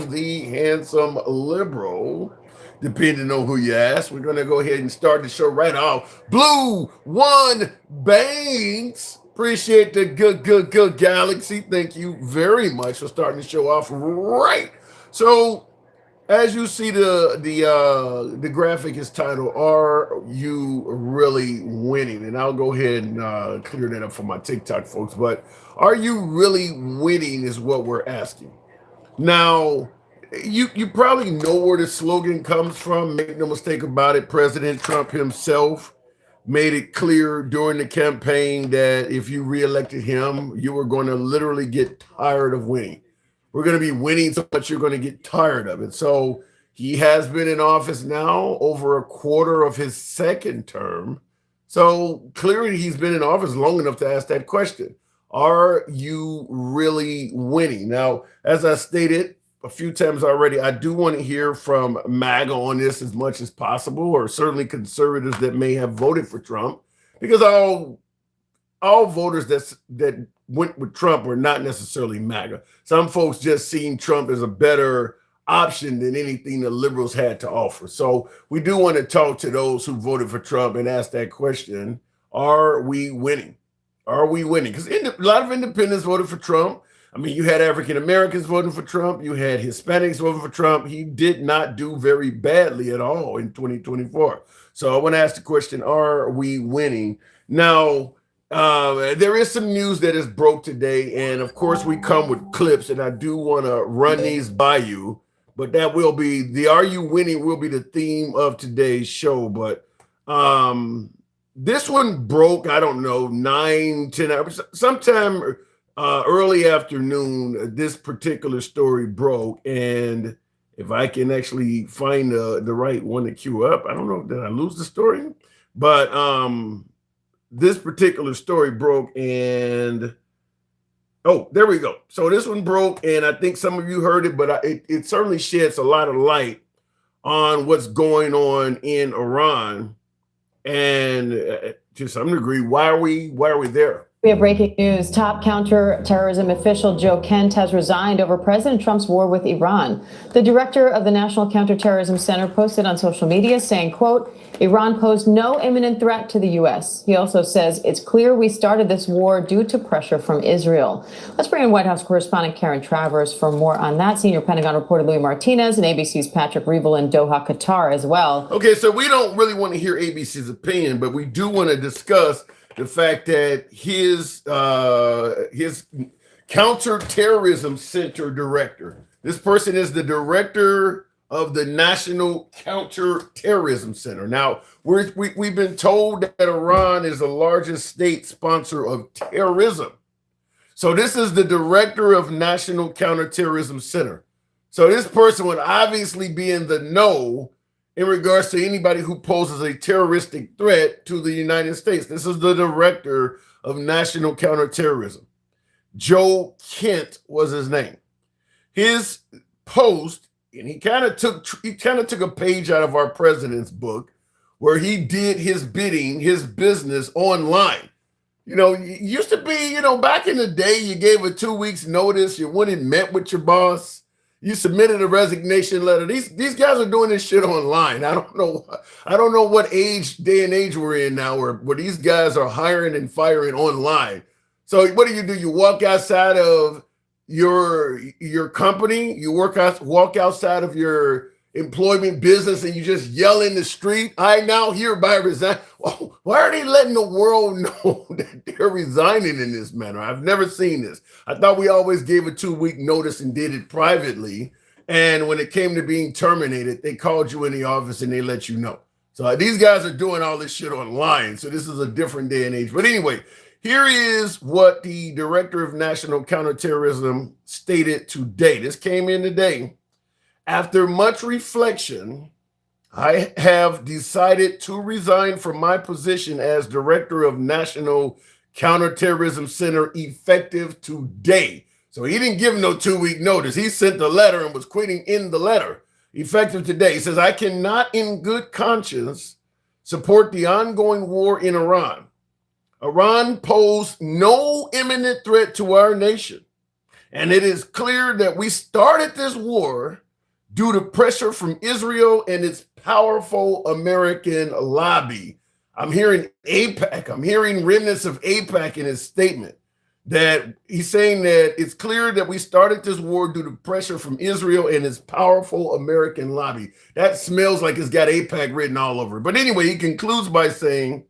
am the handsome liberal, depending on who you ask. We're going to go ahead and start the show right off. Blue One Banks. Appreciate the good galaxy. Thank you very much for starting the show off right. So, as you see, the graphic is titled "Are You Really Winning?" And I'll go ahead and clear that up for my TikTok folks. But are you really winning is what we're asking. Now, you probably know where the slogan comes from. Make no mistake about it. President Trump himself made it clear during the campaign that if you reelected him, you were going to literally get tired of winning. We're going to be winning so much you're going to get tired of it. So he has been in office now over a quarter of his second term. So clearly he's been in office long enough to ask that question. Are you really winning? Now, as I stated a few times already, I do want to hear from MAGA on this as much as possible, or certainly conservatives that may have voted for Trump, because all voters that went with Trump were not necessarily MAGA. Some folks just seen Trump as a better option than anything the liberals had to offer. So we do want to talk to those who voted for Trump and ask that question: are we winning? Are we winning? Because a lot of independents voted for Trump. I mean, you had African Americans voting for Trump. You had Hispanics voting for Trump. He did not do very badly at all in 2024. So I want to ask the question: are we winning? Now, there is some news that is broke today, and of course, we come with clips, and I do want to run these by you. But that will be the "Are You Winning?" will be the theme of today's show. But this one broke, I don't know, 9, 10 hours, sometime early afternoon. This particular story broke. And if I can actually find the right one to queue up, I don't know, did I lose the story? But this particular story broke, and oh, there we go. So this one broke, and I think some of you heard it, but it certainly sheds a lot of light on what's going on in Iran. And to some degree, why are we there? We have breaking news. Top counterterrorism official Joe Kent has resigned over President Trump's war with Iran. The director of the National Counterterrorism Center posted on social media saying, quote, Iran posed no imminent threat to the U.S. He also says it's clear we started this war due to pressure from Israel. Let's bring in White House correspondent Karen Travers for more on that. Senior Pentagon reporter Louis Martinez and ABC's Patrick Reevell in Doha, Qatar as well. Okay, so we don't really want to hear ABC's opinion, but we do want to discuss the fact that his counterterrorism center director, this person is the director of the National Counterterrorism Center. Now, we've been told that Iran is the largest state sponsor of terrorism. So this is the director of National Counterterrorism Center. So this person would obviously be in the know in regards to anybody who poses a terroristic threat to the United States. This is the director of National Counterterrorism. Joe Kent was his name. His post, and he kind of took a page out of our president's book, where he did his bidding, his business online. You know, it used to be, back in the day, you gave a 2 weeks notice, you went and met with your boss. You submitted a resignation letter. These guys are doing this shit online. I don't know what day and age we're in now where these guys are hiring and firing online. So what do? You walk outside of your company, you walk outside of your employment business, and you just yell in the street, I now hereby resign. Why are they letting the world know that they're resigning in this manner? I've never seen this. I thought we always gave a 2 week notice and did it privately. And when it came to being terminated, they called you in the office and they let you know. So these guys are doing all this shit online. So this is a different day and age. But anyway, here is what the director of National Counterterrorism stated today. This came in today. After much reflection, I have decided to resign from my position as director of National Counterterrorism Center effective today. So he didn't give no 2 week notice. He sent the letter and was quitting in the letter effective today. He says, I cannot in good conscience support the ongoing war in Iran. Iran posed no imminent threat to our nation. And it is clear that we started this war due to pressure from Israel and its powerful American lobby. I'm hearing AIPAC. I'm hearing remnants of AIPAC in his statement that he's saying that it's clear that we started this war due to pressure from Israel and its powerful American lobby. That smells like it's got AIPAC written all over it. But anyway, he concludes by saying,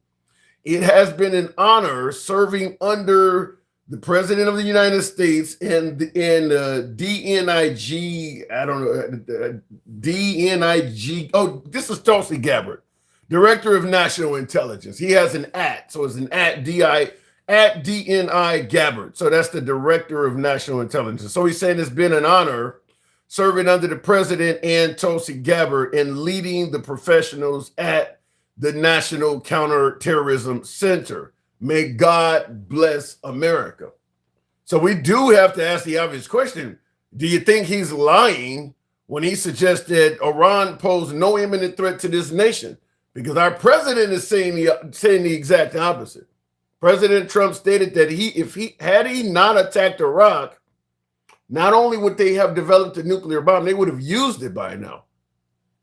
it has been an honor serving under the President of the United States and DNIG, I don't know, DNIG. Oh, this is Tulsi Gabbard, Director of National Intelligence. He has an @ so it's an @DNI Gabbard. So that's the Director of National Intelligence. So he's saying it's been an honor serving under the President and Tulsi Gabbard and leading the professionals at the National Counterterrorism Center. May God bless America. So we do have to ask the obvious question. Do you think he's lying when he suggests that Iran posed no imminent threat to this nation? Because our president is saying the exact opposite. President Trump stated that had he not attacked Iraq, not only would they have developed a nuclear bomb, they would have used it by now.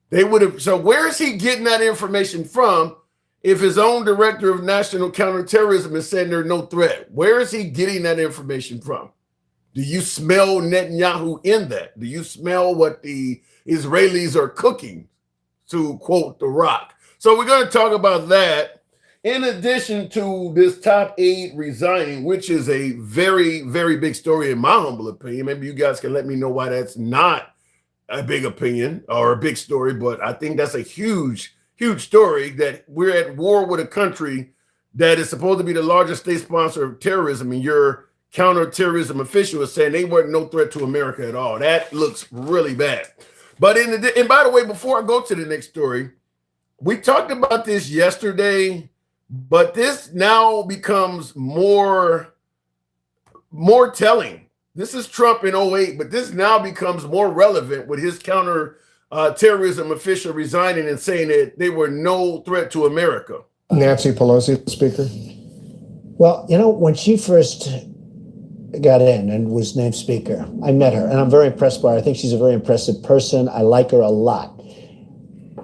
They would have. So where is he getting that information from if his own director of national counterterrorism is saying there's no threat? Where is he getting that information from? Do you smell Netanyahu in that? Do you smell what the Israelis are cooking, to quote The Rock? So we're going to talk about that. In addition to this top aide resigning, which is a very, very big story in my humble opinion. Maybe you guys can let me know why that's not a big opinion or a big story, but I think that's a huge, huge story that we're at war with a country that is supposed to be the largest state sponsor of terrorism, and your counterterrorism official is saying they weren't no threat to America at all. That looks really bad. But and by the way, before I go to the next story, we talked about this yesterday, but this now becomes more telling. This is Trump in 2008, but this now becomes more relevant with his counter-terrorism official resigning and saying that they were no threat to America. Nancy Pelosi, Speaker. Well, you know, when she first got in and was named Speaker, I met her, and I'm very impressed by her. I think she's a very impressive person. I like her a lot.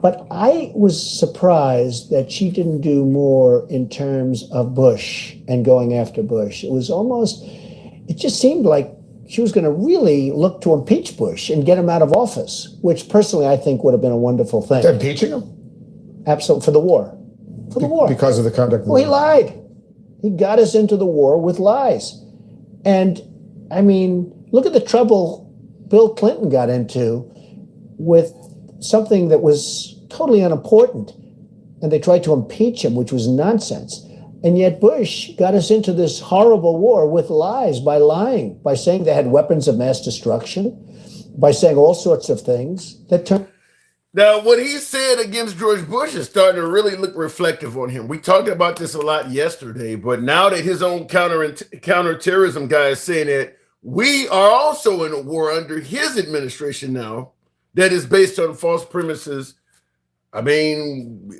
But I was surprised that she didn't do more in terms of Bush and going after Bush. It just seemed like she was going to really look to impeach Bush and get him out of office, which personally I think would have been a wonderful thing. Impeaching him? Absolutely, for the war. For the war. Because of the conduct of the war. Well, he lied. He got us into the war with lies. And, I mean, look at the trouble Bill Clinton got into with something that was totally unimportant. And they tried to impeach him, which was nonsense. And yet Bush got us into this horrible war with lies, by lying, by saying they had weapons of mass destruction, by saying all sorts of things that turned. Now, what he said against George Bush is starting to really look reflective on him. We talked about this a lot yesterday, but now that his own counterterrorism guy is saying that we are also in a war under his administration now that is based on false premises, I mean,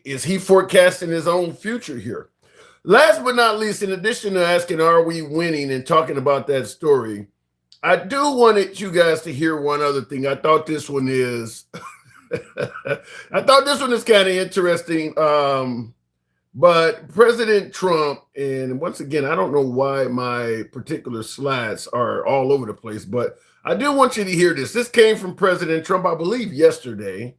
is he forecasting his own future here? Last but not least, in addition to asking, are we winning, and talking about that story, I do want you guys to hear one other thing. I thought this one is, kind of interesting. But President Trump, and once again, I don't know why my particular slides are all over the place, but I do want you to hear this. This came from President Trump, I believe, yesterday.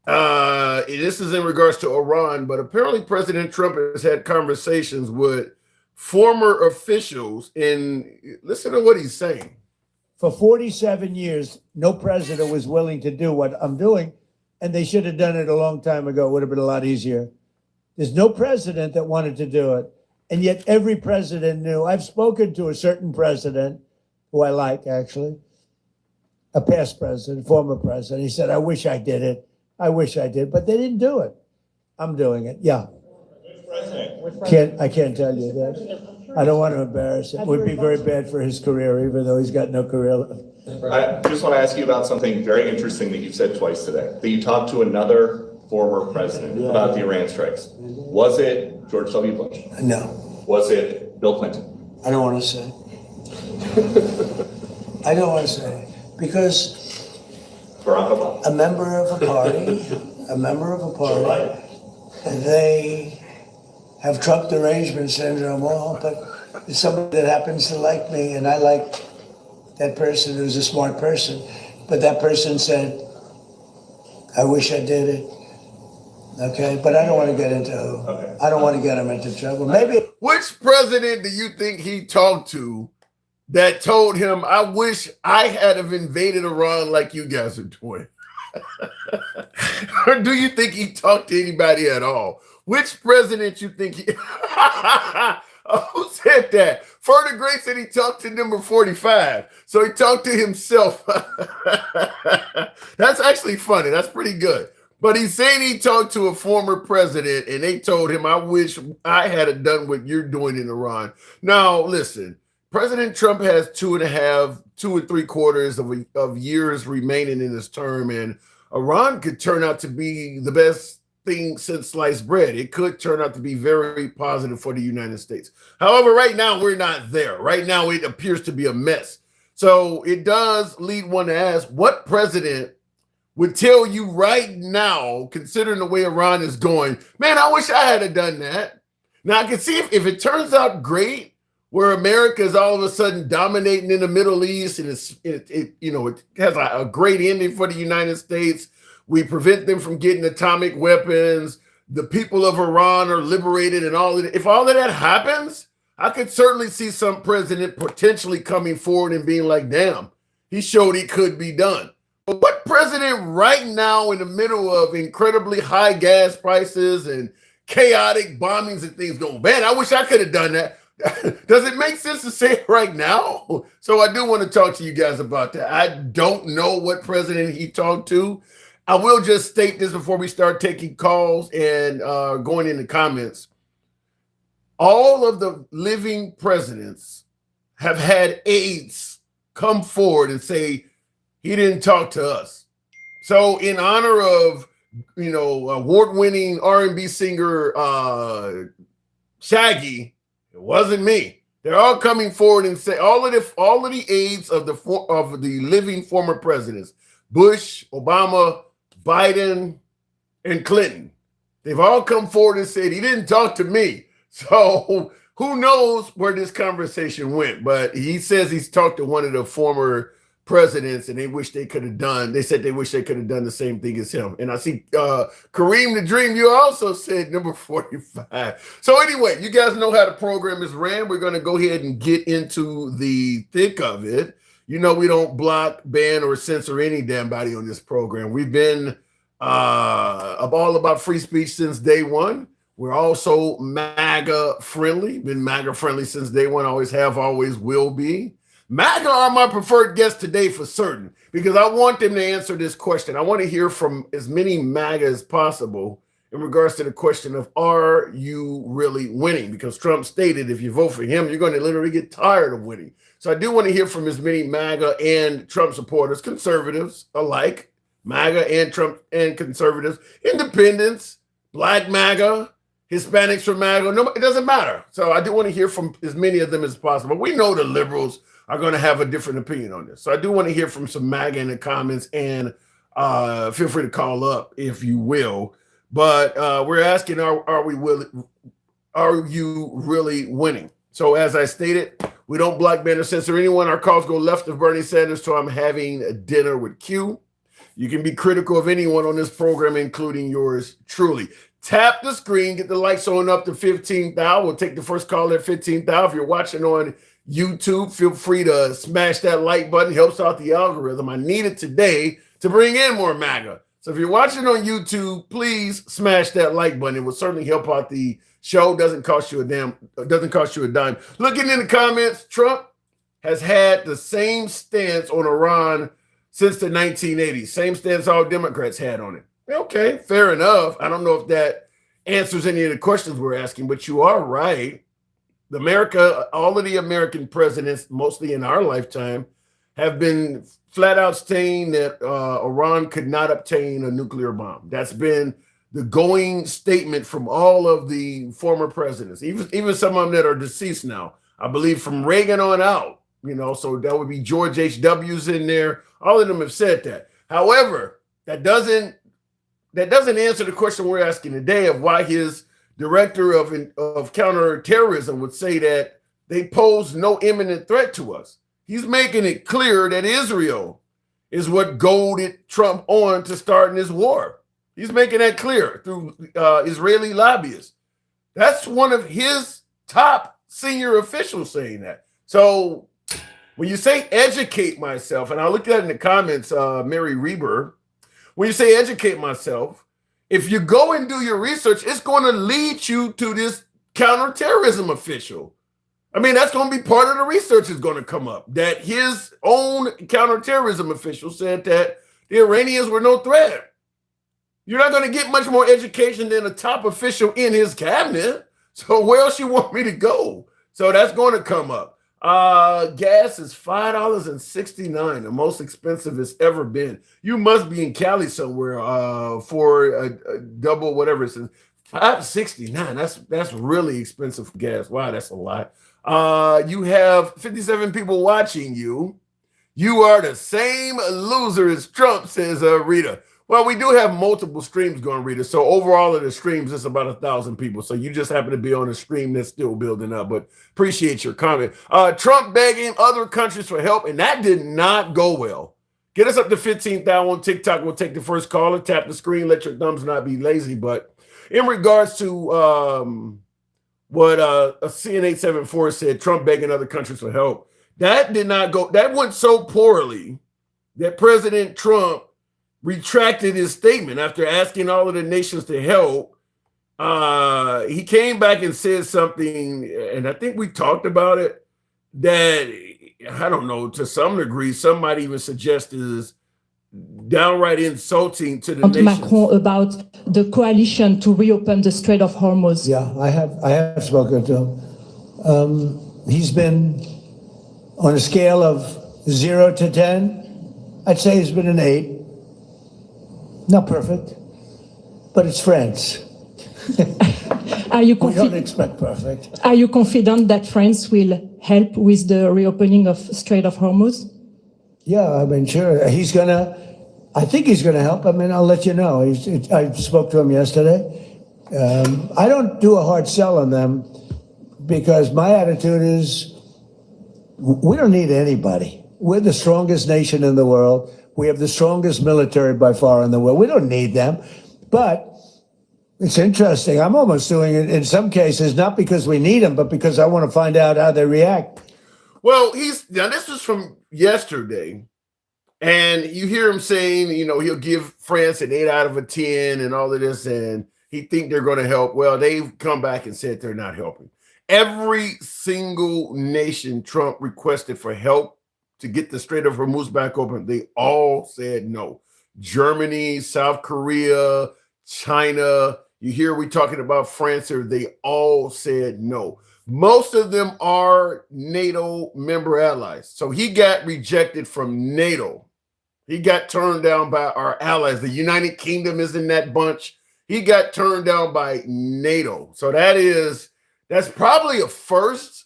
This is in regards to Iran, but apparently President Trump has had conversations with former officials, and listen to what he's saying. For 47 years, no president was willing to do what I'm doing, and they should have done it a long time ago. It would have been a lot easier. There's no president that wanted to do it, and yet every president knew. I've spoken to a certain president, who I like, actually, a past president, former president. He said, I wish I did it. I wish I did, but they didn't do it. I'm doing it. Yeah. I can't tell you that. I don't want to embarrass him. It would be very bad for his career, even though he's got no career left. I just want to ask you about something very interesting that you've said twice today, that you talked to another former president about the Iran strikes. Was it George W. Bush? No. Was it Bill Clinton? I don't want to say. I don't want to say, because Barack Obama. a member of a party, they have Trump derangement syndrome, all, but it's somebody that happens to like me, and I like that person who's a smart person. But that person said, I wish I did it. Okay, but I don't want to get into who. Okay. I don't want to get him into trouble. Maybe Which president do you think he talked to that told him, I wish I had have invaded Iran like you guys are doing? Or do you think he talked to anybody at all? Which president you think he... Who said that? Further Great said he talked to number 45. So he talked to himself. That's actually funny. That's pretty good. But he's saying he talked to a former president and they told him, I wish I had done what you're doing in Iran. Now, listen, President Trump has 2.75 of years remaining in his term, and Iran could turn out to be the best thing since sliced bread. It could turn out to be very positive for the United States. However, right now, we're not there. Right now, it appears to be a mess. So it does lead one to ask, what president would tell you right now, considering the way Iran is going, man, I wish I had done that. Now, I can see if it turns out great, where America is all of a sudden dominating in the Middle East, and it has a great ending for the United States. We prevent them from getting atomic weapons. The people of Iran are liberated, and all of that. If all of that happens, I could certainly see some president potentially coming forward and being like, damn, he showed it could be done. But what president right now in the middle of incredibly high gas prices and chaotic bombings and things going, man, I wish I could have done that. Does it make sense to say it right now? So I do want to talk to you guys about that. I don't know what president he talked to. I will just state this before we start taking calls and going into comments. All of the living presidents have had aides come forward and say, he didn't talk to us. So in honor of, award-winning R&B singer Shaggy, it wasn't me. They're all coming forward and say all of the aides of the living former presidents, Bush, Obama, Biden, and Clinton. They've all come forward and said he didn't talk to me. So who knows where this conversation went? But he says he's talked to one of the former presidents, and they wish they could have done. They said they wish they could have done the same thing as him. And I see Kareem the Dream, you also said number 45. So anyway, you guys know how the program is ran. We're going to go ahead and get into the thick of it. We don't block, ban, or censor any damn body on this program. We've been all about free speech since day one. We're also MAGA friendly. Been MAGA friendly since day one. Always have, always will be. MAGA are my preferred guests today for certain, because I want them to answer this question. I want to hear from as many MAGA as possible in regards to the question of, are you really winning? Because Trump stated if you vote for him, you're going to literally get tired of winning. So I do want to hear from as many MAGA and Trump supporters, conservatives alike, MAGA and Trump and conservatives, independents, Black MAGA, Hispanics from MAGA. No, it doesn't matter. So I do want to hear from as many of them as possible. We know the liberals are going to have a different opinion on this. So I do want to hear from some MAGA in the comments, and feel free to call up if you will. But we're asking, are you really winning? So as I stated, we don't block, ban, or censor anyone. Our calls go left of Bernie Sanders to I'm having a dinner with Q. You can be critical of anyone on this program, including yours truly. Tap the screen, get the likes on up to 15,000. We'll take the first call at 15,000. If you're watching on YouTube, feel free to smash that like button. Helps out the algorithm. I need it today to bring in more MAGA. So if you're watching on YouTube, please smash that like button. It will certainly help out the show. Doesn't cost you a dime. Looking in the comments, Trump has had the same stance on Iran since the 1980s. Same stance all Democrats had on it. Okay, fair enough. I don't know if that answers any of the questions we're asking, but you are right. All of the American presidents, mostly in our lifetime, have been flat out saying that Iran could not obtain a nuclear bomb. That's been the going statement from all of the former presidents, even some of them that are deceased now. I believe from Reagan on out, So that would be George H.W.'s in there. All of them have said that. However, that doesn't answer the question we're asking today of why his director of counterterrorism would say that they pose no imminent threat to us. He's making it clear that Israel is what goaded Trump on to starting this war. He's making that clear through Israeli lobbyists. That's one of his top senior officials saying that. So when you say educate myself, and I looked at it in the comments, Mary Reber, when you say educate myself, if you go and do your research, it's going to lead you to this counterterrorism official. I mean, that's going to be part of the research is going to come up, that his own counterterrorism official said that the Iranians were no threat. You're not going to get much more education than a top official in his cabinet. So where else you want me to go? So that's going to come up. Gas is $5.69, the most expensive it's ever been. You must be in Cali somewhere for a double whatever it says. $5.69. That's really expensive for gas. Wow, that's a lot. You have 57 people watching you. You are the same loser as Trump, says Rita. Well, we do have multiple streams going, Rita. So overall of the streams, it's about 1,000 people. So you just happen to be on a stream that's still building up. But appreciate your comment. Trump begging other countries for help, and that did not go well. Get us up to 15,000 on TikTok. We'll take the first caller. Tap the screen. Let your thumbs not be lazy. But in regards to what a CN874 said, Trump begging other countries for help, that did not go. That went so poorly that President Trump retracted his statement after asking all of the nations to help. He came back and said something, and I think we talked about it, that, I don't know, to some degree, some might even suggest is downright insulting to the nations. Macron about the coalition to reopen the Strait of Hormuz. Yeah, I have spoken to him. He's been on a scale of 0 to 10. I'd say he's been an 8. Not perfect, but it's France. Are you We don't expect perfect. Are you confident that France will help with the reopening of Strait of Hormuz? Yeah, I mean, sure. I think he's going to help. I mean, I'll let you know. I spoke to him yesterday. I don't do a hard sell on them because my attitude is we don't need anybody. We're the strongest nation in the world. We have the strongest military by far in the world. We don't need them. But it's interesting. I'm almost doing it in some cases, not because we need them, but because I want to find out how they react. Well, this was from yesterday, and you hear him saying, he'll give France an 8 out of 10 and all of this, and he think they're going to help. Well, they've come back and said they're not helping. Every single nation Trump requested for help to get the Strait of Hormuz back open, they all said no. Germany, South Korea, China, you hear we talking about France here, they all said no. Most of them are NATO member allies. So he got rejected from NATO. He got turned down by our allies. The United Kingdom is in that bunch. He got turned down by NATO. So that's probably a first.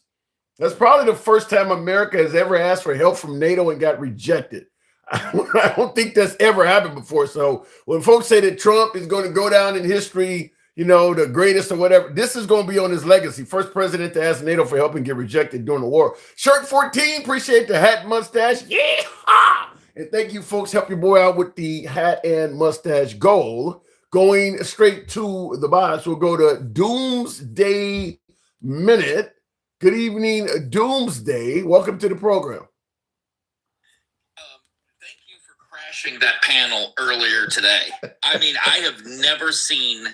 That's probably the first time America has ever asked for help from NATO and got rejected. I don't think that's ever happened before. So when folks say that Trump is going to go down in history, the greatest or whatever, this is going to be on his legacy. First president to ask NATO for help and get rejected during the war. Shirt 14, appreciate the hat and mustache. Yeah. And thank you, folks. Help your boy out with the hat and mustache goal. Going straight to the box, we'll go to Doomsday Minute. Good evening, Doomsday. Welcome to the program. Thank you for crashing that panel earlier today. I mean, I have never seen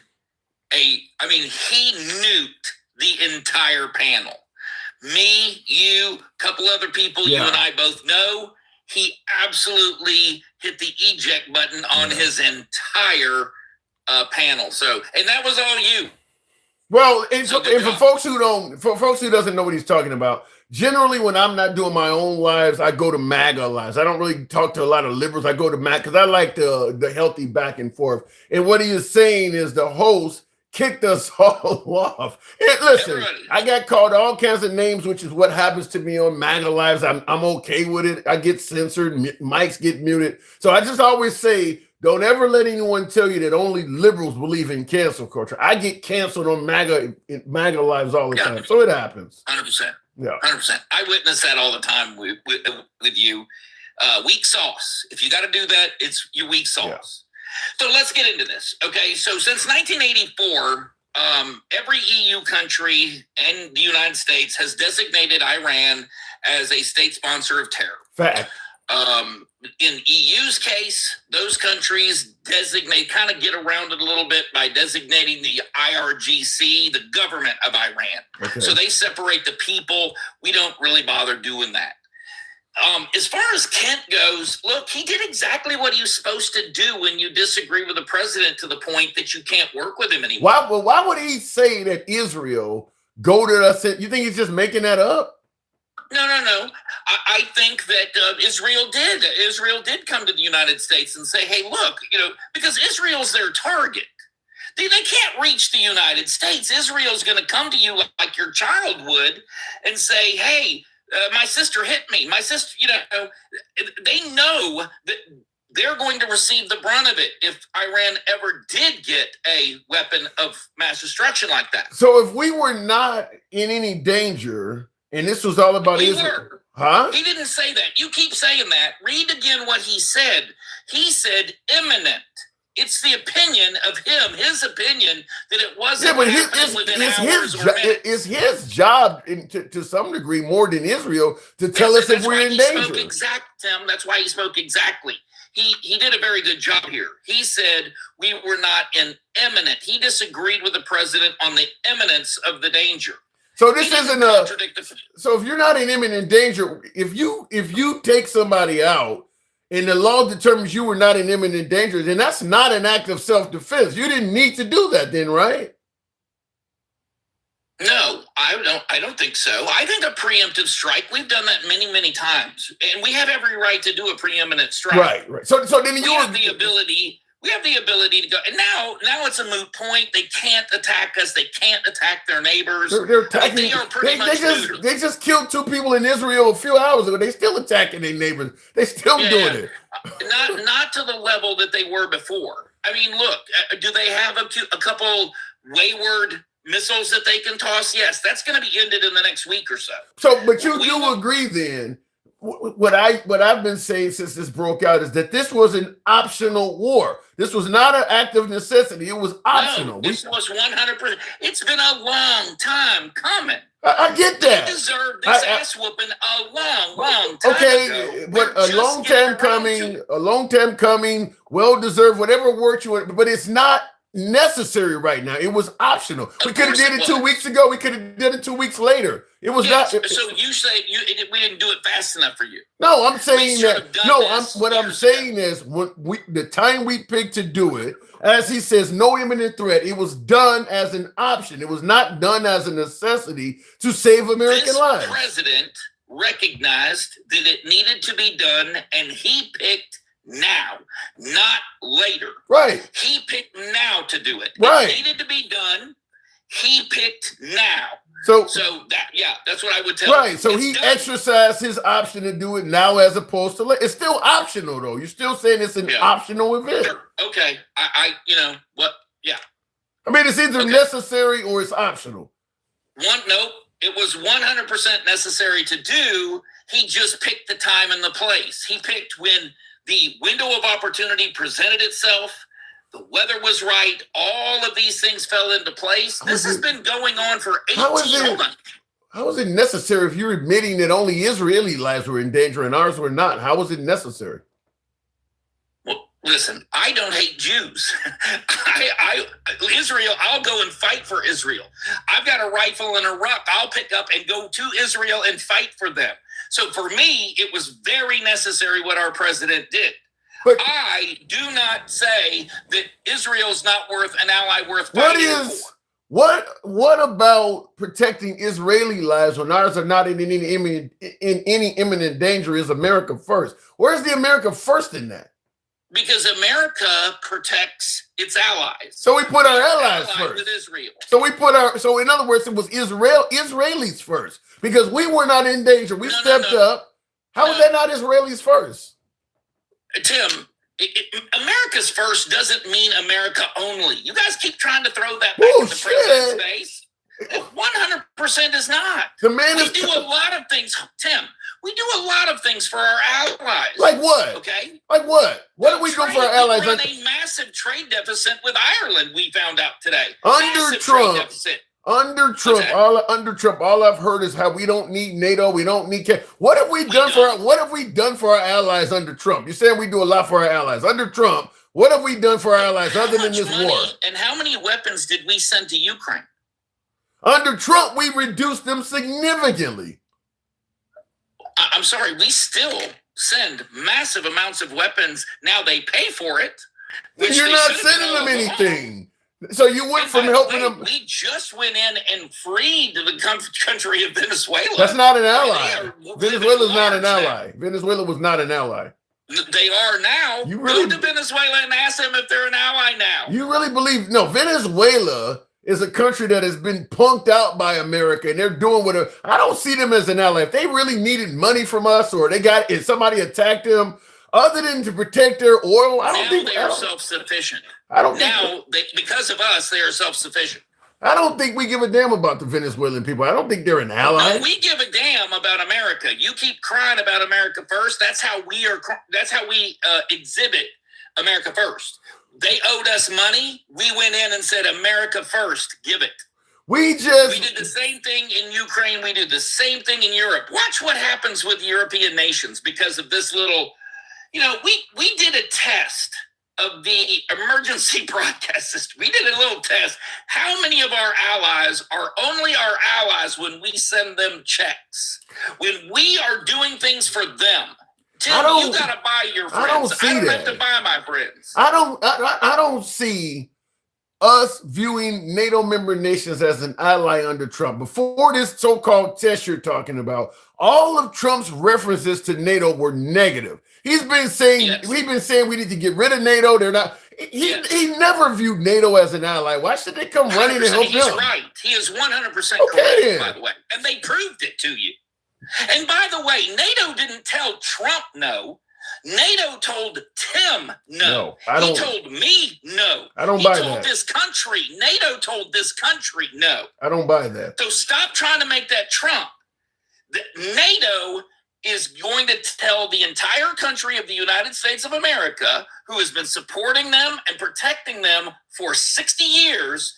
he nuked the entire panel. Me, you, a couple other people you and I both know, he absolutely hit the eject button on his entire panel. So, and that was all you. Well, and for folks who doesn't know what he's talking about, generally when I'm not doing my own lives, I go to MAGA lives. I don't really talk to a lot of liberals. I go to MAGA because I like the healthy back and forth. And what he is saying is the host kicked us all off. And listen, Everybody. I got called all kinds of names, which is what happens to me on MAGA Lives. I'm okay with it. I get censored, mics get muted. So I just always say, don't ever let anyone tell you that only liberals believe in cancel culture. I get canceled on MAGA Lives all the time. So it happens. 100%. Yeah. 100%. I witness that all the time with you. Weak sauce. If you got to do that, it's your weak sauce. So let's get into this. Okay. So since 1984, every EU country and the United States has designated Iran as a state sponsor of terror. Fact. In EU's case, those countries kind of get around it a little bit by designating the IRGC, the government of Iran. Okay. So they separate the people. We don't really bother doing that. As far as Kent goes, look, he did exactly what he was supposed to do when you disagree with the president to the point that you can't work with him anymore. Why would he say that Israel goaded us? You think he's just making that up? No. I think that Israel did come to the United States and say, hey, look, because Israel's their target. They can't reach the United States. Israel's going to come to you like your child would and say, hey, my sister hit me. My sister, they know that they're going to receive the brunt of it if Iran ever did get a weapon of mass destruction like that. So if we were not in any danger, and this was all about Israel. Huh? He didn't say that. You keep saying that. Read again what he said. He said imminent. It's the opinion of him, his opinion, that it wasn't happening within hours or minutes. It's his job, to some degree, more than Israel, to tell us if we're in danger. Tim, that's why he spoke exactly. He did a very good job here. He said we were not in imminent. He disagreed with the president on the imminence of the danger. So this isn't so if you're not in imminent danger, if you take somebody out and the law determines you were not in imminent danger, then that's not an act of self-defense. You didn't need to do that then, right? No, I don't think so. I think a preemptive strike, we've done that many, many times. And we have every right to do a preeminent strike. Right. So then we have the ability to go. And now it's a moot point. They can't attack us. They can't attack their neighbors. They're attacking. They are pretty much they just killed 2 people in Israel a few hours ago. They still attacking their neighbors. They still doing it. Not to the level that they were before. I mean, look, do they have a couple wayward missiles that they can toss? Yes, that's going to be ended in the next week or so. So, but you agree then? What I've been saying since this broke out is that this was an optional war. This was not an act of necessity. It was optional. No, this was 100%. It's been a long time coming. I get that. They deserve this ass whooping a long time ago. But a long time coming, well deserved, whatever word you want, but it's not necessary right now. It was optional. We could have did it 2 weeks ago. We could have did it 2 weeks later. It was not. So you say we didn't do it fast enough for you? No, I'm saying that. No, I'm saying is the time we picked to do it, as he says, no imminent threat. It was done as an option. It was not done as a necessity to save American lives. The president recognized that it needed to be done, and he picked now, not later. Right. He picked now to do it. Right. It needed to be done. He picked now. So that's what I would tell. Right. So he exercised his option to do it now, as opposed to it's still optional though. You're still saying it's an optional event. Sure. Okay. I Yeah. I mean, it's either necessary or it's optional. Nope. It was 100% necessary to do. He just picked the time and the place. He picked when the window of opportunity presented itself. The weather was right. All of these things fell into place. This has been going on for 18 months. How is it necessary if you're admitting that only Israeli lives were in danger and ours were not? How was it necessary? Well, listen, I don't hate Jews. Israel, I'll go and fight for Israel. I've got a rifle and a rock. I'll pick up and go to Israel and fight for them. So for me, it was very necessary what our president did. But I do not say that Israel's not worth an ally worth fighting for. What about protecting Israeli lives when ours are not in any imminent danger is America first? Where's the America first in that? Because America protects its allies. So we put our We are allies allied first. with Israel. So in other words, it was Israelis first because we were not in danger. We stepped up. How was that not Israelis first? Tim, America's first doesn't mean America only. You guys keep trying to throw that back in the president's face. 100% is not. The man We is do a lot of things, Tim. We do a lot of things for our allies. like what? Okay. Like what? What are we doing for our allies? We run a massive trade deficit with Ireland. We found out today. Under Massive Trump. trade deficit. Under Trump, all I've heard is how we don't need NATO, we don't need. What have we done for our allies under Trump? You're saying we do a lot for our allies under Trump. What have we done for our allies other than this war? And how many weapons did we send to Ukraine? Under Trump, we reduced them significantly. I'm sorry, we still send massive amounts of weapons. Now they pay for it. You're not sending them anything. So you went from helping them. We just went in and freed the country of Venezuela. That's not an ally. Venezuela's not an ally. Venezuela was not an ally. They are now. You really, go to Venezuela and ask them if they're an ally now. You really believe? No, Venezuela is a country that has been punked out by America, and they're doing whatever. I don't see them as an ally. If they really needed money from us, or if somebody attacked them, other than to protect their oil, I don't think they are self-sufficient. Because of us, they are self-sufficient. I don't think we give a damn about the Venezuelan people. I don't think they're an ally. No, we give a damn about America. You keep crying about America first. That's how we are. That's how we exhibit America first. They owed us money. We went in and said, America first, give it. We did the same thing in Ukraine. We did the same thing in Europe. Watch what happens with European nations because of this little, we did a test of the emergency broadcast system. We did a little test. How many of our allies are only our allies when we send them checks? When we are doing things for them. Tim, you gotta buy your friends. I don't have to buy my friends. I don't see us viewing NATO member nations as an ally under Trump. Before this so-called test you're talking about, all of Trump's references to NATO were negative. He's been saying we need to get rid of NATO. They're not. He never viewed NATO as an ally. Why should they come running to help him? He's right. He is 100% correct, by the way, and they proved it to you. And by the way, NATO didn't tell Trump no. NATO told Tim no. He told me no. I don't buy that. He told this country. NATO told this country no. I don't buy that. So stop trying to make that Trump. NATO is going to tell the entire country of the United States of America, who has been supporting them and protecting them for 60 years,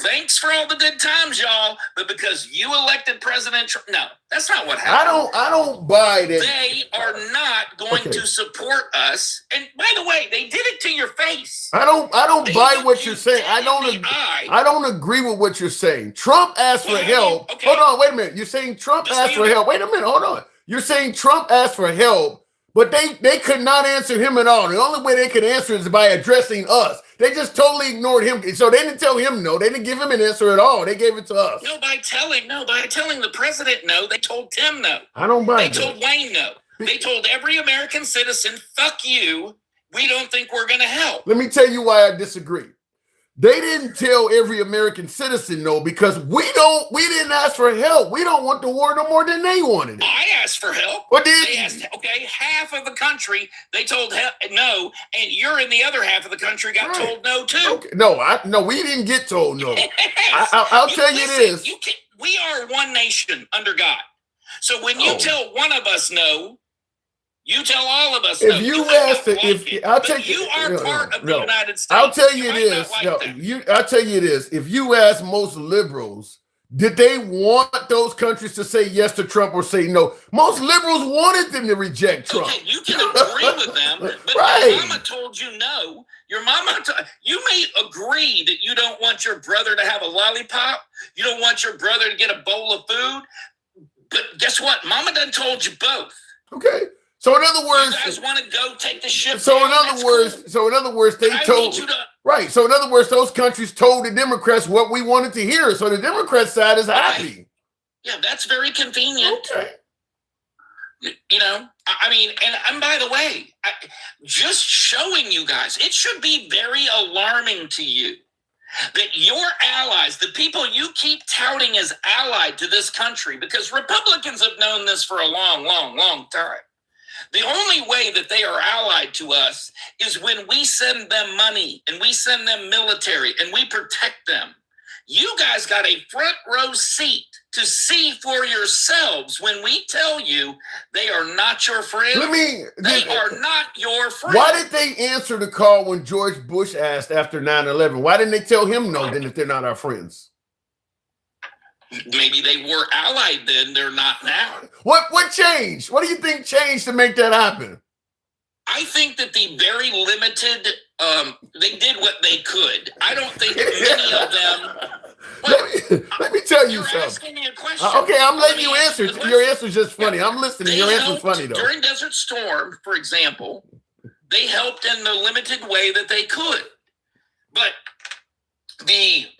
thanks for all the good times, y'all, but because you elected President Trump. No, that's not what happened. I don't buy that. They are not going to support us. And by the way, they did it to your face. I don't buy what you're saying. I don't agree with what you're saying. Trump asked for help. Okay. Hold on, wait a minute. You're saying Trump asked for help. Wait a minute, hold on. You're saying Trump asked for help, but they could not answer him at all. The only way they could answer is by addressing us. They just totally ignored him. So they didn't tell him no. They didn't give him an answer at all. They gave it to us. By telling the president no, they told Tim no. I don't buy that. They told Wayne no. They told every American citizen, fuck you. We don't think we're going to help. Let me tell you why I disagree. They didn't tell every American citizen no because we didn't ask for help. We don't want the war no more than they wanted it. I asked for help. They asked, half of the country, they told no, and you're in the other half of the country got told no too. Okay. No, we didn't get told no. I'll tell you this. We are one nation under God. So when you tell one of us no, you tell all of us. If you ask, you are part of the United States. I'll tell you this. I'll tell you this. If you ask most liberals, did they want those countries to say yes to Trump or say no? Most liberals wanted them to reject Trump. Okay, you can agree with them, but your mama told you no. You may agree that you don't want your brother to have a lollipop. You don't want your brother to get a bowl of food. But guess what? Mama done told you both. Okay. So in other words, you guys want to go take the ship. So in other words, they told. Right. So in other words, those countries told the Democrats what we wanted to hear. So the Democrat side is happy. Yeah, that's very convenient. Okay. I mean, and by the way, just showing you guys, it should be very alarming to you that your allies, the people you keep touting as allied to this country, because Republicans have known this for a long, long, long time. The only way that they are allied to us is when we send them money and we send them military and we protect them. You guys got a front row seat to see for yourselves when we tell you they are not your friends. They are not your friends. Why did they answer the call when George Bush asked after 9/11? Why didn't they tell him no then if they're not our friends? Maybe they were allied then, they're not now. What changed? What do you think changed to make that happen? I think that the very limited, they did what they could. I don't think many of them. Let me tell you You're something. asking me a question. Okay, I'm letting you Let me answer. the question. Your answer's just funny. I'm listening. They Your answer's helped funny though. During Desert Storm, for example, they helped in the limited way that they could. But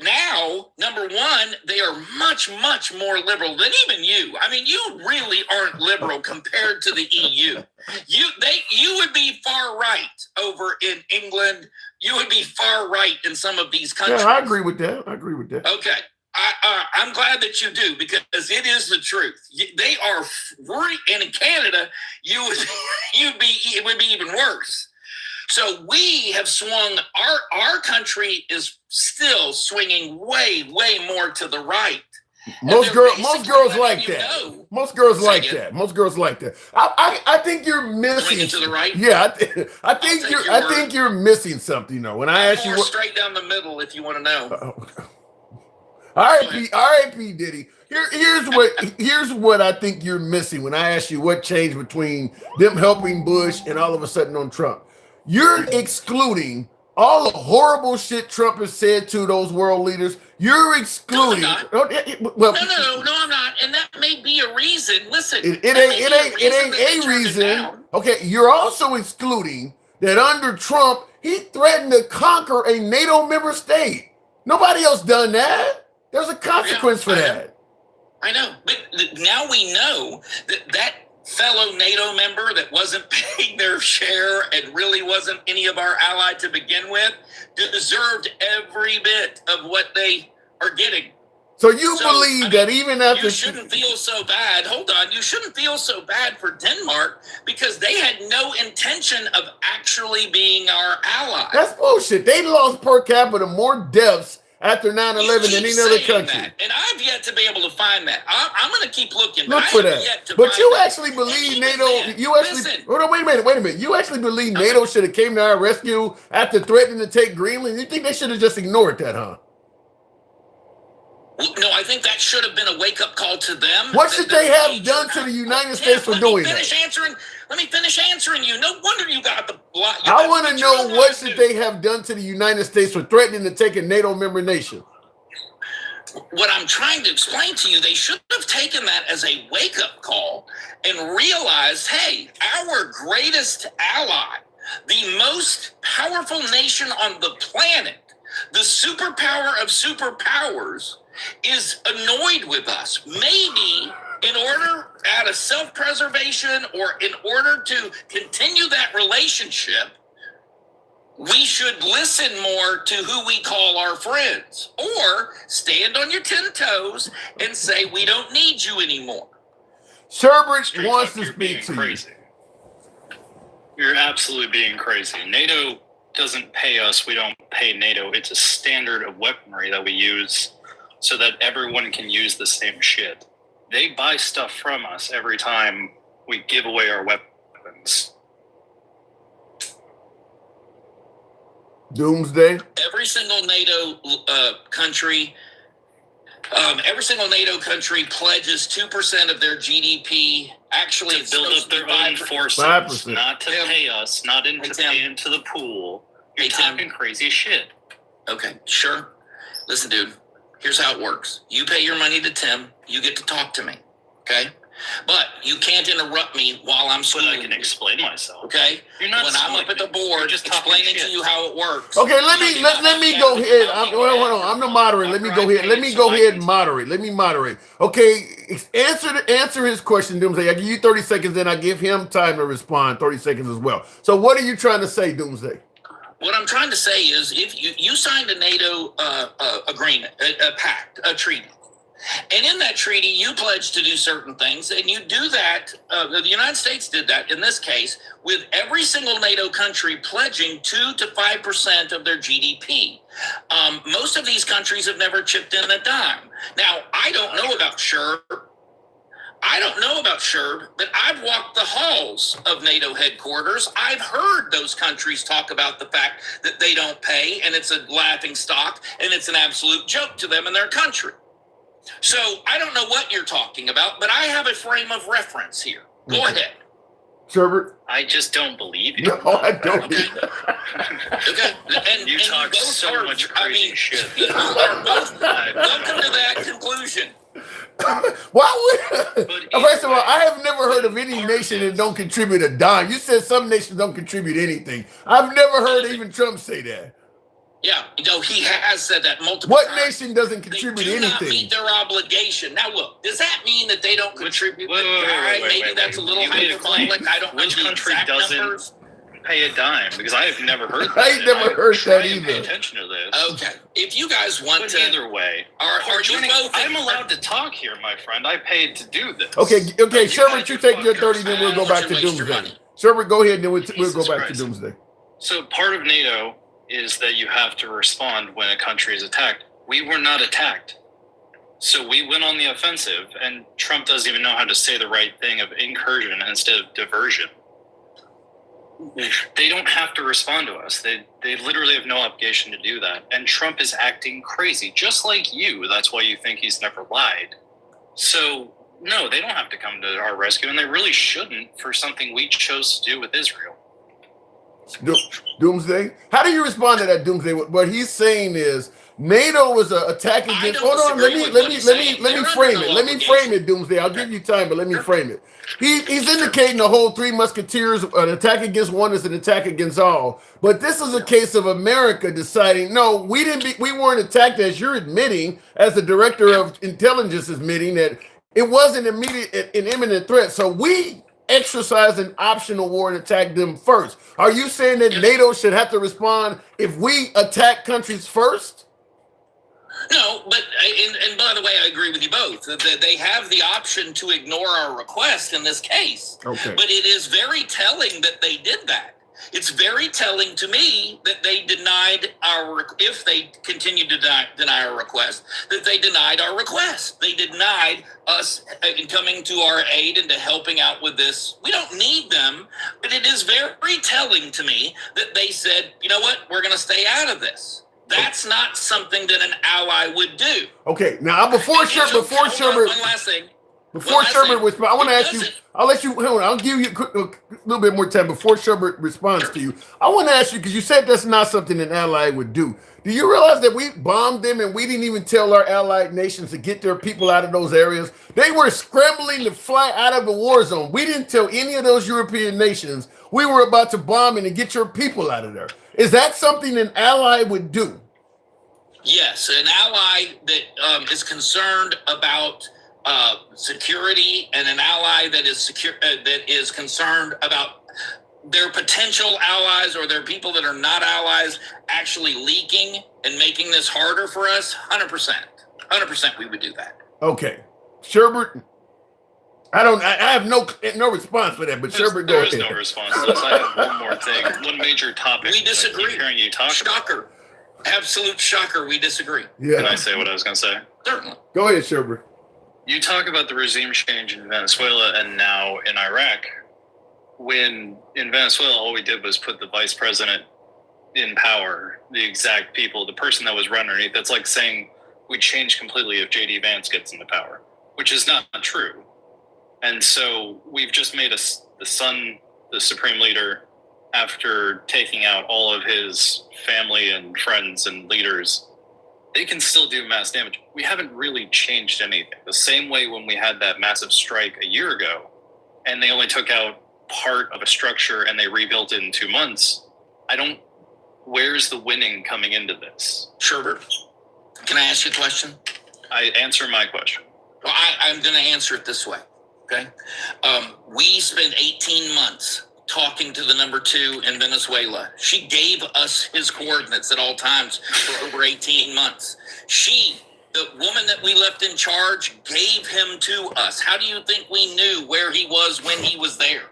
now, number one, they are much, much more liberal than even you. I mean, you really aren't liberal compared to the EU. You would be far right over in England. You would be far right in some of these countries. Yeah, I agree with that. Okay. I'm glad that you do, because it is the truth. They are free, and in Canada, it would be even worse. So we have swung. Our country is still swinging way, way more to the right. Most girls like you that. know. Most girls Say like again. that. Most girls like that. I think you're missing. Swinging to the right? Yeah, I think you're missing something though. When I ask you More what, straight down the middle, if you want to know. R.I.P. Diddy. Here's what I think you're missing when I ask you what changed between them helping Bush and all of a sudden on Trump. You're excluding all the horrible shit Trump has said to those world leaders. You're excluding. No, I'm Well, No, I'm not. And that may be a reason. Listen, it ain't a reason. Okay, you're also excluding that under Trump, he threatened to conquer a NATO member state. Nobody else done that. There's a consequence for that. I know, but now we know that fellow NATO member that wasn't paying their share and really wasn't any of our ally to begin with deserved every bit of what they are getting. So you believe that even after you shouldn't feel so bad. Hold on, you shouldn't feel so bad for Denmark because they had no intention of actually being our ally. That's bullshit. They lost per capita more deaths after 9/11 than any other country. That, and I've yet to be able to find that. I'm going to keep looking. Look for that. But you actually believe NATO? Hold on, wait a minute. You actually believe NATO should have came to our rescue after threatening to take Greenland? You think they should have just ignored that, huh? Well, no, I think that should have been a wake-up call to them. What should they have done to the United States for doing that? Let me finish answering you. No wonder you got the block. I want to know what should they have done to the United States for threatening to take a NATO member nation. What I'm trying to explain to you, they should have taken that as a wake-up call and realized, hey, our greatest ally, the most powerful nation on the planet, the superpower of superpowers, is annoyed with us. Maybe in order, out of self-preservation or in order to continue that relationship, we should listen more to who we call our friends, or stand on your 10 toes and say, we don't need you anymore. Sherbert wants to speak to you. You're absolutely being crazy. NATO doesn't pay us. We don't pay NATO. It's a standard of weaponry that we use so that everyone can use the same shit. They buy stuff from us every time we give away our weapons. Doomsday. Every single NATO country pledges 2% of their GDP. Actually, to build up their own forces, 5%. not to pay us, not to pay into the pool. You're talking crazy shit. Okay, sure. Listen, dude, here's how it works. You pay your money to Tim. You get to talk to me, okay? But you can't interrupt me while I'm But schooling. I can explain myself. Okay? You're not when I'm schooling up at the me. board You're just talking explaining to shit. you how it works. Okay, let you me do let, not let want me to go have- ahead. not I'm, be hold on. I'm the moderator. Let me go ahead. Let me go ahead and moderate. Let me moderate. Okay, answer his question, Doomsday. I give you 30 seconds, then I give him time to respond. 30 seconds as well. So, what are you trying to say, Doomsday? What I'm trying to say is, if you signed a NATO agreement, a pact, a treaty, and in that treaty you pledged to do certain things, and you do that. The United States did that in this case with every single NATO country pledging 2 to 5% of their GDP. Most of these countries have never chipped in a dime. Now, I don't know about SHIRB. But I've walked the halls of NATO headquarters. I've heard those countries talk about the fact that they don't pay, and it's a laughing stock, and it's an absolute joke to them and their country. So I don't know what you're talking about, but I have a frame of reference here. Go ahead. Sherbert? I just don't believe you. No, I don't. Okay. Okay. And You talk both so are- much crazy shit. You are both welcome to that conclusion. Why would? But First of all, either way, I have never heard of any nation that don't contribute a dime. You said some nations don't contribute anything. I've never heard even Trump say that. Yeah, no, he has said that multiple What times. nation doesn't They contribute do not anything? meet their obligation. Now, look, does that mean that they don't contribute? wait, Maybe that's a little You made a claim. hyperbolic. I don't know Which the country exact doesn't numbers. pay a dime? Because I have never heard that. I ain't never heard Try that and pay either. attention to this. Okay, if you guys want But to, either way, are you joining, both? I'm allowed to talk here, my friend. I paid to do this. Okay, You Sherbert, had you your take your fucking 30, then we'll go time. back to Don't you waste your Doomsday. money. Sherbert, go ahead, then we'll go Jesus back to Christ. Doomsday. So part of NATO is that you have to respond when a country is attacked. We were not attacked. So we went on the offensive, and Trump doesn't even know how to say the right thing of incursion instead of diversion. They don't have to respond to us. They literally have no obligation to do that. And Trump is acting crazy, just like you. That's why you think he's never lied. So, no, they don't have to come to our rescue, and they really shouldn't for something we chose to do with Israel. Doomsday? How do you respond to that, Doomsday? What he's saying is NATO was an attack I against. don't Hold on, let disagree me with what he's saying. let me They're frame under it. no Let me obligation. frame it, Doomsday. I'll give you time, but let me frame it. He's indicating the whole Three Musketeers, an attack against one is an attack against all. But this is a case of America deciding, no, we weren't attacked, as you're admitting, as the director of intelligence is admitting that it wasn't an imminent threat. So we exercise an optional war and attack them first. Are you saying that NATO should have to respond if we attack countries first? No, but and by the way, I agree with you both. That they have the option to ignore our request in this case. Okay. But it is very telling that they did that. It's very telling to me that they denied if they continued to deny our request, that they denied our request. They denied us in coming to our aid and to helping out with this. We don't need them, but it is very telling to me that they said, you know what, we're going to stay out of this. That's not something that an ally would do. Okay, now before Sherbert, One last thing. before Sherbert responds, I want to ask you. I'll let you. Hold on, I'll give you a little bit more time before Sherbert responds to you. I want to ask you, because you said that's not something an ally would do. Do you realize that we bombed them and we didn't even tell our allied nations to get their people out of those areas? They were scrambling to fly out of the war zone. We didn't tell any of those European nations we were about to bomb and to get your people out of there. Is that something an ally would do? Yes, an ally that is concerned about security, and an ally that is concerned about their potential allies or their people that are not allies actually leaking and making this harder for us. 100%, we would do that. Okay, Sherbert. I have no response for that, but Sherbert, go ahead. There is no response to this. I have one more thing, one major topic. We disagree. I keep hearing you talk Shocker. about. Absolute shocker. We disagree. Yeah. Can I say what I was going to say? Certainly. Go ahead, Sherbert. You talk about the regime change in Venezuela and now in Iraq. When in Venezuela, all we did was put the vice president in power, the exact people, the person that was running underneath. That's like saying we change completely if J.D. Vance gets into power, which is not true. And so we've just made the son the supreme leader after taking out all of his family and friends and leaders. they can still do mass damage. We haven't really changed anything. The same way when we had that massive strike a year ago, and they only took out part of a structure and they rebuilt it in 2 months. Where's the winning coming into this? Sherbert, can I ask you a question? I answer my question. Well, I'm going to answer it this way. Okay. We spent 18 months talking to the number 2 in Venezuela. She gave us his coordinates at all times for over 18 months. The woman that we left in charge, gave him to us. How do you think we knew where he was when he was there?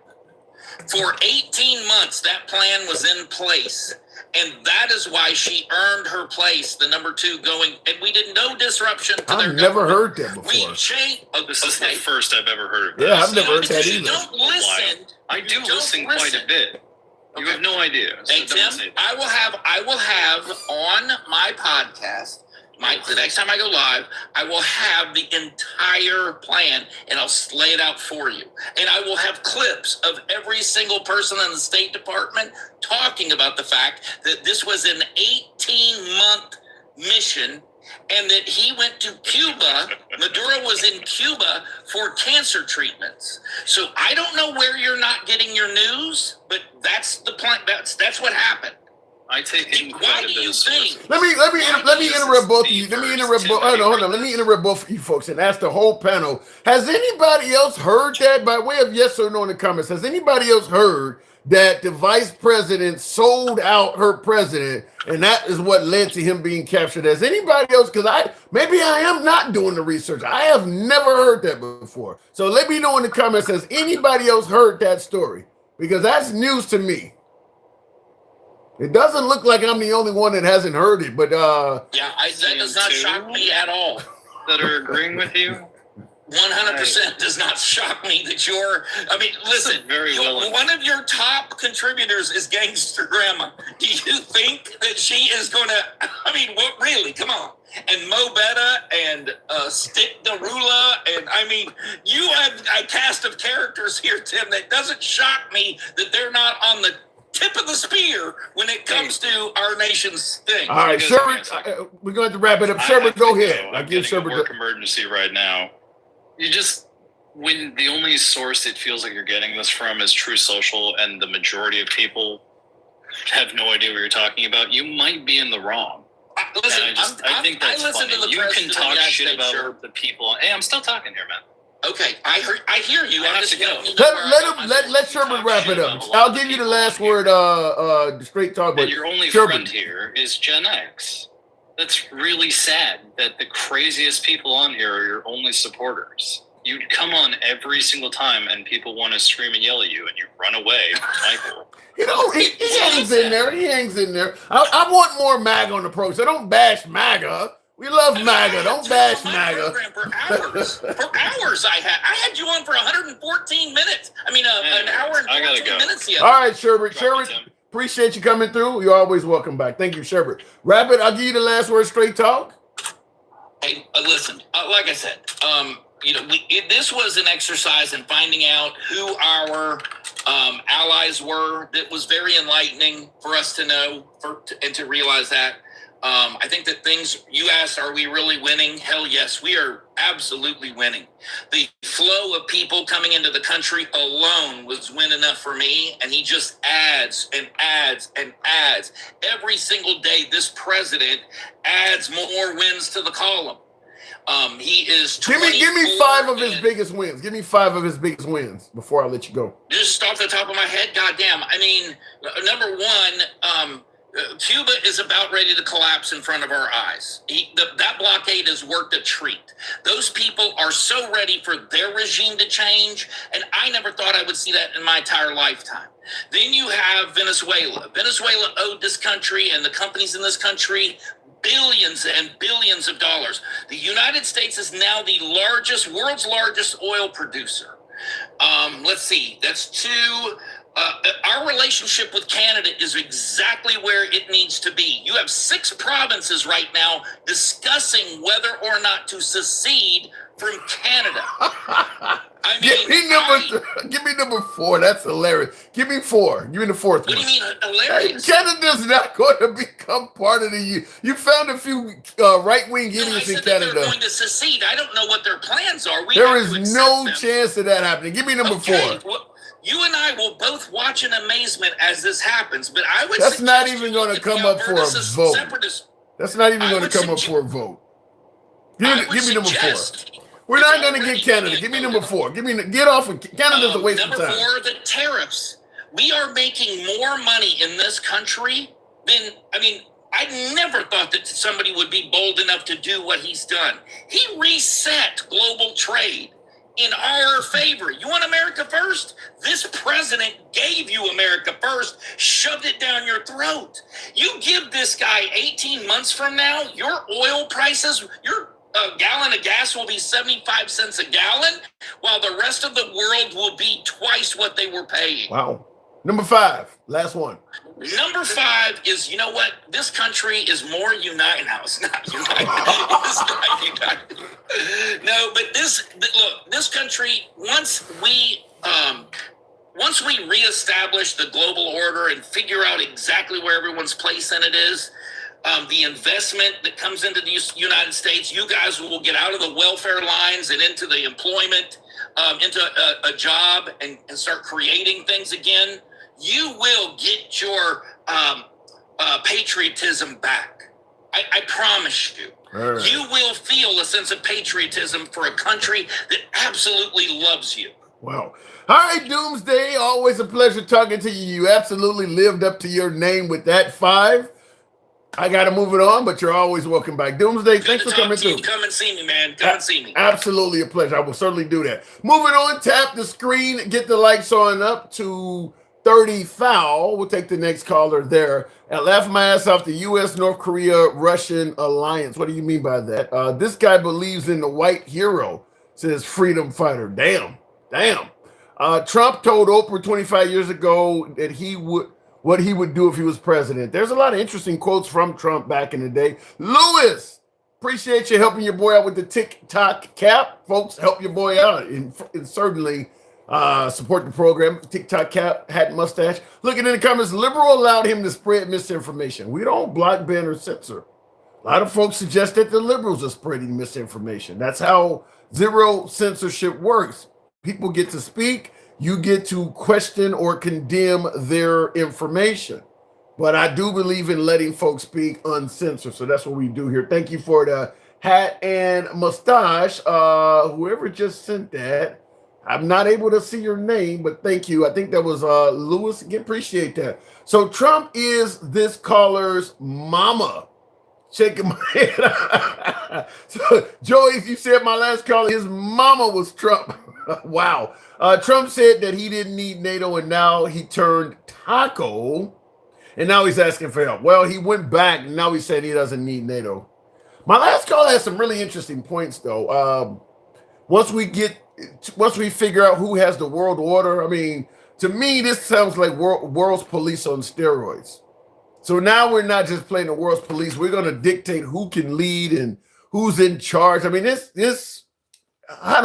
For 18 months, that plan was in place. And that is why she earned her place, the number 2 going, and we did no disruption to their I've never government. heard that before. We changed. Oh, This is the first I've ever heard of this. Yeah, I've never heard that Because you either. don't listen. I do You don't listen quite a bit. You Okay. have no idea. So Hey don't Tim, say that. I will have on my podcast, the next time I go live, I will have the entire plan and I'll lay it out for you. And I will have clips of every single person in the State Department talking about the fact that this was an 18-month mission and that he went to Cuba. Maduro was in Cuba for cancer treatments. So I don't know where you're not getting your news, but that's the plan. That's what happened. I take in Why quite a do bit you of think? sources. Let me interrupt both of you. Let me interrupt both. Hold on. Let me interrupt both of you folks and ask the whole panel. Has anybody else heard that? By way of yes or no in the comments, has anybody else heard that the vice president sold out her president, and that is what led to him being captured? Has anybody else? Because maybe I am not doing the research. I have never heard that before. So let me know in the comments. Has anybody else heard that story? Because that's news to me. It doesn't look like I'm the only one that hasn't heard it, but Yeah, that does not shock me at all. That are agreeing with you. 100% does not shock me that you're. I mean, listen. Very well. One of your top contributors is Gangster Grandma. Do you think that she is going to? I mean, what really? Come on. And Mo Betta and Stick Darula, and I mean, you have a cast of characters here, Tim. That doesn't shock me that they're not on the tip of the spear when it comes to our nation's thing. all right, Sherbert, we're going to wrap it up. Sherbert, go ahead. I'm give getting a Sherbert work emergency right now. When the only source it feels like you're getting this from is True Social, and the majority of people have no idea what you're talking about, you might be in the wrong. Listen, I think that's listen funny. to the You can president of the talk United shit States, about sure. the people. Hey, I'm still talking here, man. Okay, I hear you. I I'm have just to go. Let Sherbert wrap it up. I'll give you the last word, straight talk. But And your only Sherbert, friend here is Gen X. That's really sad that the craziest people on here are your only supporters. You come on every single time and people want to scream and yell at you and you run away from Michael. you know, he hangs in there. He hangs in there. I want more MAGA on the program. So don't bash MAGA. We love MAGA. Don't bash MAGA. For hours. For hours I had you on for 114 minutes. I mean, an hour and I gotta 14 go. minutes the All other. right, Sherbert. Sherbert, Tim. appreciate you coming through. You're always welcome back. Thank you, Sherbert. Wrap it. I'll give you the last word, straight talk. Hey, listen, like I said, this was an exercise in finding out who our allies were. That was very enlightening for us to know and to realize that. I think that things you asked, are we really winning? Hell yes, we are absolutely winning. The flow of people coming into the country alone was win enough for me. And he just adds and adds and adds. Every single day, this president adds more wins to the column. He is Give me 5 of his biggest wins. Give me 5 of his biggest wins before I let you go. Just off the top of my head, goddamn. I mean, number one, Cuba is about ready to collapse in front of our eyes. That blockade has worked a treat. Those people are so ready for their regime to change, and I never thought I would see that in my entire lifetime. Then you have Venezuela. Venezuela owed this country and the companies in this country billions and billions of dollars. The United States is now the world's largest oil producer. Let's see, that's 2. Our relationship with Canada is exactly where it needs to be. You have 6 provinces right now discussing whether or not to secede from Canada. I mean, Give me number 4. That's hilarious. Give me 4. Give me the fourth what one. do you mean Hey, hilarious? Canada's not going to become part of the EU. You found a few right-wing No, I idiots in said that they're Canada. going to secede. I don't know what their plans are. We There have is to accept no them. chance of that happening. Give me number 4. Well, you and I will both watch in amazement as this happens, but I would That's not suggest even you look gonna at come the up for a Alberta vote. separatists. That's not even I going to would come up suggest- for a vote. I would Give me number 4. suggest We're it's not going to already get Canada. being Give me voted number on. 4. Get off of Canada's a waste of Number time. 4, the tariffs. We are making more money in this country than, I never thought that somebody would be bold enough to do what he's done. He reset global trade in our favor. You want America first? This president gave you America first, shoved it down your throat. You give this guy 18 months from now, your oil prices, your gallon of gas will be 75 cents a gallon, while the rest of the world will be twice what they were paying. Wow. Number 5. Last one. Number 5 is, you know what? This country is more united. No, it's not united. It's not united. No, but this country, once we reestablish the global order and figure out exactly where everyone's place in it is, the investment that comes into the United States, you guys will get out of the welfare lines and into the employment, into a job and start creating things again. You will get your patriotism back. I promise you. Right. You will feel a sense of patriotism for a country that absolutely loves you. Wow. All right, Doomsday. Always a pleasure talking to you. You absolutely lived up to your name with that 5. I got to move it on, but you're always welcome back. Doomsday, thanks for coming through. Come and see me, man. Come and see me. Absolutely a pleasure. I will certainly do that. Moving on, tap the screen, get the lights on up to 30 foul. We'll take the next caller there. And laugh my ass off the U.S. North Korea Russian alliance. What do you mean by that? This guy believes in the white hero, says freedom fighter. Damn. Trump told Oprah 25 years ago that what he would do if he was president. There's a lot of interesting quotes from Trump back in the day. Lewis, appreciate you helping your boy out with the TikTok cap. Folks, help your boy out and certainly support the program. TikTok cap, hat, and mustache. Looking in the comments, liberal allowed him to spread misinformation. We don't block, ban, or censor. A lot of folks suggest that the liberals are spreading misinformation. That's how zero censorship works. People get to speak. You get to question or condemn their information. But I do believe in letting folks speak uncensored. So that's what we do here. Thank you for the hat and mustache. Whoever just sent that, I'm not able to see your name, but thank you. I think that was Lewis. Again, appreciate that. So Trump is this caller's mama. Shaking my head. So, Joey, if you said my last caller, his mama was Trump. Wow. Trump said that he didn't need NATO, and now he turned taco, and now he's asking for help. Well, he went back, and now he said he doesn't need NATO. My last caller has some really interesting points, though. Once we figure out who has the world order, I mean, to me, this sounds like world's police on steroids. So now we're not just playing the world's police. We're going to dictate who can lead and who's in charge. I mean, this I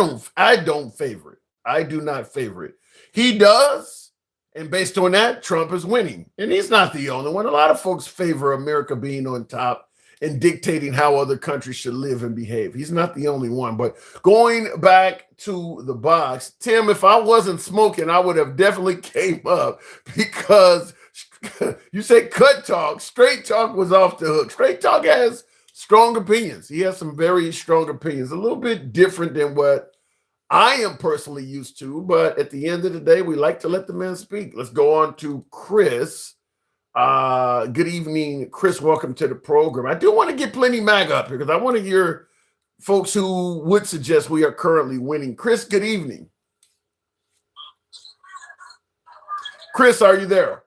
don't favor it. I do not favor it. He does, and based on that, Trump is winning. And he's not the only one. A lot of folks favor America being on top and dictating how other countries should live and behave. He's not the only one. But going back to the box, Tim, if I wasn't smoking, I would have definitely came up because you say cut talk, straight talk was off the hook. Straight talk has strong opinions. He has some very strong opinions, a little bit different than what I am personally used to. But at the end of the day, we like to let the man speak. Let's go on to Chris. Good evening, Chris. Welcome to the program. I do want to get plenty mag up here because I want to hear folks who would suggest we are currently winning. Chris, good evening. Chris, are you there?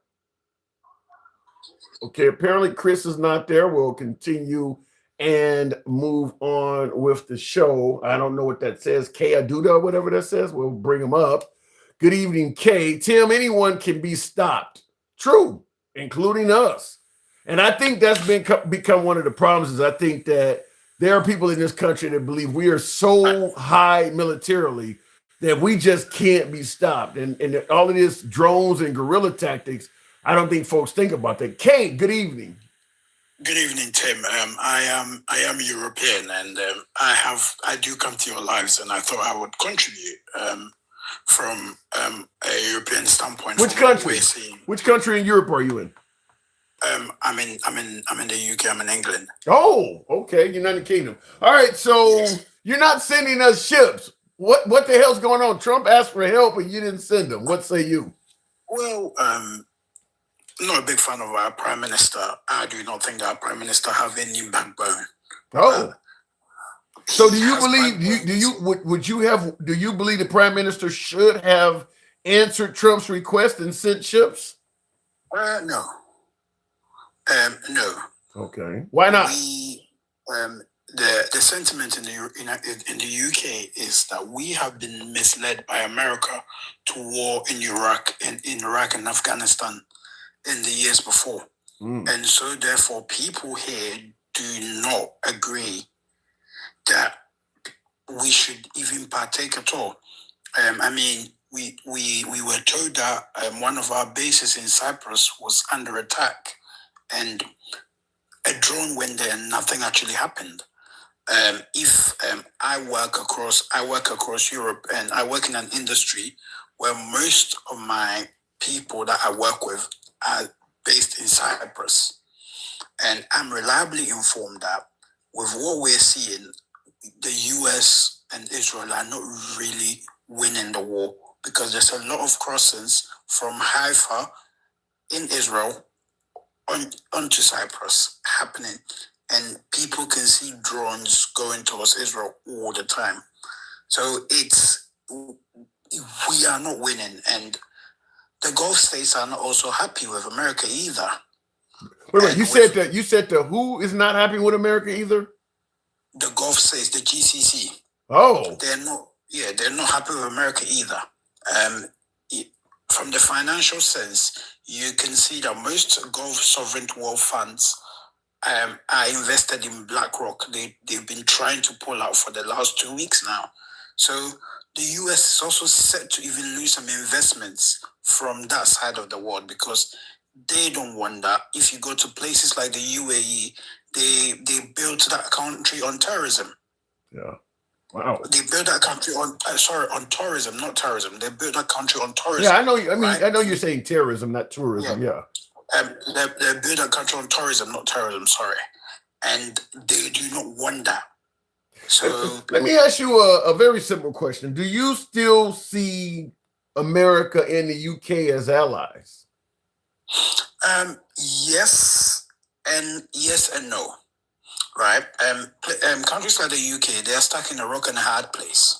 Okay, apparently Chris is not there. We'll continue and move on with the show. I don't know what that says. Kay Aduda, whatever that says. We'll bring him up. Good evening, Kay. Tim, anyone can be stopped. True, including us. And I think that's become one of the problems is I think that there are people in this country that believe we are so high militarily that we just can't be stopped. And all of this drones and guerrilla tactics, I don't think folks think about that. Kate, good evening. Good evening, Tim. I am European, and I do come to your lives, and I thought I would contribute from a European standpoint. Which from what country? we're seeing. Which country in Europe are you in? I'm in the UK. I'm in England. Oh, okay, United Kingdom. All right, so you're not sending us ships. What the hell's going on? Trump asked for help and you didn't send them. What say you? Well, I'm not a big fan of our prime minister. I do not think our prime minister have any backbone. Oh. So do He you has believe do you believe the prime minister should have answered Trump's request and sent ships? No. No. Okay. Why not? The sentiment in the UK is that we have been misled by America to war in Iraq and Afghanistan in the years before. And so therefore people here do not agree that we should even partake at all. I mean, we were told that one of our bases in Cyprus was under attack, and a drone went there and nothing actually happened. If I work across Europe, and I work in an industry where most of my people that I work with are based in Cyprus, and I'm reliably informed that with what we're seeing, the US and Israel are not really winning the war, because there's a lot of crossings from Haifa in Israel onto Cyprus happening, and people can see drones going towards Israel all the time. So we are not winning, and the Gulf states are not also happy with America either. Wait, you said that who is not happy with America either? The Gulf states, the GCC. Oh. They're not happy with America either. From the financial sense, you can see that most Gulf sovereign wealth funds are invested in BlackRock. They've been trying to pull out for the last 2 weeks now. So the US is also set to even lose some investments from that side of the world, because they don't want that. If you go to places like the UAE, they built that country on terrorism. Yeah. Wow. They built that country on tourism, not terrorism. They built that country on tourism. Yeah, I know. I know you're saying terrorism, not tourism. Yeah. They built that country on tourism, not terrorism. Sorry, and they do not want that. So let me ask you a very simple question: do you still see America and the UK as allies? Yes and no. Right? Countries like the UK, they are stuck in a rock and a hard place.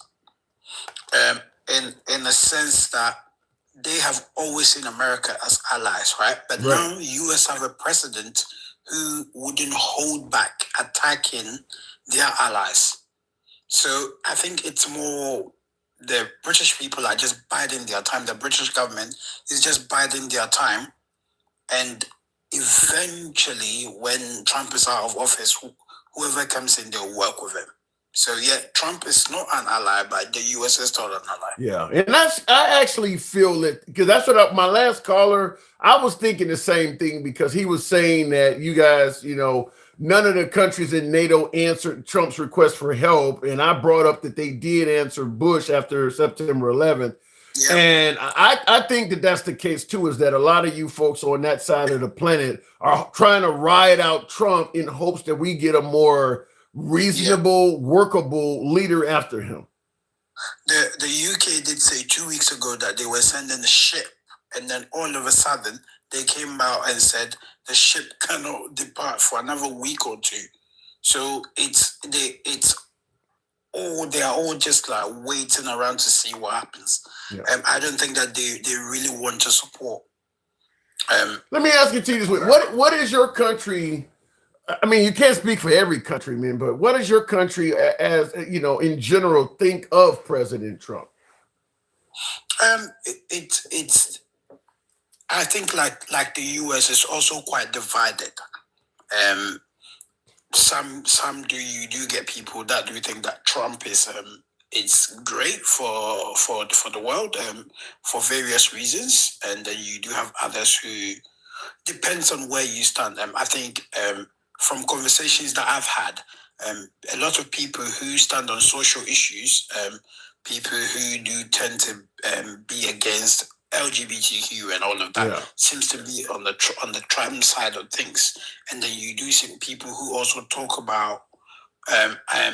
In the sense that they have always seen America as allies, right? But now US have a president who wouldn't hold back attacking their allies. So I think it's more the British people are just biding their time. The British government is just biding their time, and eventually, when Trump is out of office, whoever comes in, they'll work with him. So yeah, Trump is not an ally, but the US is not an ally. Yeah, and I actually feel that, because that's what my last caller, I was thinking the same thing, because he was saying that you guys, none of the countries in NATO answered Trump's request for help, and I brought up that they did answer Bush after September 11th. Yeah. And I think that that's the case too, is that a lot of you folks on that side of the planet are trying to ride out Trump in hopes that we get a more reasonable, workable leader after him. The UK did say 2 weeks ago that they were sending a ship, and then all of a sudden they came out and said the ship cannot depart for another week or two. So they are all just like waiting around to see what happens. Yeah. I don't think that they really want to support. Let me ask you this way: what is your country? I mean, you can't speak for every country, man, but what does your country, as in general, think of President Trump? It's I think like the US is also quite divided. Some you do get people that do think that Trump is it's great for the world for various reasons, and then you do have others who depends on where you stand. I think from conversations that I've had, a lot of people who stand on social issues, people who do tend to be against LGBTQ and all of that, Yeah. seems to be on the Trump side of things. And then you do see people who also talk about.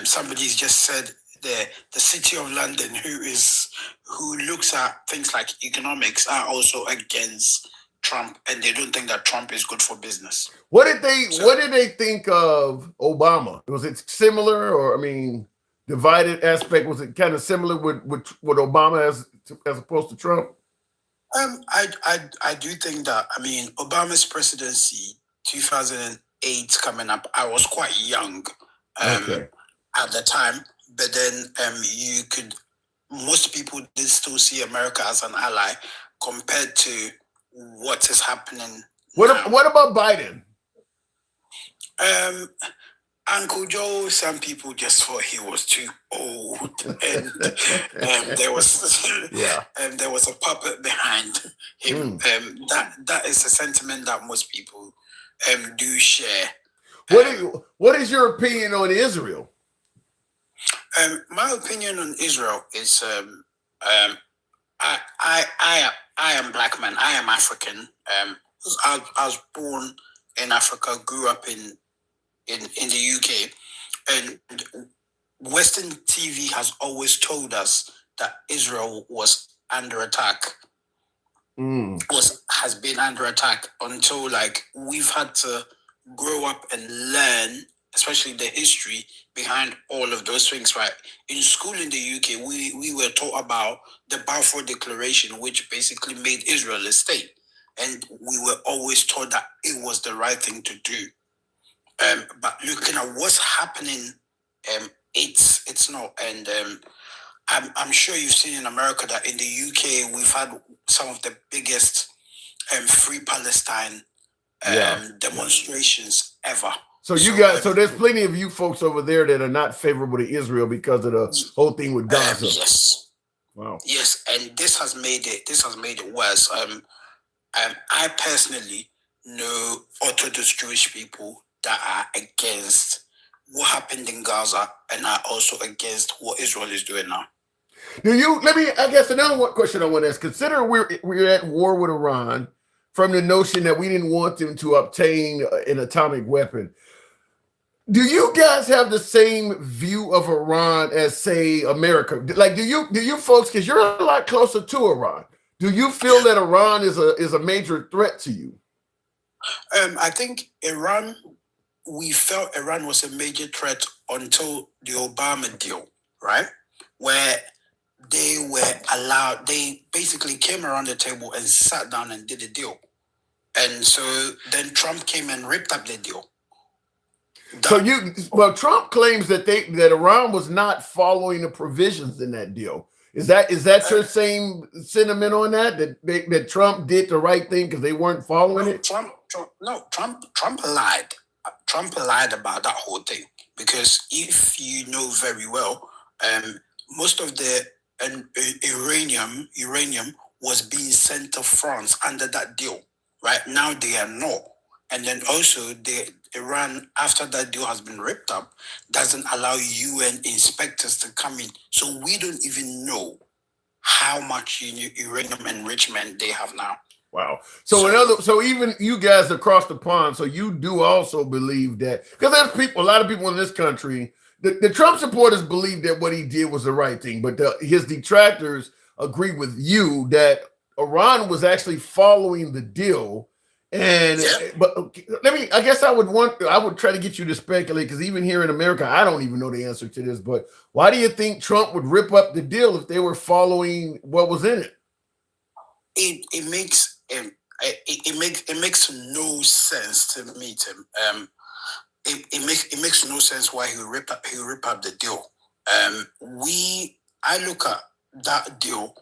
Somebody's just said the city of London, who looks at things like economics, are also against Trump, and they don't think that Trump is good for business. What did they think of Obama? Was it similar, or I mean, divided aspect? Was it kind of similar with what Obama as opposed to Trump? I do think that, I mean, Obama's presidency, 2008 coming up, I was quite young Okay. at the time, but then most people did still see America as an ally compared to what is happening now. What about Biden? Uncle Joe, some people just thought he was too old, and there was there was a puppet behind him. That is a sentiment that most people do share. What is your opinion on Israel? My opinion on Israel is I am black man. I am African. I was born in Africa, grew up in the UK, and Western TV has always told us that Israel was under attack. Has been under attack until we've had to grow up and learn, especially the history behind all of those things, right? In school in the UK, we were taught about the Balfour Declaration, which basically made Israel a state. And we were always taught that it was the right thing to do. But looking at what's happening, it's not. And I'm sure you've seen in America that in the UK, we've had some of the biggest Free Palestine demonstrations ever. So so there's plenty of you folks over there that are not favorable to Israel because of the whole thing with Gaza. Yes. Wow. Yes, and this has made it worse. I personally know Orthodox Jewish people that are against what happened in Gaza and are also against what Israel is doing now. I guess another question I want to ask, consider we're at war with Iran from the notion that we didn't want them to obtain an atomic weapon. Do you guys have the same view of Iran as, say, America? Like, do you folks, because you're a lot closer to Iran, do you feel that Iran is a major threat to you? I think we felt Iran was a major threat until the Obama deal, right? Where they basically came around the table and sat down and did a deal. And so then Trump came and ripped up the deal. Trump claims that Iran was not following the provisions in that deal. Is that your same sentiment on that Trump did the right thing because they weren't following it? Trump lied. Trump lied about that whole thing, because if you know very well, most of the uranium was being sent to France under that deal. Right now they are not. And then also Iran, after that deal has been ripped up, doesn't allow UN inspectors to come in. So we don't even know how much uranium enrichment they have now. Wow. So even you guys across the pond, so you do also believe that, because there's a lot of people in this country, the Trump supporters believe that what he did was the right thing, but his detractors agree with you that Iran was actually following the deal. And I guess I would try to get you to speculate, because even here in America, I don't even know the answer to this, but why do you think Trump would rip up the deal if they were following what was in it? It makes no sense to me, Tim. It makes no sense why he rip up the deal. I look at that deal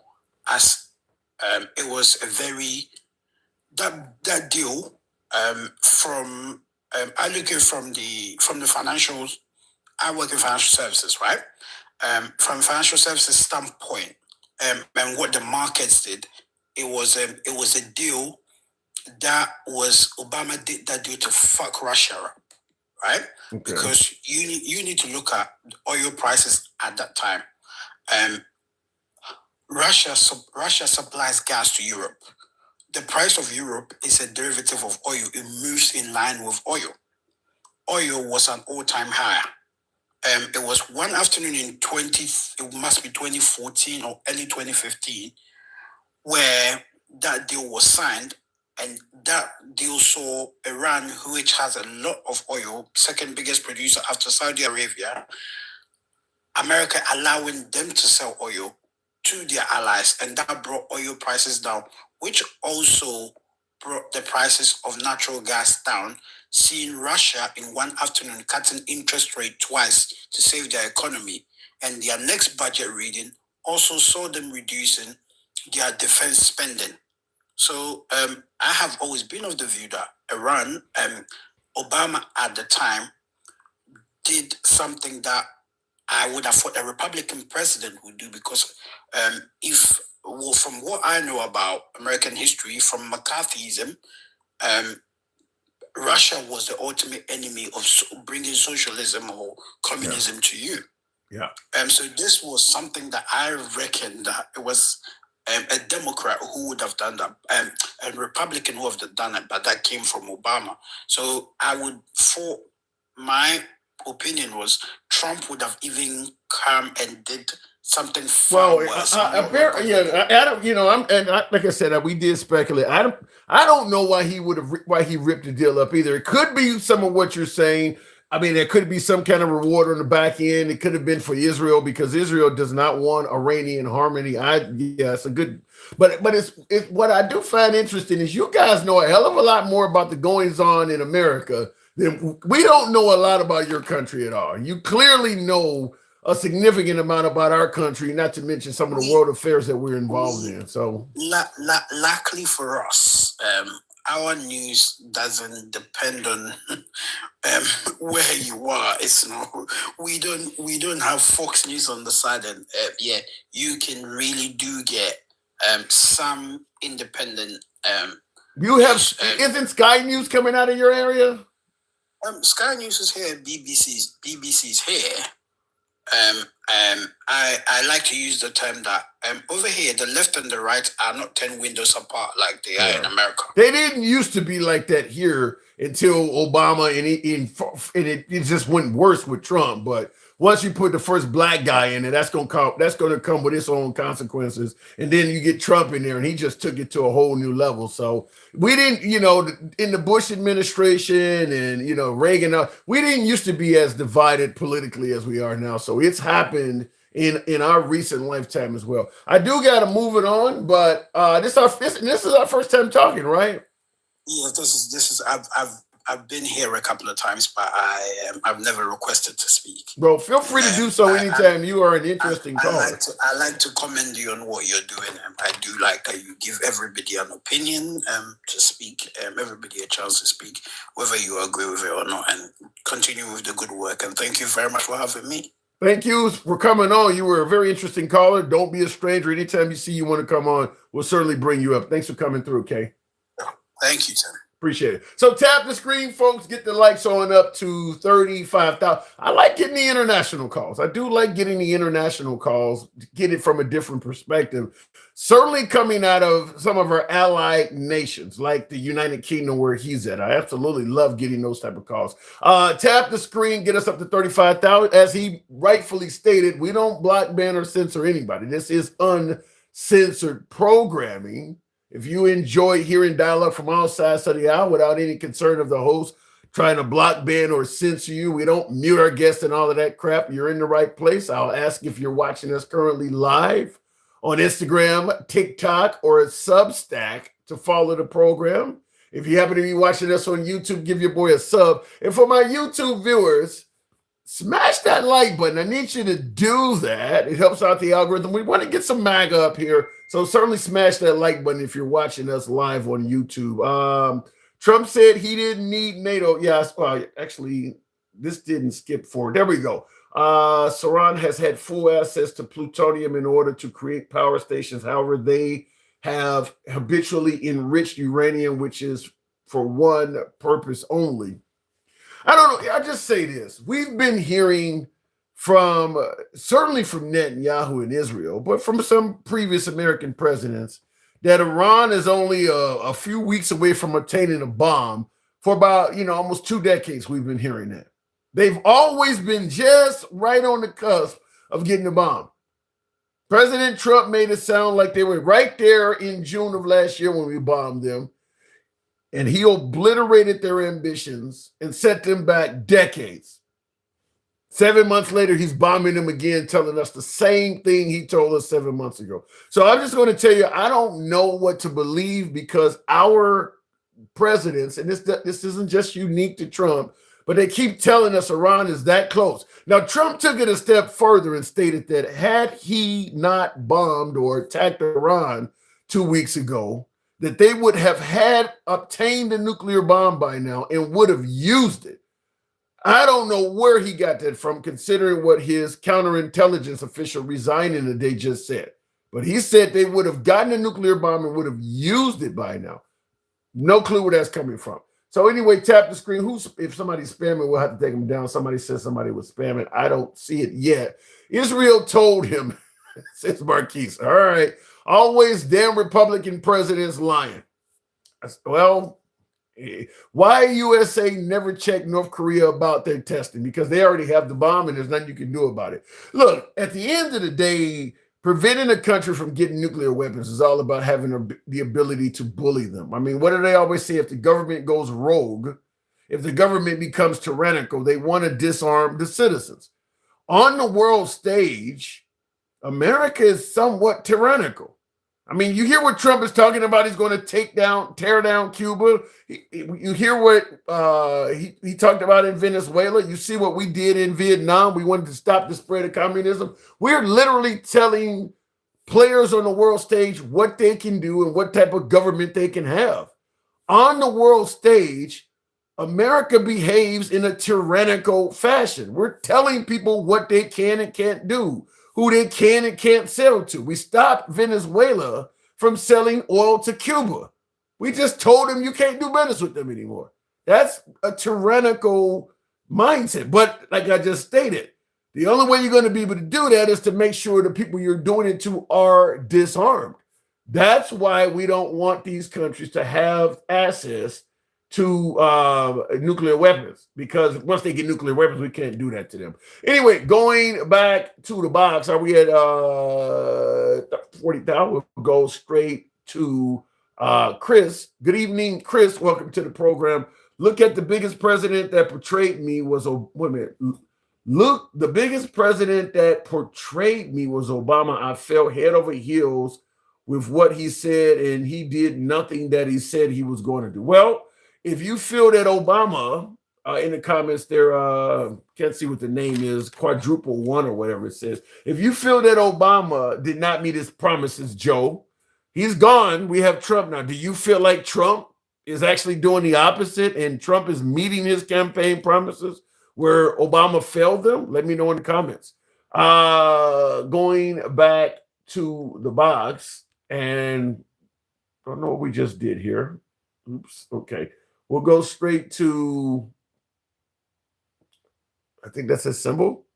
as it was a very that deal from I look at it from the financials. I work in financial services, right? from financial services standpoint, and what the markets did, it was a deal that was Obama did that deal to fuck Russia up, right? Okay. Because you need to look at oil prices at that time. Russia supplies gas to Europe. The price of Europe is a derivative of oil. It moves in line with oil. Oil was an all-time high. It was one afternoon in it must be 2014 or early 2015, where that deal was signed, and that deal saw Iran, which has a lot of oil, second biggest producer after Saudi Arabia, America allowing them to sell oil to their allies, and that brought oil prices down, which also brought the prices of natural gas down, seeing Russia in one afternoon cutting interest rate twice to save their economy, and their next budget reading also saw them reducing their defense spending. So I have always been of the view that Iran, Obama at the time, did something that I would have thought a Republican president would do, because from what I know about American history, from McCarthyism, Russia was the ultimate enemy of bringing socialism or communism to you. Yeah. So this was something that I reckon that it was a Democrat who would have done that, a Republican who would have done it, but that came from Obama. So for my opinion was Trump would have even come and did something far worse. Apparently, yeah, I don't, like I said, we did speculate. I don't know why he ripped the deal up either. It could be some of what you're saying. I mean, there could be some kind of reward on the back end. It could have been for Israel, because Israel does not want Iranian harmony. It's a good, but it's what I do find interesting is you guys know a hell of a lot more about the goings on in America than we don't know a lot about your country at all. You clearly know a significant amount about our country, not to mention some of the world affairs that we're involved in. So, luckily for us, our news doesn't depend on where you are. It's not. We don't have Fox News on the side, and you can really do get some independent. You have isn't Sky News coming out of your area? Sky News is here. BBC's here. I like to use the term that over here the left and the right are not 10 windows apart like they are in America. They didn't used to be like that here until Obama, and it just went worse with Trump. But once you put the first black guy in it, that's gonna come with its own consequences. And then you get Trump in there, and he just took it to a whole new level. So we didn't, in the Bush administration and Reagan, we didn't used to be as divided politically as we are now. So it's happened in our recent lifetime as well. I do gotta move it on, but this is our first time talking, right? Yeah, this is I've been here a couple of times, but I've never requested to speak. Bro, feel free to do so anytime. You are an interesting caller. I like to commend you on what you're doing. I do like that you give everybody an opinion to speak, everybody a chance to speak, whether you agree with it or not, and continue with the good work. And thank you very much for having me. Thank you for coming on. You were a very interesting caller. Don't be a stranger. Anytime you see you want to come on, we'll certainly bring you up. Thanks for coming through, Kay. Thank you, Tim. Appreciate it. So tap the screen, folks. Get the likes on up to 35,000. I like getting the international calls. I do like getting the international calls, get it from a different perspective. Certainly coming out of some of our allied nations, like the United Kingdom where he's at. I absolutely love getting those type of calls. Tap the screen, get us up to 35,000. As he rightfully stated, we don't block, ban, or censor anybody. This is uncensored programming. If you enjoy hearing dialogue from all sides of the aisle without any concern of the host trying to block, ban, or censor you, we don't mute our guests and all of that crap. You're in the right place. I'll ask if you're watching us currently live on Instagram, TikTok, or Substack to follow the program. If you happen to be watching us on YouTube, give your boy a sub. And for my YouTube viewers, smash that like button. I need you to do that. It helps out the algorithm. We want to get some MAGA up here. So certainly smash that like button if you're watching us live on YouTube. Trump said he didn't need NATO. Yes, actually, this didn't skip forward. There we go. Saran has had full access to plutonium in order to create power stations. However, they have habitually enriched uranium, which is for one purpose only. I don't know. I just say this. We've been hearing from certainly from Netanyahu in Israel, but from some previous American presidents that Iran is only a few weeks away from obtaining a bomb. For about, almost 2 decades, we've been hearing that. They've always been just right on the cusp of getting a bomb. President Trump made it sound like they were right there in June of last year when we bombed them. And he obliterated their ambitions and set them back decades. 7 months later, he's bombing them again, telling us the same thing he told us 7 months ago. So I'm just going to tell you, I don't know what to believe because our presidents, and this isn't just unique to Trump, but they keep telling us Iran is that close. Now, Trump took it a step further and stated that had he not bombed or attacked Iran 2 weeks ago, that they would have had obtained a nuclear bomb by now and would have used it. I don't know where he got that from, considering what his counterintelligence official resigning today just said. But he said they would have gotten a nuclear bomb and would have used it by now. No clue where that's coming from. So anyway, tap the screen. If somebody's spamming, we'll have to take them down. Somebody said somebody was spamming. I don't see it yet. Israel told him, says Marquise, all right, always damn Republican presidents lying. Well, why USA never checked North Korea about their testing? Because they already have the bomb and there's nothing you can do about it. Look, at the end of the day, preventing a country from getting nuclear weapons is all about having the ability to bully them. I mean, what do they always say? If the government goes rogue, if the government becomes tyrannical, they want to disarm the citizens. On the world stage, America is somewhat tyrannical. I mean, you hear what Trump is talking about. He's going to tear down Cuba. You hear what he talked about in Venezuela. You see what we did in Vietnam. We wanted to stop the spread of communism. We're literally telling players on the world stage what they can do and what type of government they can have. On the world stage, America behaves in a tyrannical fashion. We're telling people what they can and can't do, who they can and can't sell to. We stopped Venezuela from selling oil to Cuba. We just told them you can't do business with them anymore. That's a tyrannical mindset. But like I just stated, the only way you're going to be able to do that is to make sure the people you're doing it to are disarmed. That's why we don't want these countries to have access to nuclear weapons, because once they get nuclear weapons, we can't do that to them. Anyway, going back to the box, are we at 40,000? We'll go straight to Chris. Good evening, Chris. Welcome to the program. Look at the biggest president that portrayed me was wait a minute. Look, the biggest president that portrayed me was Obama. I fell head over heels with what he said, and he did nothing that he said he was going to do. Well, if you feel that Obama, in the comments there, can't see what the name is, quadruple one or whatever it says. If you feel that Obama did not meet his promises, Joe, he's gone. We have Trump now. Do you feel like Trump is actually doing the opposite and Trump is meeting his campaign promises where Obama failed them? Let me know in the comments. Going back to the box, and I don't know what we just did here. Oops. Okay. We'll go straight to, I think that's a symbol.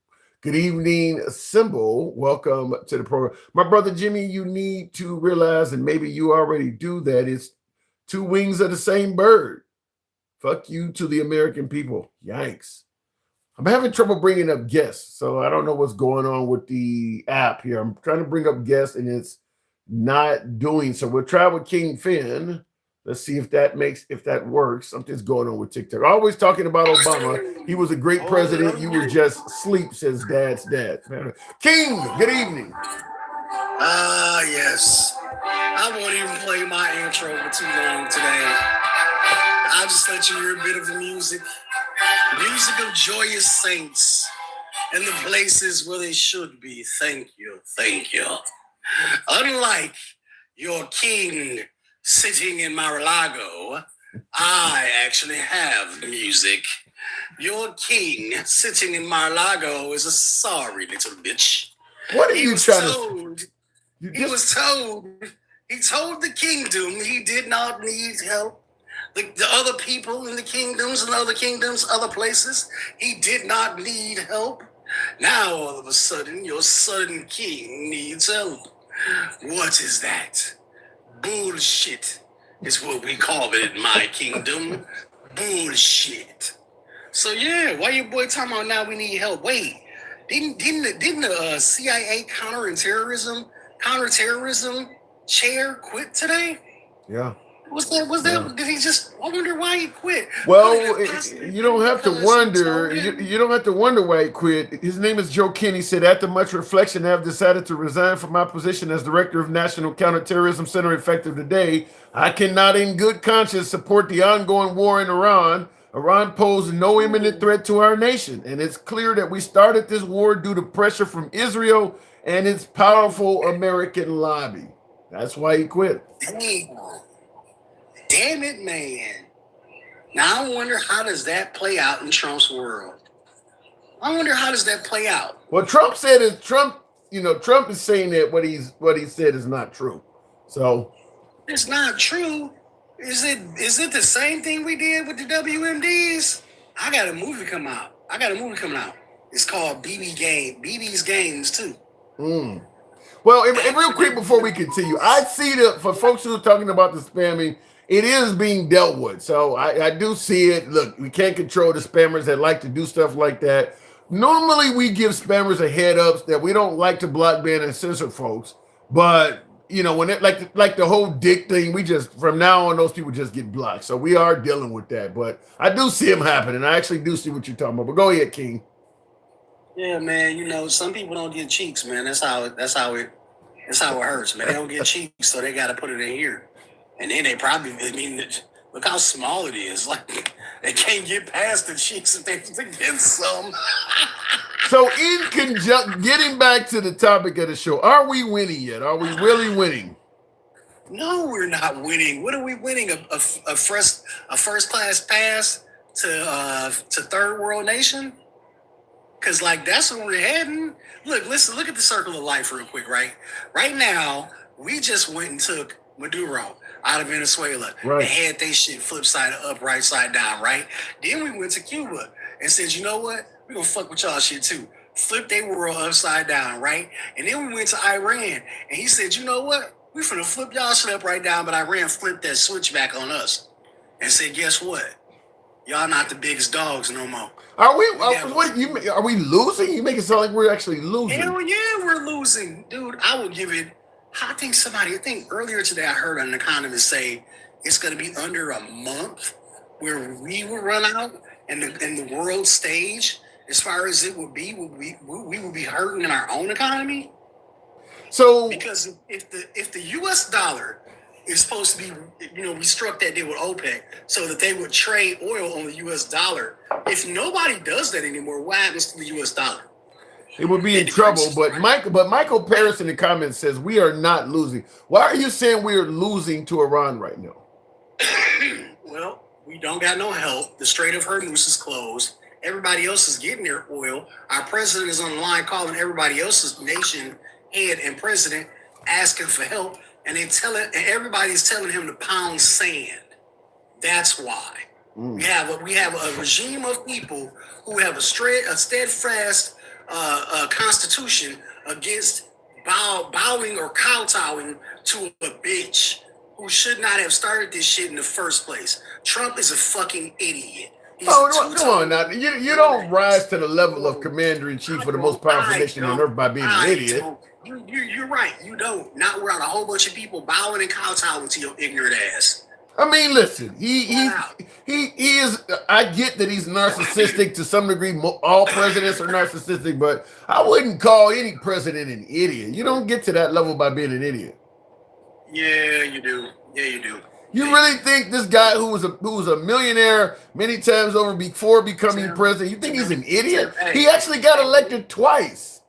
Good evening, symbol. Welcome to the program. My brother Jimmy, you need to realize, and maybe you already do that, it's two wings of the same bird. Fuck you to the American people. Yikes. I'm having trouble bringing up guests, so I don't know what's going on with the app here. I'm trying to bring up guests, and it's not doing so. We'll try with King Finn. Let's see if that works. Something's going on with TikTok. Always talking about Obama. He was a great president. You were just asleep, says Dad's dad. King, good evening. Yes. I won't even play my intro for too long today. I'll just let you hear a bit of the music. Music of joyous saints in the places where they should be. Thank you. Thank you. Unlike your king sitting in Mar-a-Lago, I actually have music Your king sitting in Mar-a-Lago is a sorry little bitch. What are He you was trying told, to? You he was told, he told the kingdom he did not need help. The other people in the kingdoms and other kingdoms, other places, he did not need help. Now all of a sudden, your son king needs help. What is that? Bullshit is what we call it in my kingdom. Bullshit. So yeah, why your boy talking about now we need help? Wait, didn't the CIA counterterrorism chair quit today? Yeah. Was that? Did he just? I wonder why he quit. Well, Could it possibly you don't be have to because he wonder. told him- You don't have to wonder why he quit. His name is Joe Kenny. Said after much reflection, I have decided to resign from my position as director of National Counterterrorism Center effective today. I cannot, in good conscience, support the ongoing war in Iran. Iran poses no imminent threat to our nation, and it's clear that we started this war due to pressure from Israel and its powerful American lobby. That's why he quit. Damn it, man. Now I wonder how does that play out in Trump's world? I wonder how does that play out? Well, Trump said is Trump. Trump is saying that what he said is not true. So It's not true. Is it the same thing we did with the WMDs? I got a movie coming out. It's called BB's Games too. Well, and real quick before we continue, I see for folks who are talking about the spamming, it is being dealt with. So I do see it. Look, we can't control the spammers that like to do stuff like that. Normally, we give spammers a head up that we don't like to block, ban, and censor folks. But when it like the whole dick thing, we just from now on those people just get blocked. So we are dealing with that. But I do see them happening. I actually do see what you're talking about. But go ahead, King. Yeah, man. Some people don't get cheeks, man. That's how it hurts, man. They don't get cheeks, so they got to put it in here. And then they probably, look how small it is. Like they can't get past the cheeks if they get some. So in conjunction, getting back to the topic of the show, are we winning yet? Are we really winning? No, we're not winning. What are we winning? A first class pass to third world nation? Because that's where we're heading. Look at the circle of life real quick, right? Right now, we just went and took Maduro out of Venezuela and had they shit flip side up, right side down, right? Then we went to Cuba and said, you know what? We're going to fuck with y'all shit too. Flip their world upside down, right? And then we went to Iran and he said, you know what? We finna flip y'all shit up right down, but Iran flipped that switch back on us and said, guess what? Y'all not the biggest dogs no more. Are we? Are we losing? You make it sound like we're actually losing. Hell yeah, we're losing, dude. I will give it. I think earlier today I heard an economist say it's going to be under a month where we will run out and the world stage, as far as it would be, we will be hurting in our own economy. So because if the U.S. dollar is supposed to be, we struck that deal with OPEC so that they would trade oil on the U.S. dollar. If nobody does that anymore, what happens to the U.S. dollar? It would be in trouble. But Michael Paris in the comments says we are not losing. Why are you saying we are losing to Iran right now? Well, we don't got no help. The Strait of Hormuz is closed. Everybody else is getting their oil. Our president is on the line calling everybody else's nation head and president asking for help. And everybody's telling him to pound sand. That's why we have a regime of people who have a steadfast constitution against bowing or kowtowing to a bitch who should not have started this shit in the first place. Trump is a fucking idiot. Come on now. You don't rise to the level of commander-in-chief for the most powerful nation on earth by being an idiot. You're right. You don't. Not around a whole bunch of people bowing and kowtowing to your ignorant ass. I mean, listen. He is. I get that he's narcissistic to some degree. All presidents are narcissistic, but I wouldn't call any president an idiot. You don't get to that level by being an idiot. Yeah, you do. Yeah, you do. You really think this guy who was a millionaire many times over before becoming president, you think he's an idiot? He actually got elected twice.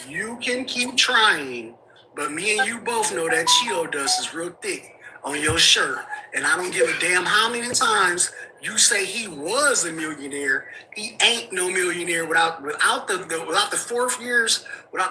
You can keep trying, but me and you both know that Cheeto dust is real thick on your shirt. And I don't give a damn how many times You say he was a millionaire. He ain't no millionaire without the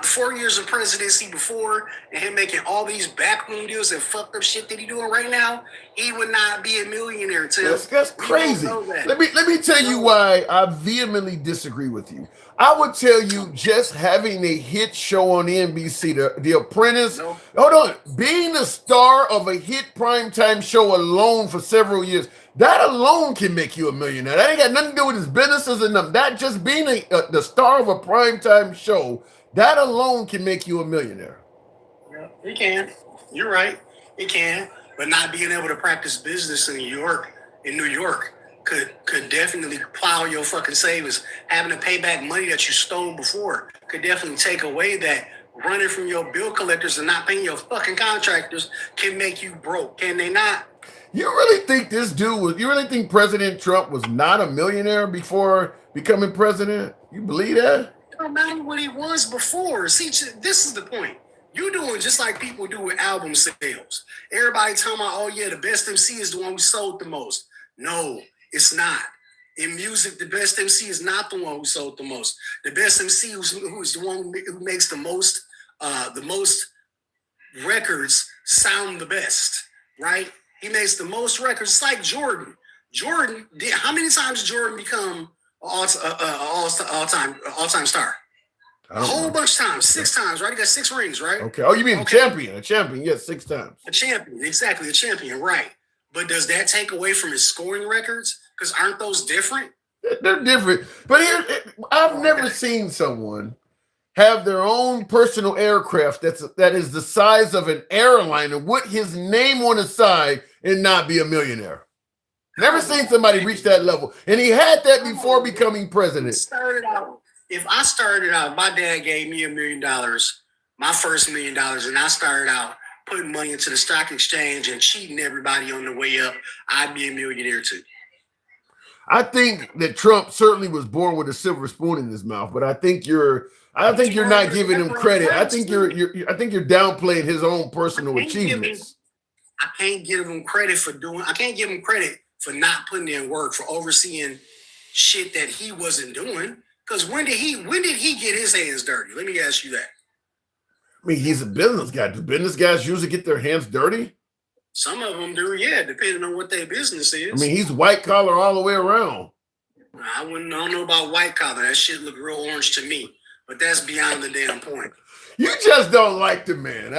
4 years of presidency before, and him making all these backroom deals and fucked up shit that he doing right now. He would not be a millionaire, Tim. That's crazy. Let me tell you why I vehemently disagree with you. I would tell you just having a hit show on NBC, The Apprentice. No. Hold on, being the star of a hit primetime show alone for several years, that alone can make you a millionaire. That ain't got nothing to do with his businesses and them. That just being the star of a primetime show, that alone can make you a millionaire. Yeah, it can. You're right. It can. But not being able to practice business in New York could definitely plow your fucking savings. Having to pay back money that you stole before could definitely take away that. Running from your bill collectors and not paying your fucking contractors can make you broke. Can they not? You really think you really think President Trump was not a millionaire before becoming president? You believe that? It don't matter what he was before. See, this is the point. You're doing just like people do with album sales. Everybody talking about, oh yeah, the best MC is the one who sold the most. No, it's not. In music, the best MC is not the one who sold the most. The best MC who is the one who makes the most records sound the best, right? He makes the most records. It's like Jordan. How many times did Jordan become all-time star? A whole bunch of times, 6 times, right? He got 6 rings, right? Okay. Oh, you mean a champion, yes, 6 times. A champion, exactly, a champion, right. But does that take away from his scoring records? Because aren't those different? They're different. But I've never seen someone have their own personal aircraft that is the size of an airline and put his name on the side and not be a millionaire. Never seen somebody reach that level. And he had that before becoming president. If I started out, my dad gave me $1 million, my first $1 million, and I started out putting money into the stock exchange and cheating everybody on the way up, I'd be a millionaire too. I think that Trump certainly was born with a silver spoon in his mouth, but I think you're not giving him credit. I think you're downplaying his own personal achievements. I can't give him credit for not putting in work, for overseeing shit that he wasn't doing. Because when did he get his hands dirty? Let me ask you that. I mean, he's a business guy. Do business guys usually get their hands dirty? Some of them do, yeah, depending on what their business is. I mean, he's white collar all the way around. I don't know about white collar. That shit look real orange to me. But that's beyond the damn point. You just don't like the man.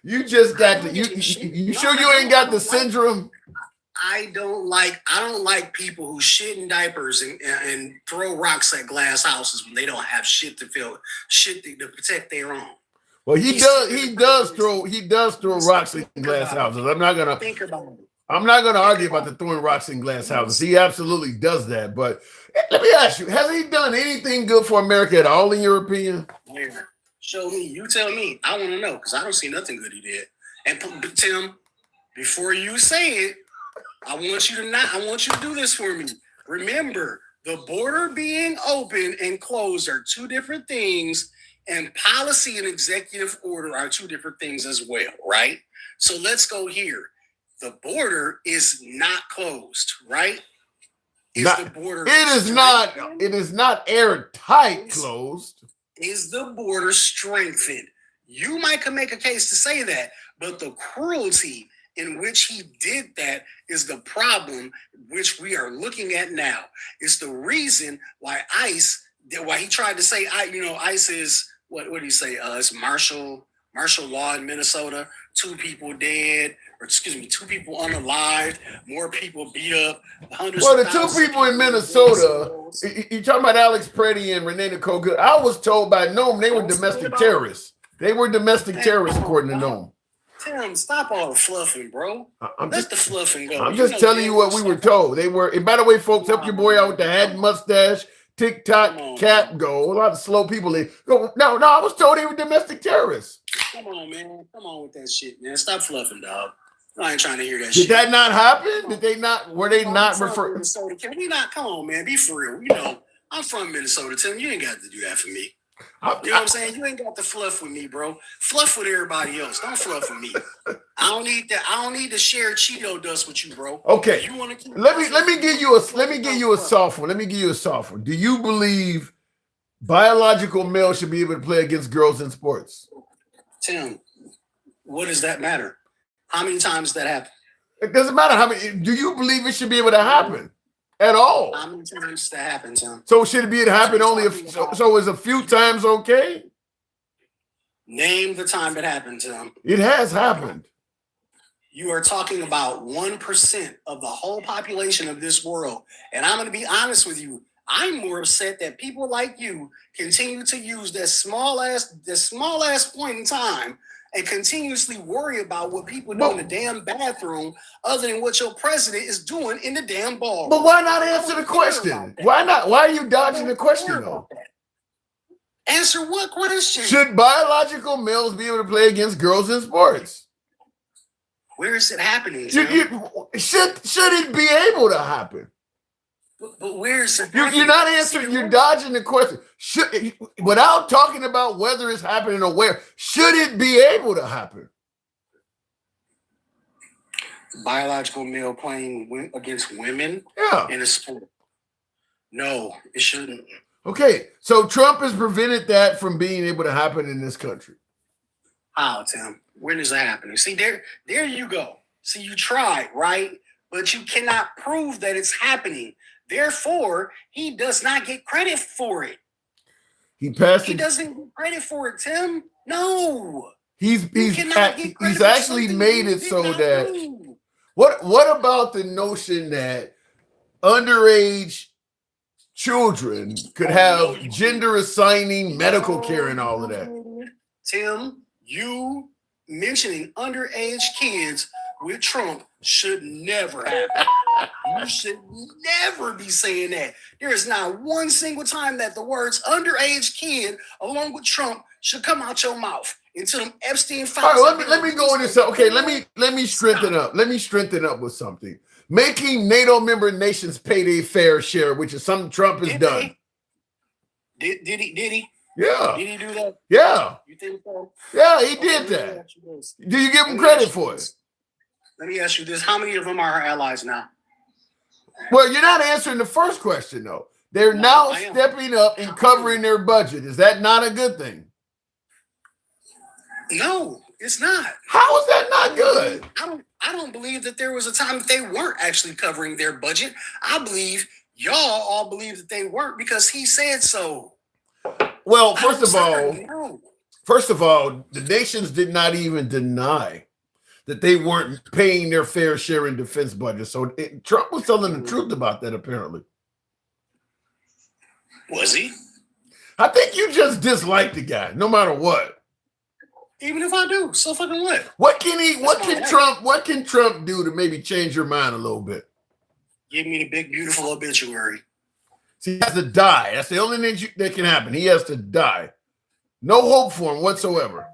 You just got the you sure you ain't got the syndrome? I don't like people who shit in diapers and throw rocks at glass houses when they don't have shit to protect their own. Well, he does throw rocks in glass houses. I'm not gonna argue about the throwing rocks in glass houses. He absolutely does that. But let me ask you, has he done anything good for America at all, in your opinion? Yeah. Show me. You tell me. I want to know, because I don't see nothing good he did. And Tim, before you say it, I want you to do this for me. Remember, the border being open and closed are 2 different things, and policy and executive order are 2 different things as well, right? So let's go here. The border is not closed, right? It is not airtight closed. Is the border strengthened? You might make a case to say that, but the cruelty in which he did that is the problem which we are looking at now. It's the reason why he tried to say, ICE is, what did he say? It's martial law in Minnesota, 2 people dead, 2 people unalived, more people beat up, hundreds Well, of the 2 thousands people in Minnesota, you talking about Alex Preddy and Renee Nicole Good. I was told by Noam they were domestic terrorists. They were domestic terrorists, according to Noam. Tim, stop all the fluffing, bro. Let the fluffing go. I'm just telling you what we were told. They were, and by the way, folks, help your boy out with the hat and mustache, TikTok, cap go. A lot of slow people. They go, no, I was told they were domestic terrorists. Come on, man. Come on with that shit, man. Stop fluffing, dog. I ain't trying to hear that shit. Did that not happen? Did they not? Were they not referred? Can we not? Come on, man. Be for real. You know, I'm from Minnesota, Tim. You ain't got to do that for me. You know what I'm saying? You ain't got the fluff with me, bro. Fluff with everybody else. Don't fluff with me. I don't need that. I don't need to share Cheeto dust with you, bro. Okay. You want to Let me give you a soft one. Let me give you a soft one. Do you believe biological males should be able to play against girls in sports? Tim, what does that matter? How many times that happened? It doesn't matter how many. Do you believe it should be able to happen at all? How many times that happened, Tim? So should it be able to happen only if so is a few times okay? Name the time it happened, Tim. It has happened. You are talking about 1% of the whole population of this world. And I'm going to be honest with you. I'm more upset that people like you continue to use that small ass point in time and continuously worry about what people do in the damn bathroom other than what your president is doing in the damn ball. But why not answer the question? Why not? Why are you dodging the question though? Answer what question? Should biological males be able to play against girls in sports? Where is it happening? Should it be able to happen? But where is it? You're not answering. You're dodging the question. Without talking about whether it's happening or where, should it be able to happen? Biological male playing against women in a sport. No, it shouldn't. Okay, so Trump has prevented that from being able to happen in this country. How, Tim? When is that happening? See, there you go. See, you tried, right? But you cannot prove that it's happening. Therefore, he does not get credit for it. He doesn't get credit for it, Tim. No. He's actually made it so that what about the notion that underage children could have gender assigning medical care and all of that? Tim, you mentioning underage kids with Trump should never happen. You should never be saying that. There is not one single time that the words underage kid along with Trump should come out your mouth until them Epstein files. All right, let me go into something. Okay, let me strengthen up. Let me strengthen up with something. Making NATO member nations pay their fair share, which is something Trump has done. Did he? Yeah. Did he do that? Yeah. You think so? Yeah, he did that. Do you give him credit for it? Let me ask you this. How many of them are our allies now? Well, you're not answering the first question, though. They're now stepping up and covering their budget. Is that not a good thing? No, it's not. How is that not good? I don't believe that there was a time that they weren't actually covering their budget. I believe y'all all believe that they weren't because he said so. Well, first of all, the nations did not even deny that they weren't paying their fair share in defense budget. So Trump was telling the truth about that, apparently. Was he? I think you just dislike the guy, no matter what. Even if I do, so fucking what? What can Trump do to maybe change your mind a little bit? Give me the big, beautiful obituary. See, he has to die. That's the only thing that can happen. He has to die. No hope for him whatsoever.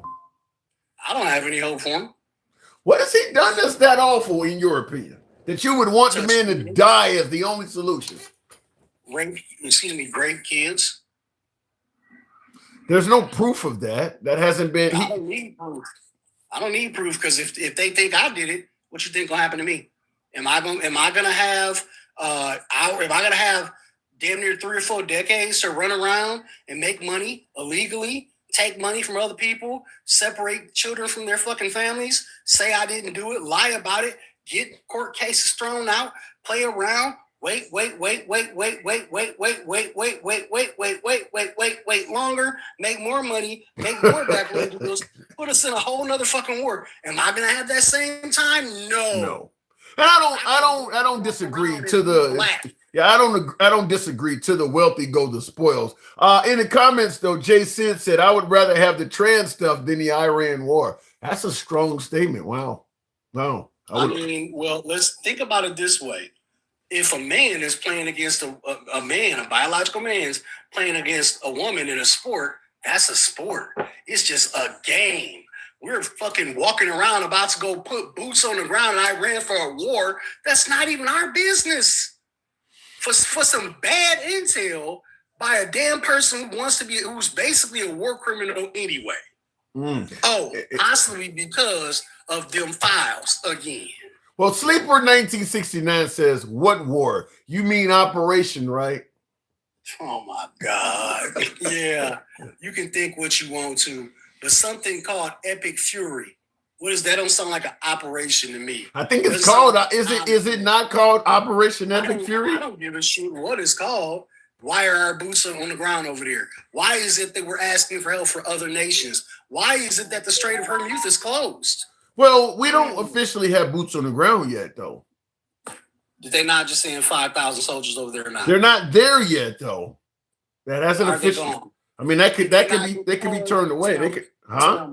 I don't have any hope for him. What has he done that's that awful, in your opinion, that you would want the man to die as the only solution? Great kids. There's no proof of that. That hasn't been. I don't need proof. I don't need proof because if they think I did it, what you think gonna happen to me? Am I gonna have damn near 3 or 4 decades to run around and make money illegally? Take money from other people, separate children from their fucking families, say I didn't do it, lie about it, get court cases thrown out, play around, wait longer, make more money, make more back deals, put us in a whole nother fucking war. Am I gonna have that same time? No. And I don't disagree to the I don't disagree to the wealthy go the spoils. In the comments though, Jay Sid said, I would rather have the trans stuff than the Iran war. That's a strong statement. Wow. I mean, well, let's think about it this way. If a man is playing against a biological man's playing against a woman in a sport, that's a sport. It's just a game. We're fucking walking around about to go put boots on the ground and I ran for a war. That's not even our business. For some bad intel, by a damn person who's basically a war criminal anyway. Oh, possibly because of them files again. Well, Sleeper 1969 says, what war? You mean operation, right? Oh my God. Yeah, you can think what you want to, but something called Epic Fury. What is that? Don't sound like an operation to me. I think it's called, is it not called Operation Epic Fury? I don't give a shit what it's called. Why are our boots on the ground over there? Why is it that we're asking for help for other nations? Why is it that the Strait of Hormuz is closed? Well, we don't officially have boots on the ground yet, though. Did they not just send 5,000 soldiers over there now? They're not there yet, though. That hasn't officially. I mean, they could be turned away. They could, huh?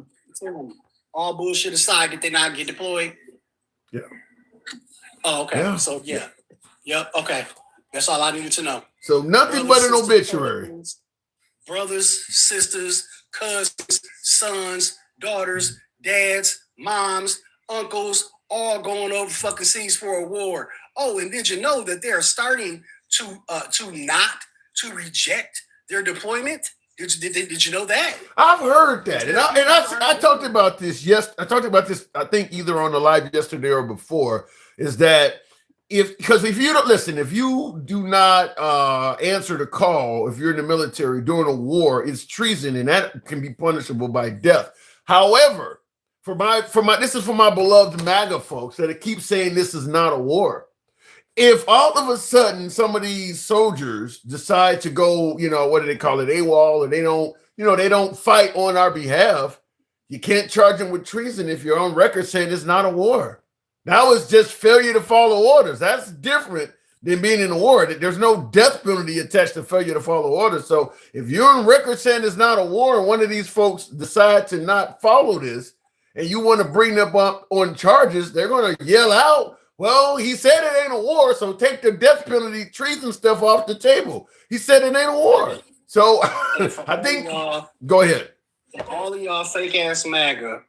All bullshit aside, did they not get deployed? Yeah. Oh, okay. Yeah. So yeah. Yep. Okay. That's all I needed to know. So nothing but an obituary. Brothers, sisters, cousins, sons, daughters, dads, moms, uncles, all going over fucking seas for a war. Oh, and did you know that they're starting to reject their deployment? Did you know that? I've heard that, and I talked about this. Yes, I talked about this. I think either on the live yesterday or before. Is that because if you don't listen, if you do not answer the call, if you're in the military during a war, it's treason, and that can be punishable by death. However, this is for my beloved MAGA folks that keep saying this is not a war. If all of a sudden some of these soldiers decide to go, what do they call it, AWOL, or they don't fight on our behalf, you can't charge them with treason if you're on record saying it's not a war. Now it's just failure to follow orders. That's different than being in a war. There's no death penalty attached to failure to follow orders. So if you're on record saying it's not a war and one of these folks decide to not follow this and you want to bring them up on charges, they're going to yell out, well, he said it ain't a war, so take the death penalty, treason stuff off the table. He said it ain't a war. So I think, go ahead. All of y'all fake ass MAGA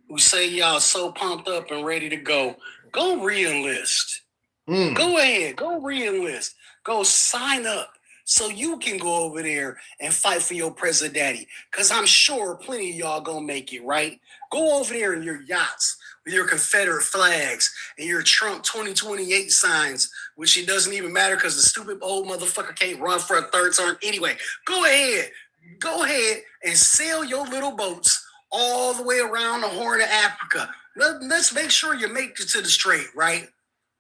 who say y'all so pumped up and ready to go re-enlist. Go ahead, go re-enlist. Go sign up so you can go over there and fight for your president daddy. Because I'm sure plenty of y'all gonna make it, right? Go over there in your yachts with your Confederate flags and your Trump 2028 signs, which it doesn't even matter because the stupid old motherfucker can't run for a third term anyway. Go ahead and sail your little boats all the way around the Horn of Africa. Let's make sure you make it to the strait, right?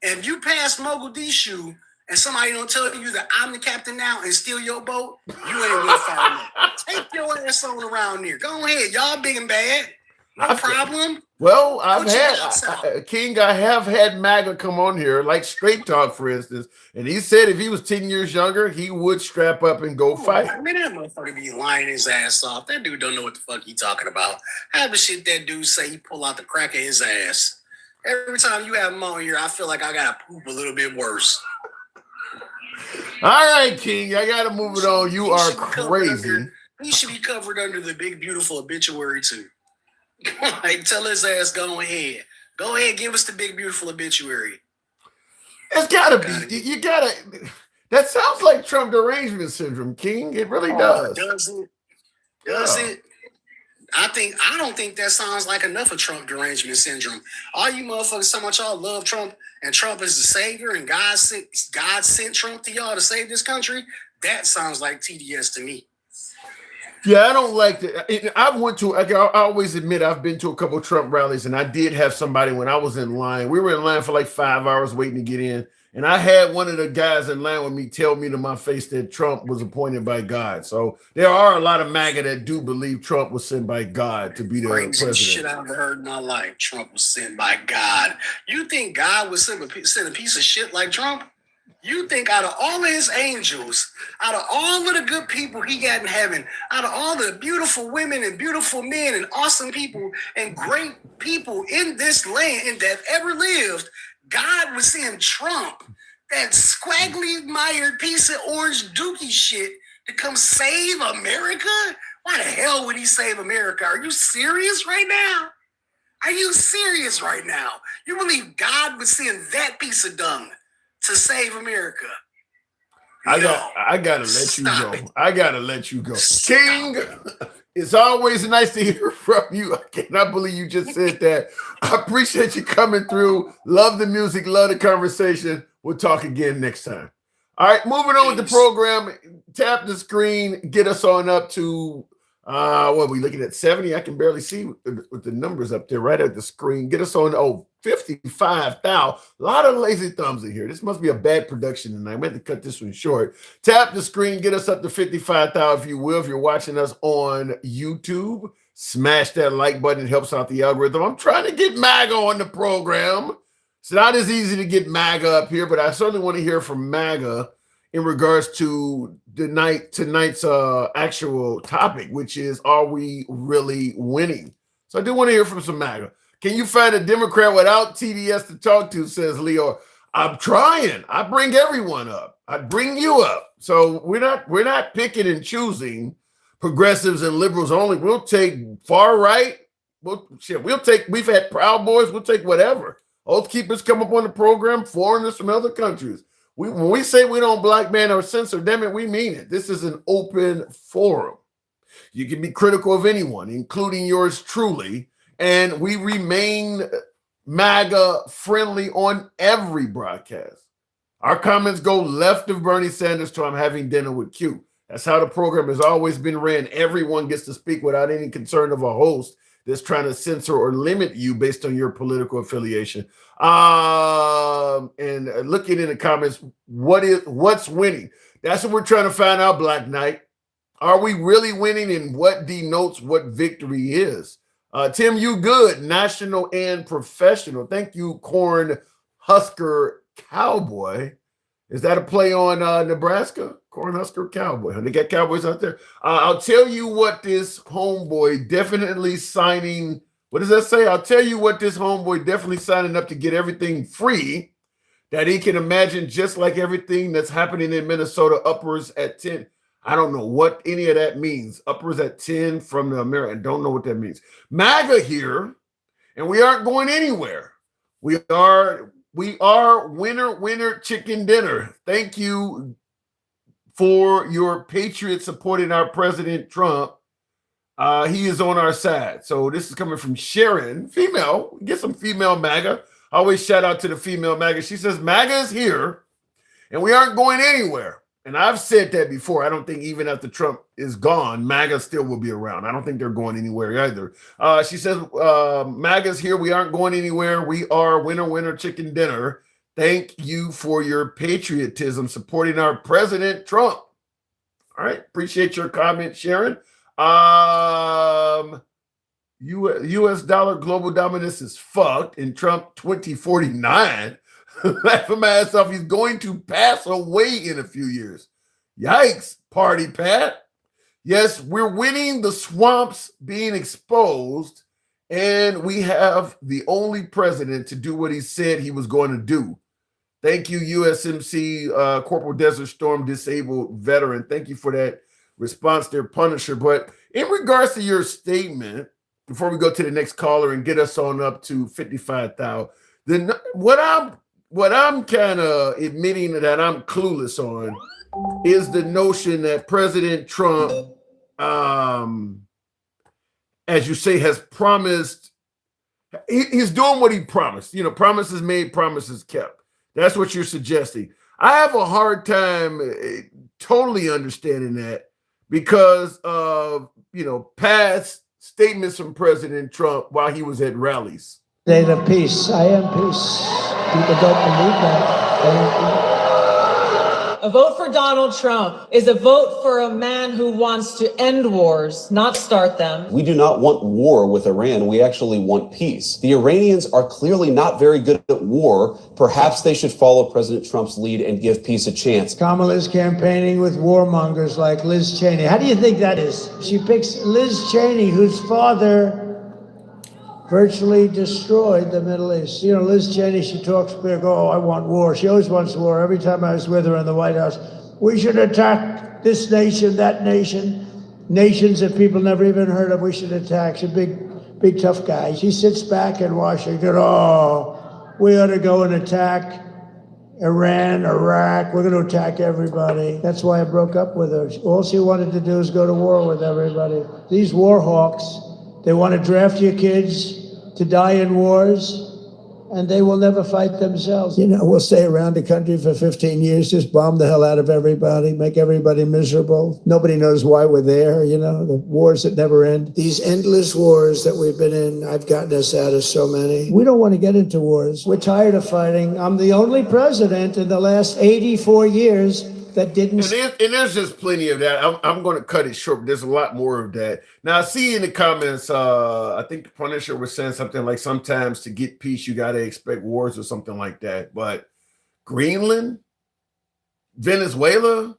And if you pass Mogadishu and somebody don't tell you that I'm the captain now and steal your boat, you ain't gonna fire me. Take your ass on around here. Go ahead, y'all big and bad. No problem. Well, I have had MAGA come on here, like Straight Talk, for instance, and he said if he was 10 years younger, he would strap up and go fight. I mean, that motherfucker be lying his ass off. That dude don't know what the fuck he talking about. Half the shit that dude say, he pull out the crack of his ass. Every time you have him on here, I feel like I gotta poop a little bit worse. All right, King, I gotta move it on. You are crazy. He should be covered under the big, beautiful obituary too. Like, tell his ass, go ahead. Go ahead, give us the big, beautiful obituary. It's gotta be. You gotta. That sounds like Trump derangement syndrome, King. It really does. Does it? Does it? I don't think that sounds like enough of Trump derangement syndrome. All you motherfuckers, so much y'all love Trump, and Trump is the savior, and God sent Trump to y'all to save this country. That sounds like TDS to me. Yeah, I don't like that. I always admit I've been to a couple of Trump rallies, and I did have somebody when I was in line. We were in line for like 5 hours waiting to get in. And I had one of the guys in line with me tell me to my face that Trump was appointed by God. So there are a lot of MAGA that do believe Trump was sent by God to be the president. Shit I've heard in my life. Trump was sent by God. You think God would send a piece of shit like Trump? You think out of all of his angels, out of all of the good people he got in heaven, out of all the beautiful women and beautiful men and awesome people and great people in this land that ever lived, God would send Trump, that squaggly mired piece of orange dookie shit, to come save America? Why the hell would he save America? Are you serious right now? Are you serious right now? You believe God would send that piece of dung to save America? I gotta let you go. I gotta let you go. King, it's always nice to hear from you. I cannot believe you just said that. I appreciate you coming through. Love the music, love the conversation. We'll talk again next time. All right, moving on with the program. Tap the screen, get us on up to what are we looking at? 70? I can barely see with the numbers up there right at the screen. Get us on 55,000. A lot of lazy thumbs in here. This must be a bad production tonight. We had to cut this one short. Tap the screen, get us up to 55,000 if you will. If you're watching us on YouTube, smash that like button. It helps out the algorithm. I'm trying to get MAGA on the program. It's not as easy to get MAGA up here, but I certainly want to hear from MAGA in regards to tonight's actual topic, which is, are we really winning? So I do want to hear from some MAGA. Can you find a Democrat without TDS to talk to, says Leo. I'm trying. I bring everyone up. I bring you up. So we're not picking and choosing progressives and liberals only. We'll take far right. We've had Proud Boys. We'll take whatever. Oath Keepers come up on the program, foreigners from other countries. When we say we don't blackman or censor, damn it, we mean it. This is an open forum. You can be critical of anyone, including yours truly, and we remain MAGA friendly on every broadcast. Our comments go left of Bernie Sanders to I'm having dinner with Q. That's how the program has always been ran. Everyone gets to speak without any concern of a host that's trying to censor or limit you based on your political affiliation. And looking in the comments, what's winning? That's what we're trying to find out, Black Knight. Are we really winning, and what denotes what victory is? Tim, you good, national and professional. Thank you, Corn Husker Cowboy. Is that a play on Nebraska? Corn Husker Cowboy. They got Cowboys out there. I'll tell you what this homeboy definitely signing. What does that say? I'll tell you what this homeboy definitely signing up to get everything free that he can imagine, just like everything that's happening in Minnesota, uppers at 10. I don't know what any of that means. Uppers at 10 from the American. Don't know what that means. MAGA here, and we aren't going anywhere. We are winner chicken dinner. Thank you for your patriot supporting our President Trump. He is on our side. So this is coming from Sharon, female. Get some female MAGA. I always shout out to the female MAGA. She says, MAGA is here, and we aren't going anywhere. And I've said that before. I don't think even after Trump is gone, MAGA still will be around. I don't think they're going anywhere either. She says, MAGA's here. We aren't going anywhere. We are winner chicken dinner. Thank you for your patriotism supporting our President Trump. All right. Appreciate your comment, Sharon. U.S. dollar global dominance is fucked in Trump 2049. Laughing my ass off. He's going to pass away in a few years. Yikes, Party Pat. Yes, we're winning, the swamps being exposed, and we have the only president to do what he said he was going to do. Thank you, USMC Corporal Desert Storm Disabled Veteran. Thank you for that response there, Punisher. But in regards to your statement, before we go to the next caller and get us on up to 55,000, then what I'm kind of admitting that I'm clueless on is the notion that President Trump, as you say, has promised. He's doing what he promised. You know, promises made, promises kept. That's what you're suggesting. I have a hard time totally understanding that because of, past statements from President Trump while he was at rallies. State of peace. I am peace. People don't believe that. A vote for Donald Trump is a vote for a man who wants to end wars, not start them. We do not want war with Iran. We actually want peace. The Iranians are clearly not very good at war. Perhaps they should follow President Trump's lead and give peace a chance. Kamala's campaigning with warmongers like Liz Cheney. How do you think that is? She picks Liz Cheney, whose father virtually destroyed the Middle East. You know, Liz Cheney, she talks big, I want war. She always wants war. Every time I was with her in the White House, we should attack this nation, that nation, nations that people never even heard of, we should attack. She's a big tough guy. She sits back in Washington, we ought to go and attack Iran, Iraq, we're going to attack everybody. That's why I broke up with her. All she wanted to do is go to war with everybody. These war hawks, they want to draft your kids to die in wars, and they will never fight themselves. You know, we'll stay around the country for 15 years, just bomb the hell out of everybody, make everybody miserable. Nobody knows why we're there, you know, the wars that never end. These endless wars that we've been in, I've gotten us out of so many. We don't want to get into wars. We're tired of fighting. I'm the only president in the last 84 years that didn't. And there's just plenty of that. I'm going to cut it short, but there's a lot more of that. Now, I see in the comments, I think the Punisher was saying something like sometimes to get peace, you got to expect wars or something like that. But Greenland, Venezuela,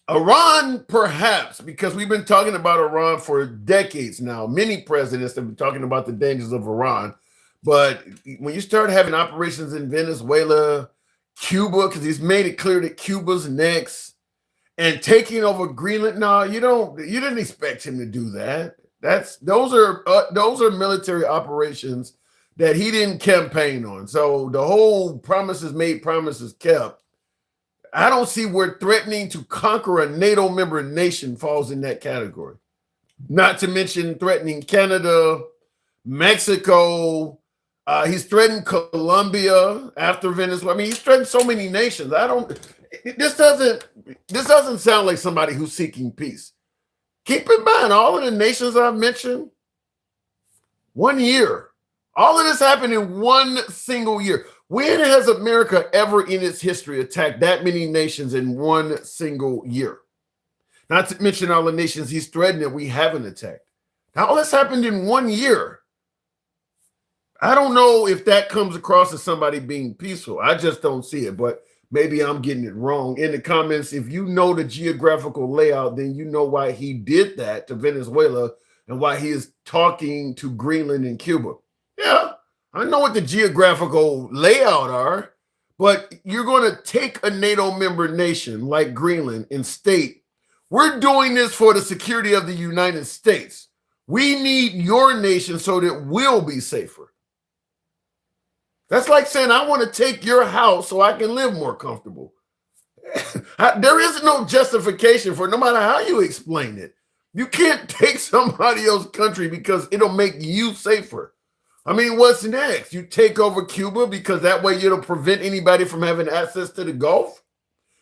Iran, perhaps, because we've been talking about Iran for decades now. Many presidents have been talking about the dangers of Iran. But when you start having operations in Venezuela, Cuba, because he's made it clear that Cuba's next, and taking over Greenland. No, you didn't expect him to do that. Those are military operations that he didn't campaign on. So the whole promises made, promises kept. I don't see where threatening to conquer a NATO member nation falls in that category. Not to mention threatening Canada, Mexico. He's threatened Colombia after Venezuela. I mean, he's threatened so many nations. This doesn't sound like somebody who's seeking peace. Keep in mind, all of the nations I've mentioned, 1 year. All of this happened in one single year. When has America ever in its history attacked that many nations in one single year? Not to mention all the nations he's threatened that we haven't attacked. Now, all this happened in 1 year. I don't know if that comes across as somebody being peaceful. I just don't see it, but maybe I'm getting it wrong. In the comments, if you know the geographical layout, then you know why he did that to Venezuela and why he is talking to Greenland and Cuba. Yeah, I know what the geographical layout are, but you're going to take a NATO member nation like Greenland and state, we're doing this for the security of the United States. We need your nation so that we'll be safer. That's like saying, I want to take your house so I can live more comfortable. There is no justification for it, no matter how you explain it. You can't take somebody else's country because it'll make you safer. I mean, what's next? You take over Cuba because that way it'll prevent anybody from having access to the Gulf?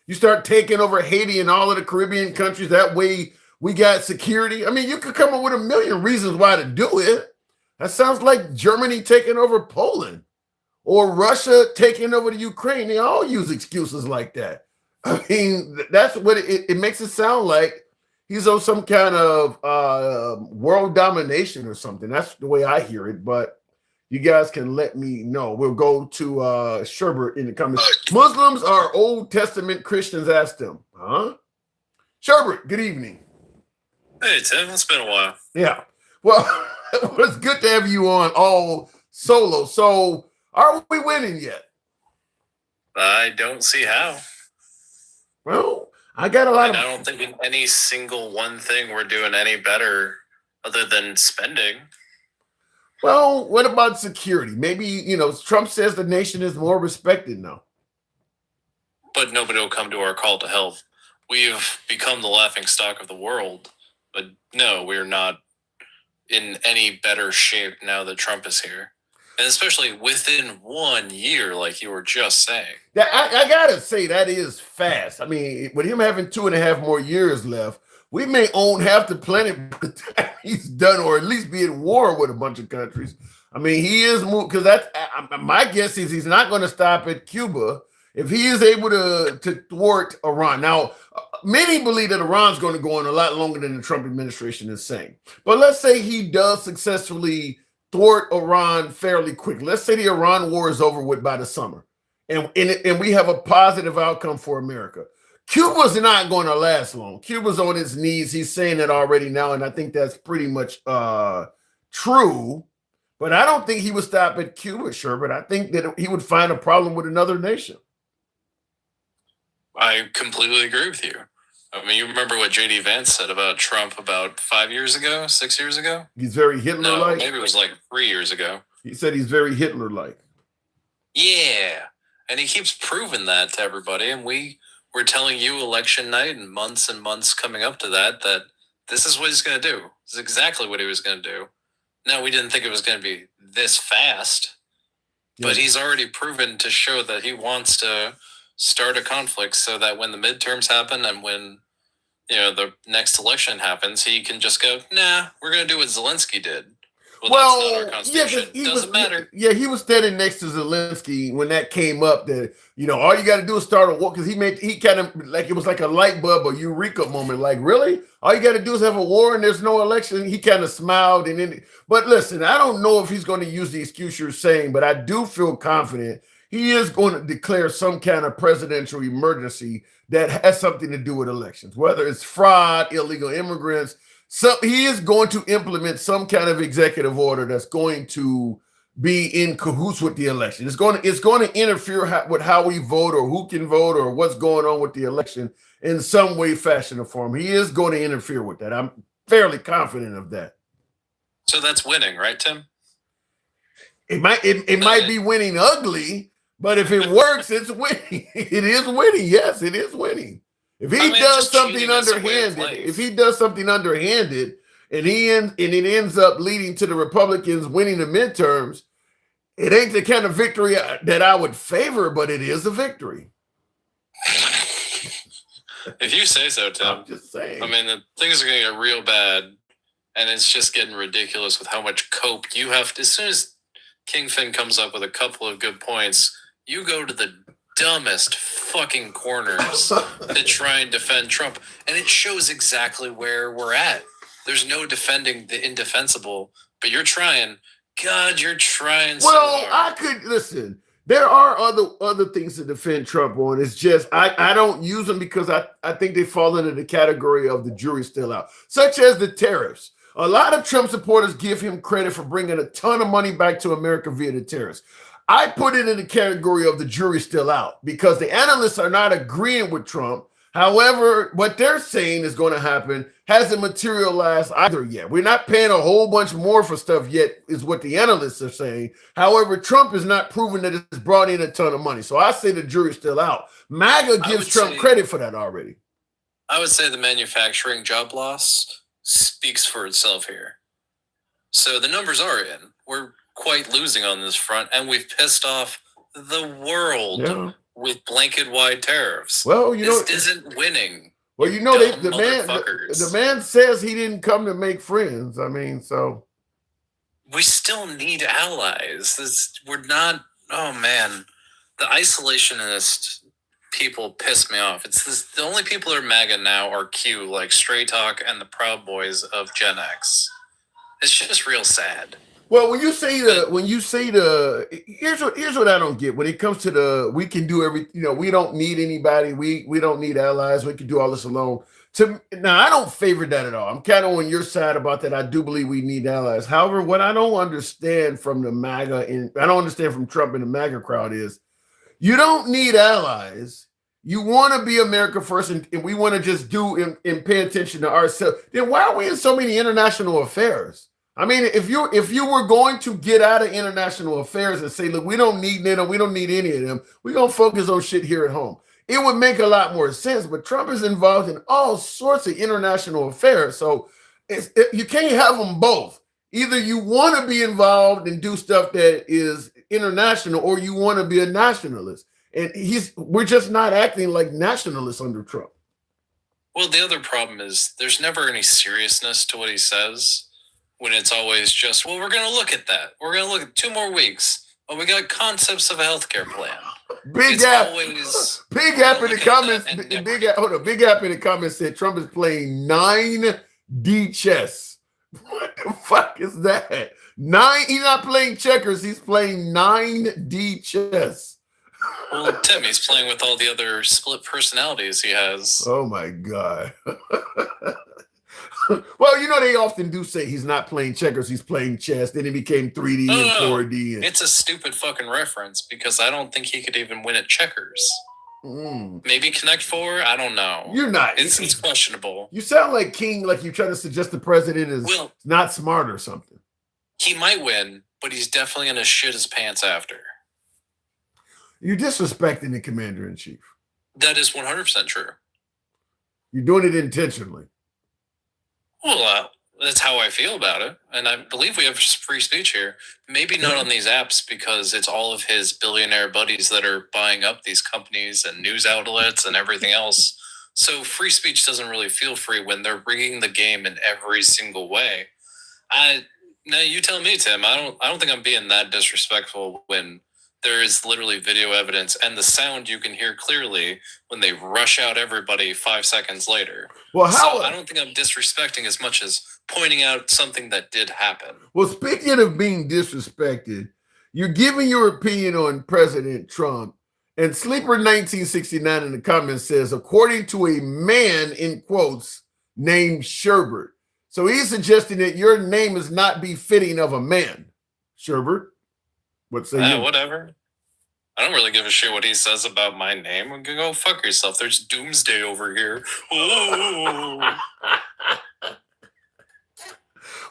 You start taking over Haiti and all of the Caribbean countries. That way we got security. I mean, you could come up with a million reasons why to do it. That sounds like Germany taking over Poland. Or Russia taking over the Ukraine. They all use excuses like that. I mean, that's what it makes it sound like. He's on some kind of world domination or something. That's the way I hear it. But you guys can let me know. We'll go to Sherbert in the comments. Muslims are Old Testament Christians, ask them. Huh? Sherbert, good evening. Hey, Tim. It's been a while. Yeah. Well, it's good to have you on all solo. So, are we winning yet? I don't see how. Well, I got a lot of. I don't think in any single one thing we're doing any better other than spending. Well, what about security? Maybe, Trump says the nation is more respected now. But nobody will come to our call to help. We've become the laughing stock of the world. But no, we're not in any better shape now that Trump is here. And especially within 1 year, like you were just saying. I gotta say, that is fast. I mean, with him having 2.5 more years left, we may own half the planet by the time he's done, or at least be at war with a bunch of countries. I mean, he is moved because that's my guess is he's not going to stop at Cuba if he is able to thwart Iran. Now, many believe that Iran's going to go on a lot longer than the Trump administration is saying. But let's say he does successfully thwart Iran fairly quickly. Let's say the Iran war is over with by the summer, and we have a positive outcome for America. Cuba's not going to last long. Cuba's on its knees. He's saying it already now, and I think that's pretty much true. But I don't think he would stop at Cuba, Sherbert. I think that he would find a problem with another nation. I completely agree with you. I mean, you remember what J.D. Vance said about Trump about 5 years ago, 6 years ago? He's very Hitler-like? No, maybe it was like 3 years ago. He said he's very Hitler-like. Yeah. And he keeps proving that to everybody. And we're telling you election night and months coming up to that this is what he's going to do. This is exactly what he was going to do. Now, we didn't think it was going to be this fast, but he's already proven to show that he wants to start a conflict so that when the midterms happen and when the next election happens, he can just go, nah, we're going to do what Zelensky did. Well, that's not our constitution. Doesn't matter. Yeah, he was standing next to Zelensky when that came up. That all you got to do is start a war, because he kind of like, it was like a light bulb, a eureka moment. Like, really, all you got to do is have a war and there's no election. He kind of smiled, and then. But listen, I don't know if he's going to use the excuse you're saying, but I do feel confident he is going to declare some kind of presidential emergency that has something to do with elections, whether it's fraud, illegal immigrants. So he is going to implement some kind of executive order that's going to be in cahoots with the election. It's going to interfere with how we vote, or who can vote, or what's going on with the election in some way, fashion, or form. He is going to interfere with that. I'm fairly confident of that. So that's winning, right, Tim? It might be winning ugly, but if it works, it's winning. It is winning. Yes, it is winning. If he does something underhanded, and it ends up leading to the Republicans winning the midterms, it ain't the kind of victory that I would favor, but it is a victory. If you say so, Tim. I'm just saying. I mean, things are going to get real bad, and it's just getting ridiculous with how much cope you have to. As soon as Kingfin comes up with a couple of good points, you go to the dumbest fucking corners to try and defend Trump, and it shows exactly where we're at. There's no defending the indefensible, but you're trying. God, you're trying so hard. I could listen. There are other things to defend Trump on. It's just I don't use them because I think they fall into the category of the jury's still out, such as the tariffs. A lot of Trump supporters give him credit for bringing a ton of money back to America via the tariffs. I put it in the category of the jury's still out because the analysts are not agreeing with Trump. However, what they're saying is going to happen hasn't materialized either yet. We're not paying a whole bunch more for stuff yet, is what the analysts are saying. However, Trump is not proving that it's brought in a ton of money. So I say the jury's still out. MAGA gives Trump credit for that already. I would say the manufacturing job loss speaks for itself here. So the numbers are in. We're quite losing on this front, and we've pissed off the world with blanket-wide tariffs. Well, this isn't winning. Well, the man says he didn't come to make friends. I mean, so we still need allies. We're not. Oh man, the isolationist people piss me off. The only people that are MAGA now are Q, like Stray Talk and the Proud Boys of Gen X. It's just real sad. Well, here's what I don't get. When it comes to we can do everything, we don't need anybody. We don't need allies. We can do all this alone. Now, I don't favor that at all. I'm kind of on your side about that. I do believe we need allies. However, what I don't understand from the MAGA, and I don't understand from Trump and the MAGA crowd is, you don't need allies. You want to be America first, and we want to just do and pay attention to ourselves. Then why are we in so many international affairs? I mean, if you were going to get out of international affairs and say, look, we don't need NATO, we don't need any of them, we're going to focus on shit here at home, it would make a lot more sense. But Trump is involved in all sorts of international affairs. So you can't have them both. Either you want to be involved and do stuff that is international, or you want to be a nationalist. And we're just not acting like nationalists under Trump. Well, the other problem is there's never any seriousness to what he says. When it's always just, well, we're going to look at that. We're going to look at 2 more weeks. Oh, we got concepts of a healthcare plan. Big App in the comments said Trump is playing 9D chess. What the fuck is that? He's not playing checkers. He's playing 9D chess. Well, Tim, he's playing with all the other split personalities he has. Oh my God. Well, they often do say he's not playing checkers, he's playing chess. Then he became 3D and 4D. It's a stupid fucking reference because I don't think he could even win at checkers. Maybe Connect 4? I don't know. You're not. It's questionable. You sound like King, like you're trying to suggest the president is not smart or something. He might win, but he's definitely going to shit his pants after. You're disrespecting the commander-in-chief. That is 100% true. You're doing it intentionally. Well, that's how I feel about it. And I believe we have free speech here. Maybe not on these apps because it's all of his billionaire buddies that are buying up these companies and news outlets and everything else. So free speech doesn't really feel free when they're rigging the game in every single way. Now you tell me, Tim. I don't think I'm being that disrespectful when there is literally video evidence and the sound you can hear clearly when they rush out everybody 5 seconds later. Well, so I don't think I'm disrespecting as much as pointing out something that did happen. Well, speaking of being disrespected, you're giving your opinion on President Trump, and Sleeper 1969 in the comments says, according to a man in quotes named Sherbert. So he's suggesting that your name is not befitting of a man. Sherbert, what say you? Whatever. I don't really give a shit what he says about my name. Go fuck yourself. There's doomsday over here. Oh.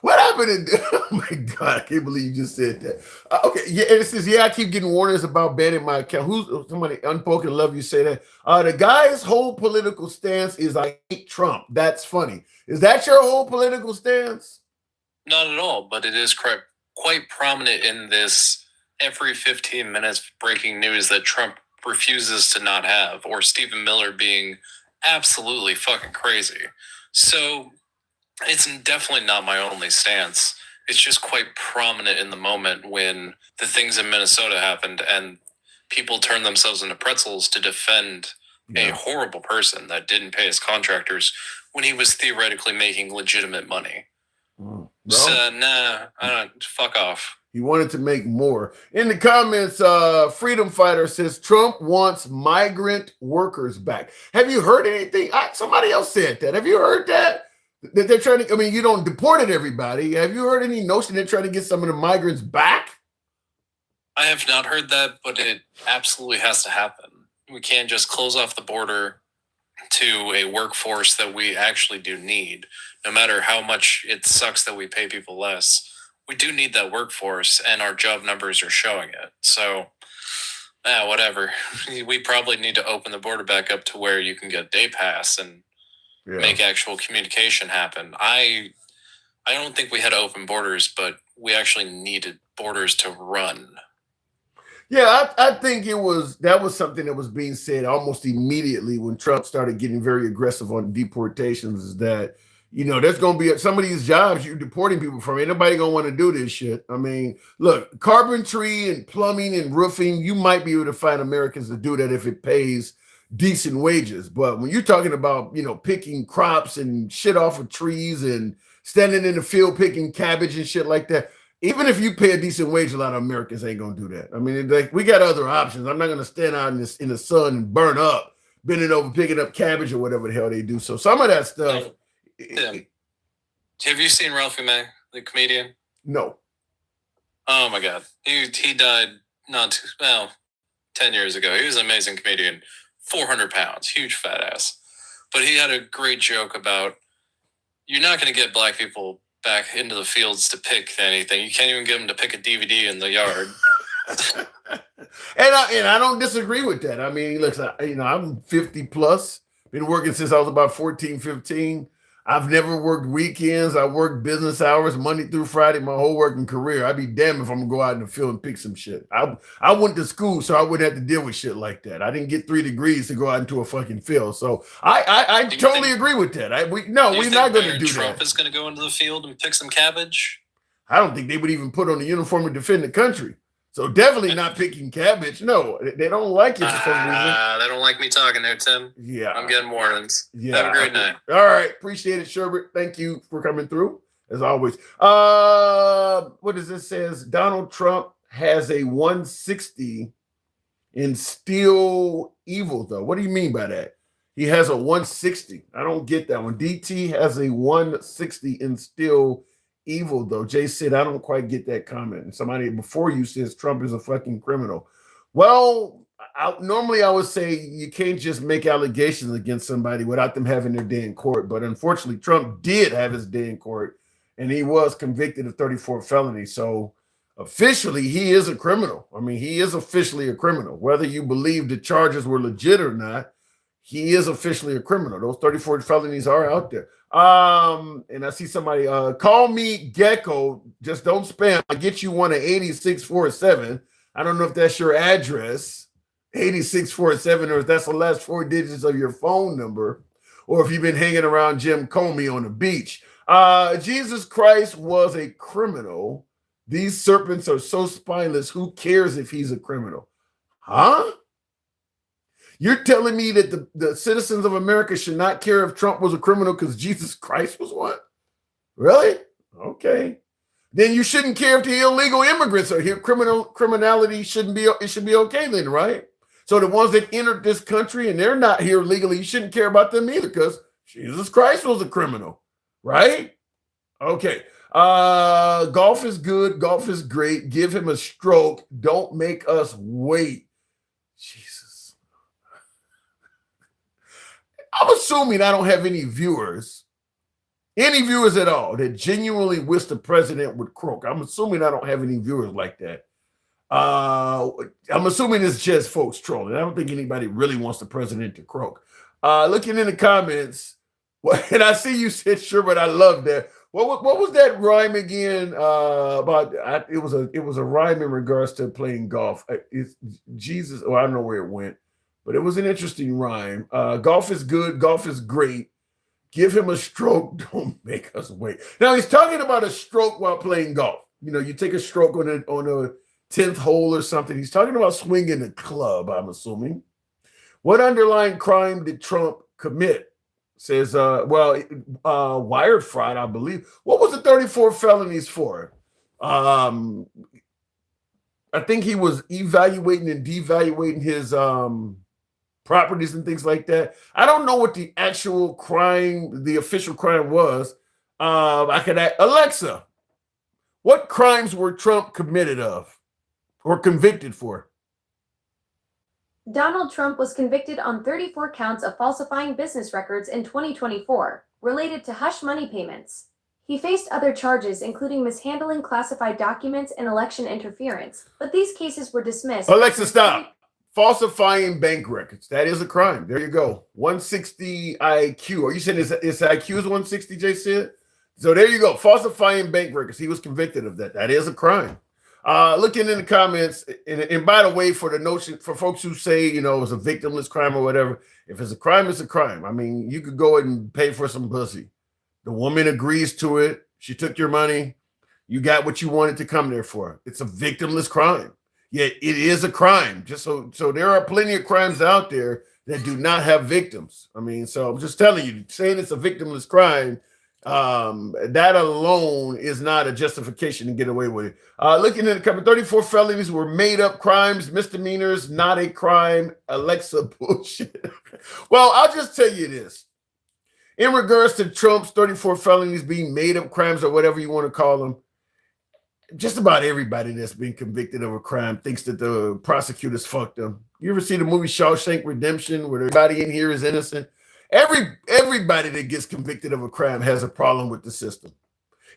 What happened to, oh my God, I can't believe you just said that. Okay, yeah, and it says, yeah, I keep getting warnings about banning my account. Who's somebody unspoken love you say that? The guy's whole political stance is I hate Trump. That's funny. Is that your whole political stance? Not at all, but it is quite prominent in this every 15 minutes breaking news that Trump refuses to not have, or Stephen Miller being absolutely fucking crazy. So it's definitely not my only stance. It's just quite prominent in the moment when the things in Minnesota happened and people turned themselves into pretzels to defend a horrible person that didn't pay his contractors when he was theoretically making legitimate money. No. So, fuck off. He wanted to make more. In the comments, Freedom Fighter says Trump wants migrant workers back. Have you heard anything? Somebody else said that. Have you heard that? That they're trying to, I mean, you don't deported everybody. Have you heard any notion they're trying to get some of the migrants back? I have not heard that, but it absolutely has to happen. We can't just close off the border to a workforce that we actually do need. No matter how much it sucks that we pay people less, we do need that workforce, and our job numbers are showing it. So, whatever. We probably need to open the border back up to where you can get day pass and make actual communication happen. I don't think we had open borders, but we actually needed borders to run. Yeah, I think that was something that was being said almost immediately when Trump started getting very aggressive on deportations, is that, there's going to be some of these jobs you're deporting people from. Ain't nobody going to want to do this shit. I mean, look, carpentry and plumbing and roofing, you might be able to find Americans to do that if it pays decent wages. But when you're talking about, picking crops and shit off of trees and standing in the field picking cabbage and shit like that, even if you pay a decent wage, a lot of Americans ain't going to do that. I mean, we got other options. I'm not going to stand out in the sun and burn up, bending over, picking up cabbage or whatever the hell they do. So some of that stuff. Tim, have you seen Ralphie May, the comedian? No. Oh my God. He died 10 years ago. He was an amazing comedian. 400 pounds, huge fat ass. But he had a great joke about, you're not going to get black people back into the fields to pick anything. You can't even get them to pick a DVD in the yard. and I don't disagree with that. I mean, look, I'm 50 plus, been working since I was about 14, 15. I've never worked weekends. I worked business hours Monday through Friday my whole working career. I'd be damned if I'm gonna go out in the field and pick some shit. I went to school so I wouldn't have to deal with shit like that. I didn't get 3 degrees to go out into a fucking field. So I totally agree with that. We're not going to do Trump that. Is going to go into the field and pick some cabbage? I don't think they would even put on the uniform to defend the country. So definitely not picking cabbage. No, they don't like it for some reason. They don't like me talking there, Tim. Yeah. I'm getting warnings. Yeah. Have a great night. All right. Appreciate it, Sherbert. Thank you for coming through, as always. What does this says? Donald Trump has a 160 in still evil, though. What do you mean by that? He has a 160. I don't get that one. DT has a 160 in still evil, though. Jay said, I don't quite get that comment. And somebody before you says Trump is a fucking criminal. Well, normally I would say you can't just make allegations against somebody without them having their day in court. But unfortunately, Trump did have his day in court, and he was convicted of 34 felonies. So officially, he is a criminal. I mean, he is officially a criminal. Whether you believe the charges were legit or not, he is officially a criminal. Those 34 felonies are out there. And I see somebody call me Gecko. Just don't spam. I'll get you one at 8647. I don't know if that's your address, 8647, or if that's the last 4 digits of your phone number, or if you've been hanging around Jim Comey on the beach. Jesus Christ was a criminal. These serpents are so spineless. Who cares if he's a criminal? Huh? You're telling me that the citizens of America should not care if Trump was a criminal because Jesus Christ was one? Really? Okay. Then you shouldn't care if the illegal immigrants are here. Criminality shouldn't be, it should be okay then, right? So the ones that entered this country and they're not here legally, you shouldn't care about them either because Jesus Christ was a criminal, right? Okay. Golf is good. Golf is great. Give him a stroke. Don't make us wait. Jesus. I'm assuming I don't have any viewers at all that genuinely wish the president would croak. I'm assuming I don't have any viewers like that. I'm assuming it's just folks trolling. I don't think anybody really wants the president to croak. Looking in the comments, and I see you said sure, but I love that. What was that rhyme again? It was a rhyme in regards to playing golf. It's Jesus. Oh, I don't know where it went, but it was an interesting rhyme. Golf is good. Golf is great. Give him a stroke. Don't make us wait. Now he's talking about a stroke while playing golf. You know, you take a stroke on a 10th hole or something. He's talking about swinging a club, I'm assuming. What underlying crime did Trump commit? Says, wire fraud, I believe. What was the 34 felonies for? I think he was evaluating and devaluating his properties and things like that. I don't know what the actual crime, the official crime was. I could ask Alexa, what crimes were Trump committed of or convicted for? Donald Trump was convicted on 34 counts of falsifying business records in 2024, related to hush money payments. He faced other charges, including mishandling classified documents and election interference, but these cases were dismissed. Alexa, stop. Falsifying bank records. That is a crime. There you go. 160 IQ. Are you saying it's IQ is 160, Jay said? So there you go. Falsifying bank records. He was convicted of that. That is a crime. Looking in the comments, and by the way, for the notion, for folks who say, you know, it's a victimless crime or whatever, if it's a crime, it's a crime. I mean, you could go and pay for some pussy. The woman agrees to it. She took your money. You got what you wanted to come there for. It's a victimless crime. Yet it is a crime. Just so there are plenty of crimes out there that do not have victims. I mean, so I'm just telling you, saying it's a victimless crime, that alone is not a justification to get away with it. Looking at the cover, 34 felonies were made up crimes, misdemeanors, not a crime. Alexa bullshit. Well, I'll just tell you this. In regards to Trump's 34 felonies being made up crimes or whatever you want to call them, just about everybody that's been convicted of a crime thinks that the prosecutors fucked them. You ever see the movie Shawshank Redemption where everybody in here is innocent? Everybody that gets convicted of a crime has a problem with the system.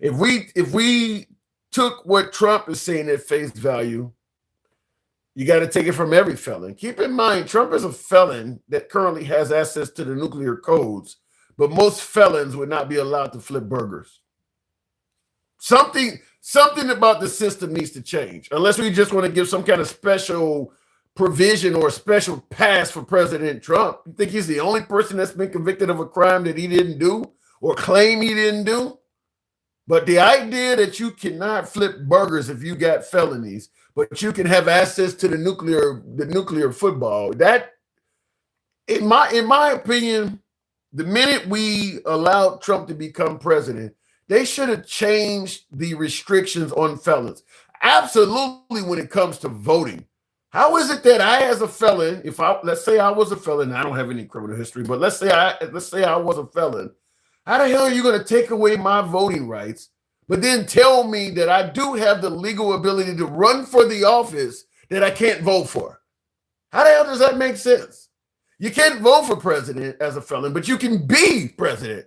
If we took what Trump is saying at face value, you got to take it from every felon. Keep in mind, Trump is a felon that currently has access to the nuclear codes, but most felons would not be allowed to flip burgers. Something about the system needs to change, unless we just want to give some kind of special provision or a special pass for President Trump. You think he's the only person that's been convicted of a crime that he didn't do or claim he didn't do? But the idea that you cannot flip burgers if you got felonies, but you can have access to the nuclear football, that, in my opinion, the minute we allowed Trump to become president, they should have changed the restrictions on felons. Absolutely, when it comes to voting. How is it that I, as a felon, let's say I was a felon, I don't have any criminal history, but let's say I was a felon, how the hell are you going to take away my voting rights, but then tell me that I do have the legal ability to run for the office that I can't vote for? How the hell does that make sense? You can't vote for president as a felon, but you can be president.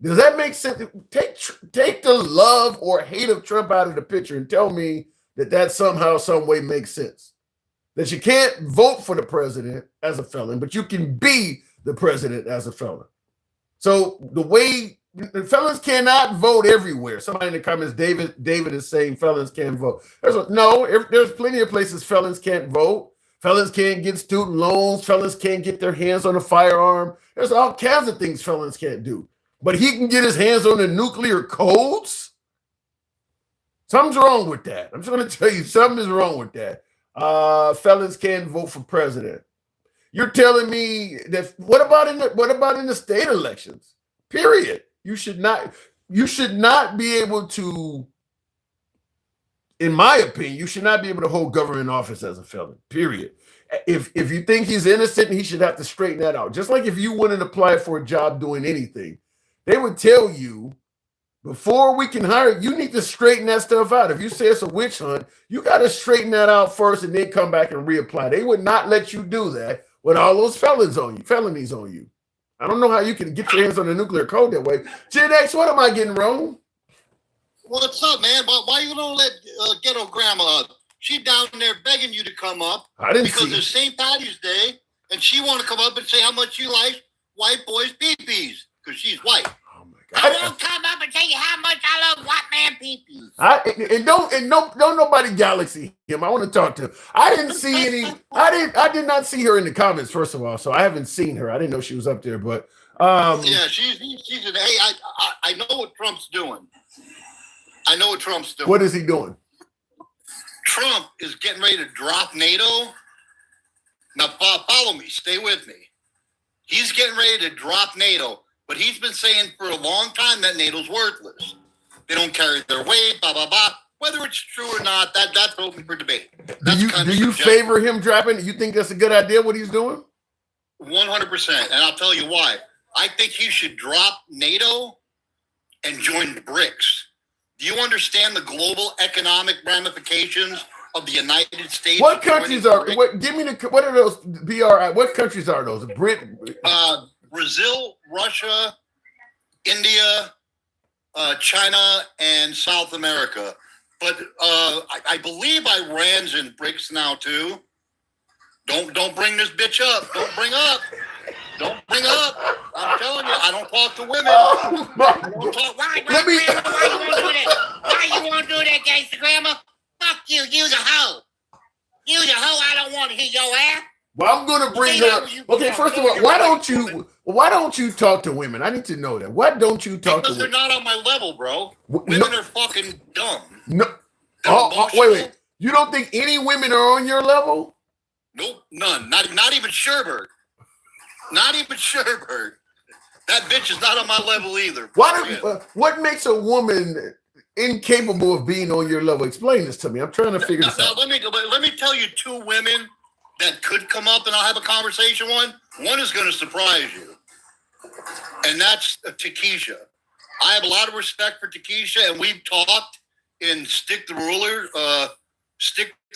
Does that make sense? Take the love or hate of Trump out of the picture and tell me that somehow, some way makes sense. That you can't vote for the president as a felon, but you can be the president as a felon. So the way felons cannot vote everywhere. Somebody in the comments, David is saying felons can't vote. There's plenty of places felons can't vote. Felons can't get student loans. Felons can't get their hands on a firearm. There's all kinds of things felons can't do. But he can get his hands on the nuclear codes? Something's wrong with that. I'm just going to tell you, something is wrong with that. Felons can't vote for president. You're telling me that what about in the state elections? Period. You should not be able to, in my opinion, you should not be able to hold government office as a felon. Period. If you think he's innocent, he should have to straighten that out. Just like if you went and applied for a job doing anything, they would tell you before we can hire you, need to straighten that stuff out. If you say it's a witch hunt, you got to straighten that out first and then come back and reapply. They would not let you do that with all those felonies on you. I don't know how you can get your hands on the nuclear code that way. Gen X, what am I getting wrong? What's up, man? Why you don't let ghetto grandma up? She down there begging you to come up. I didn't because see it's St. Patty's Day, and she want to come up and say how much you like white boys' pee-pees because she's white. I won't come up and tell you how much I love white man pee-pees. Don't nobody galaxy him. I want to talk to him. I didn't see any. I did not see her in the comments. First of all, so I haven't seen her. I didn't know she was up there. But yeah, she's an. Hey, I know what Trump's doing. I know what Trump's doing. What is he doing? Trump is getting ready to drop NATO. Now follow me. Stay with me. He's getting ready to drop NATO. But he's been saying for a long time that NATO's worthless. They don't carry their weight, blah, blah, blah. Whether it's true or not, that's open for debate. Do you favor him dropping? You think that's a good idea, what he's doing? 100%. And I'll tell you why. I think he should drop NATO and join BRICS. Do you understand the global economic ramifications of the United States? What countries are, what are those, BRI, what countries are those? Brazil, Russia, India, China, and South America. But I believe Iran's in BRICS now too. Don't bring this bitch up. Don't bring up. I'm telling you, I don't talk to women. Why you want to do that, gangster grandma? Fuck you. You's a hoe. You's a hoe. I don't want to hear your ass. Well, I'm going to bring her. Okay, first of all, why don't you talk to women? I need to know that. Why don't you talk to women? Because they're not on my level, bro. Women are fucking dumb. No. Wait. You don't think any women are on your level? Nope, none. Not even Sherbert. Not even Sherbert. That bitch is not on my level either. What makes a woman incapable of being on your level? Explain this to me. I'm trying to figure this out. Let me tell you two women that could come up and I'll have a conversation. One is going to surprise you, and that's Takesha. I have a lot of respect for Takesha, and we've talked in Stick the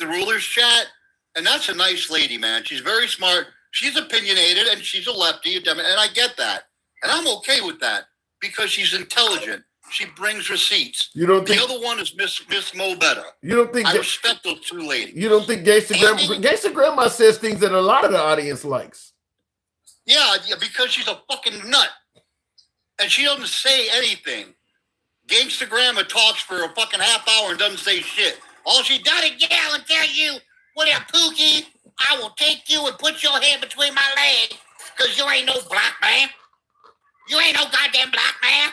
Rulers chat, and that's a nice lady, man. She's very smart. She's opinionated, and she's a lefty, and I get that, and I'm okay with that because she's intelligent. She brings receipts. You don't think the other one is Miss Mo Better? You don't think I respect those two ladies? You don't think Gangsta Grandma says things that a lot of the audience likes? Yeah, because she's a fucking nut, and she doesn't say anything. Gangsta Grandma talks for a fucking half hour and doesn't say shit. All she does is yell and tell you, "What up, Pookie? I will take you and put your head between my legs, because you ain't no black man. You ain't no goddamn black man.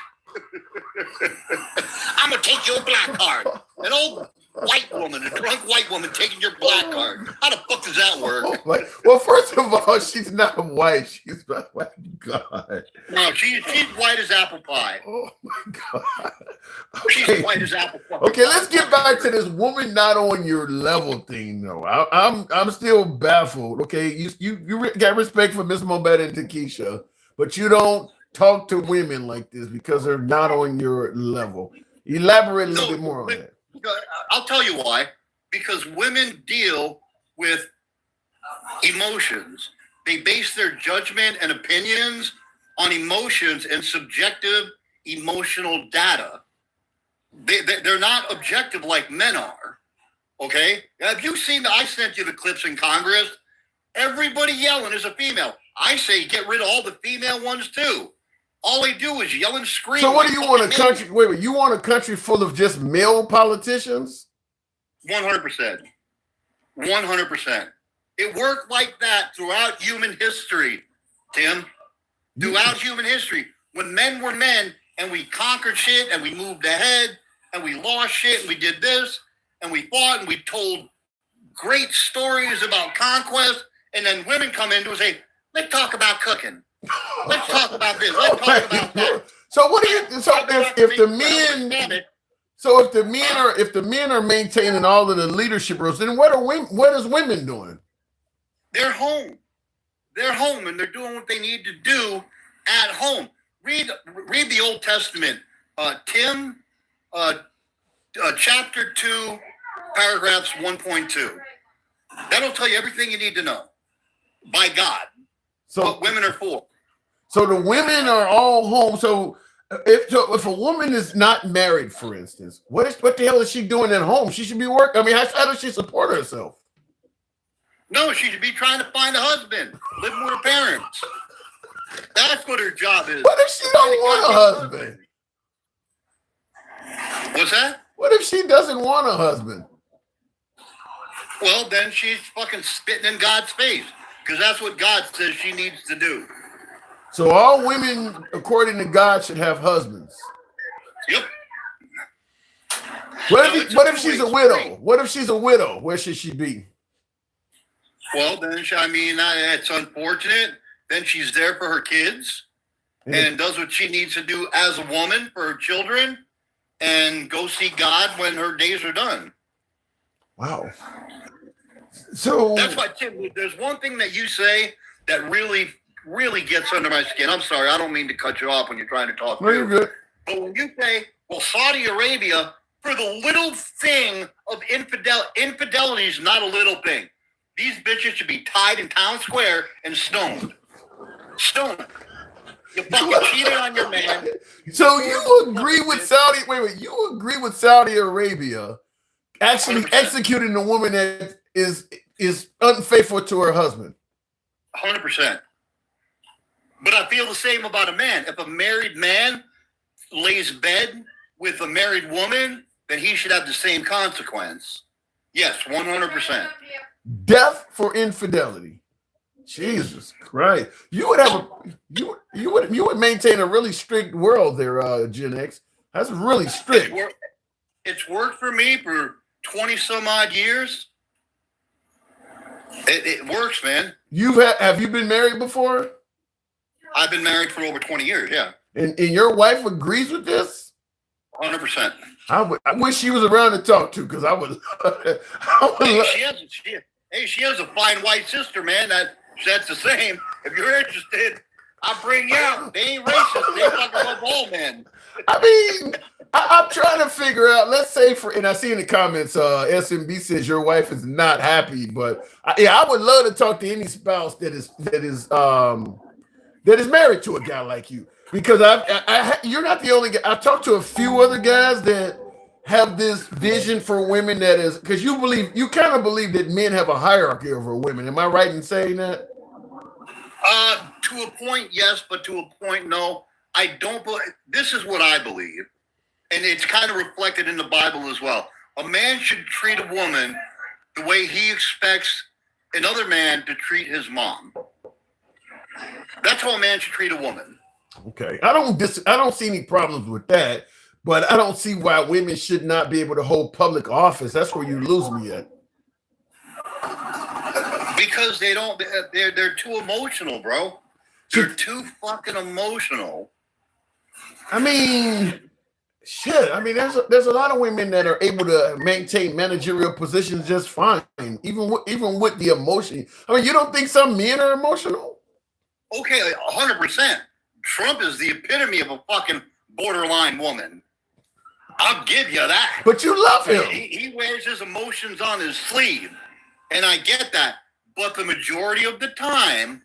I'm gonna take your black card." An old white woman, a drunk white woman taking your black card. How the fuck does that work? Well, first of all, she's not white. She's not white. God. No, she's white as apple pie. Oh my God. Okay. She's white as apple pie. Okay, let's get back to this woman not on your level thing, though. I'm still baffled. Okay, you got respect for Miss Mobetta and Takesha, but you don't talk to women like this because they're not on your level. Elaborate a little bit more on that. I'll tell you why. Because women deal with emotions. They base their judgment and opinions on emotions and subjective emotional data. They're not objective like men are. Okay? Have you seen I sent you the clips in Congress? Everybody yelling is a female. I say get rid of all the female ones too. All they do is yell and scream. So what do you want a country? Wait, you want a country full of just male politicians? 100%. 100%. It worked like that throughout human history, Tim. Throughout human history. When men were men and we conquered shit and we moved ahead and we lost shit and we did this and we fought and we told great stories about conquest, and then women come in and say, let's talk about cooking. Let's talk about this. Let's talk about that. So what do you? So if the men, so if the men are maintaining all of the leadership roles, then what is women doing? They're home. They're home, and they're doing what they need to do at home. Read the Old Testament, Tim, chapter 2, paragraphs 1.2. That'll tell you everything you need to know. By God, so what women are for. So the women are all home. So if a woman is not married, for instance, what the hell is she doing at home? She should be working. I mean, how does she support herself? No, she should be trying to find a husband, living with her parents. That's what her job is. What if she don't want a husband? What's that? What if she doesn't want a husband? Well, then she's fucking spitting in God's face, because that's what God says she needs to do. So all women, according to God, should have husbands. Yep. What if she's a widow? What if she's a widow? Where should she be? Well, then, it's unfortunate. Then she's there for her kids and does what she needs to do as a woman for her children and go see God when her days are done. Wow. So that's why, Tim, there's one thing that you say that really, really gets under my skin. I'm sorry, I don't mean to cut you off when you're trying to talk. No, you're good. But when you say, well, Saudi Arabia, for the little thing of infidelity is not a little thing. These bitches should be tied in town square and stoned. Stoned. You fucking cheated on your man. So you agree with Saudi? Wait. You agree with Saudi Arabia actually 100%. Executing the woman that is unfaithful to her husband? 100%. But I feel the same about a man. If a married man lays bed with a married woman, then he should have the same consequence. Yes, 100%. Death for infidelity. Jesus Christ! You would have you would maintain a really strict world there, Gen X. That's really strict. It's worked for me for 20 some odd years. It works, man. Have you been married before? I've been married for over 20 years. Yeah. And your wife agrees with this? 100%. I wish she was around to talk to, because I would. She has a fine white sister, man. That's the same. If you're interested, I'll bring you out. They ain't racist. They fucking love all men. I mean, I'm trying to figure out. Let's say and I see in the comments, SMB says your wife is not happy, but I would love to talk to any spouse that is married to a guy like you, because you're not the only guy. I've talked to a few other guys that have this vision for women that is, because you kind of believe that men have a hierarchy over women. Am I right in saying that? To a point, yes, but to a point, no. I don't believe. This is what I believe, and it's kind of reflected in the Bible as well. A man should treat a woman the way he expects another man to treat his mom. That's how a man should treat a woman. Okay, I don't see any problems with that, but I don't see why women should not be able to hold public office. That's where you lose me at. Because they're too emotional, bro. They're too fucking emotional. I mean, shit. I mean, there's a lot of women that are able to maintain managerial positions just fine, even with the emotion. I mean, you don't think some men are emotional? Okay, 100%. Trump is the epitome of a fucking borderline woman. I'll give you that. But you love him. He wears his emotions on his sleeve, and I get that. But the majority of the time,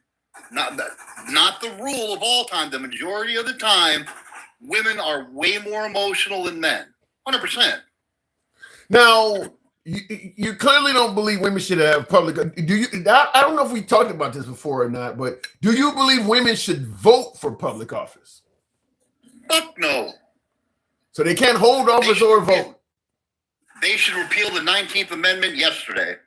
not the rule of all time, the majority of the time, women are way more emotional than men. 100%. Now, you clearly don't believe women should have public. Do you? I don't know if we talked about this before or not, but do you believe women should vote for public office? Fuck no. So they can't hold office or vote. They should repeal the 19th Amendment yesterday.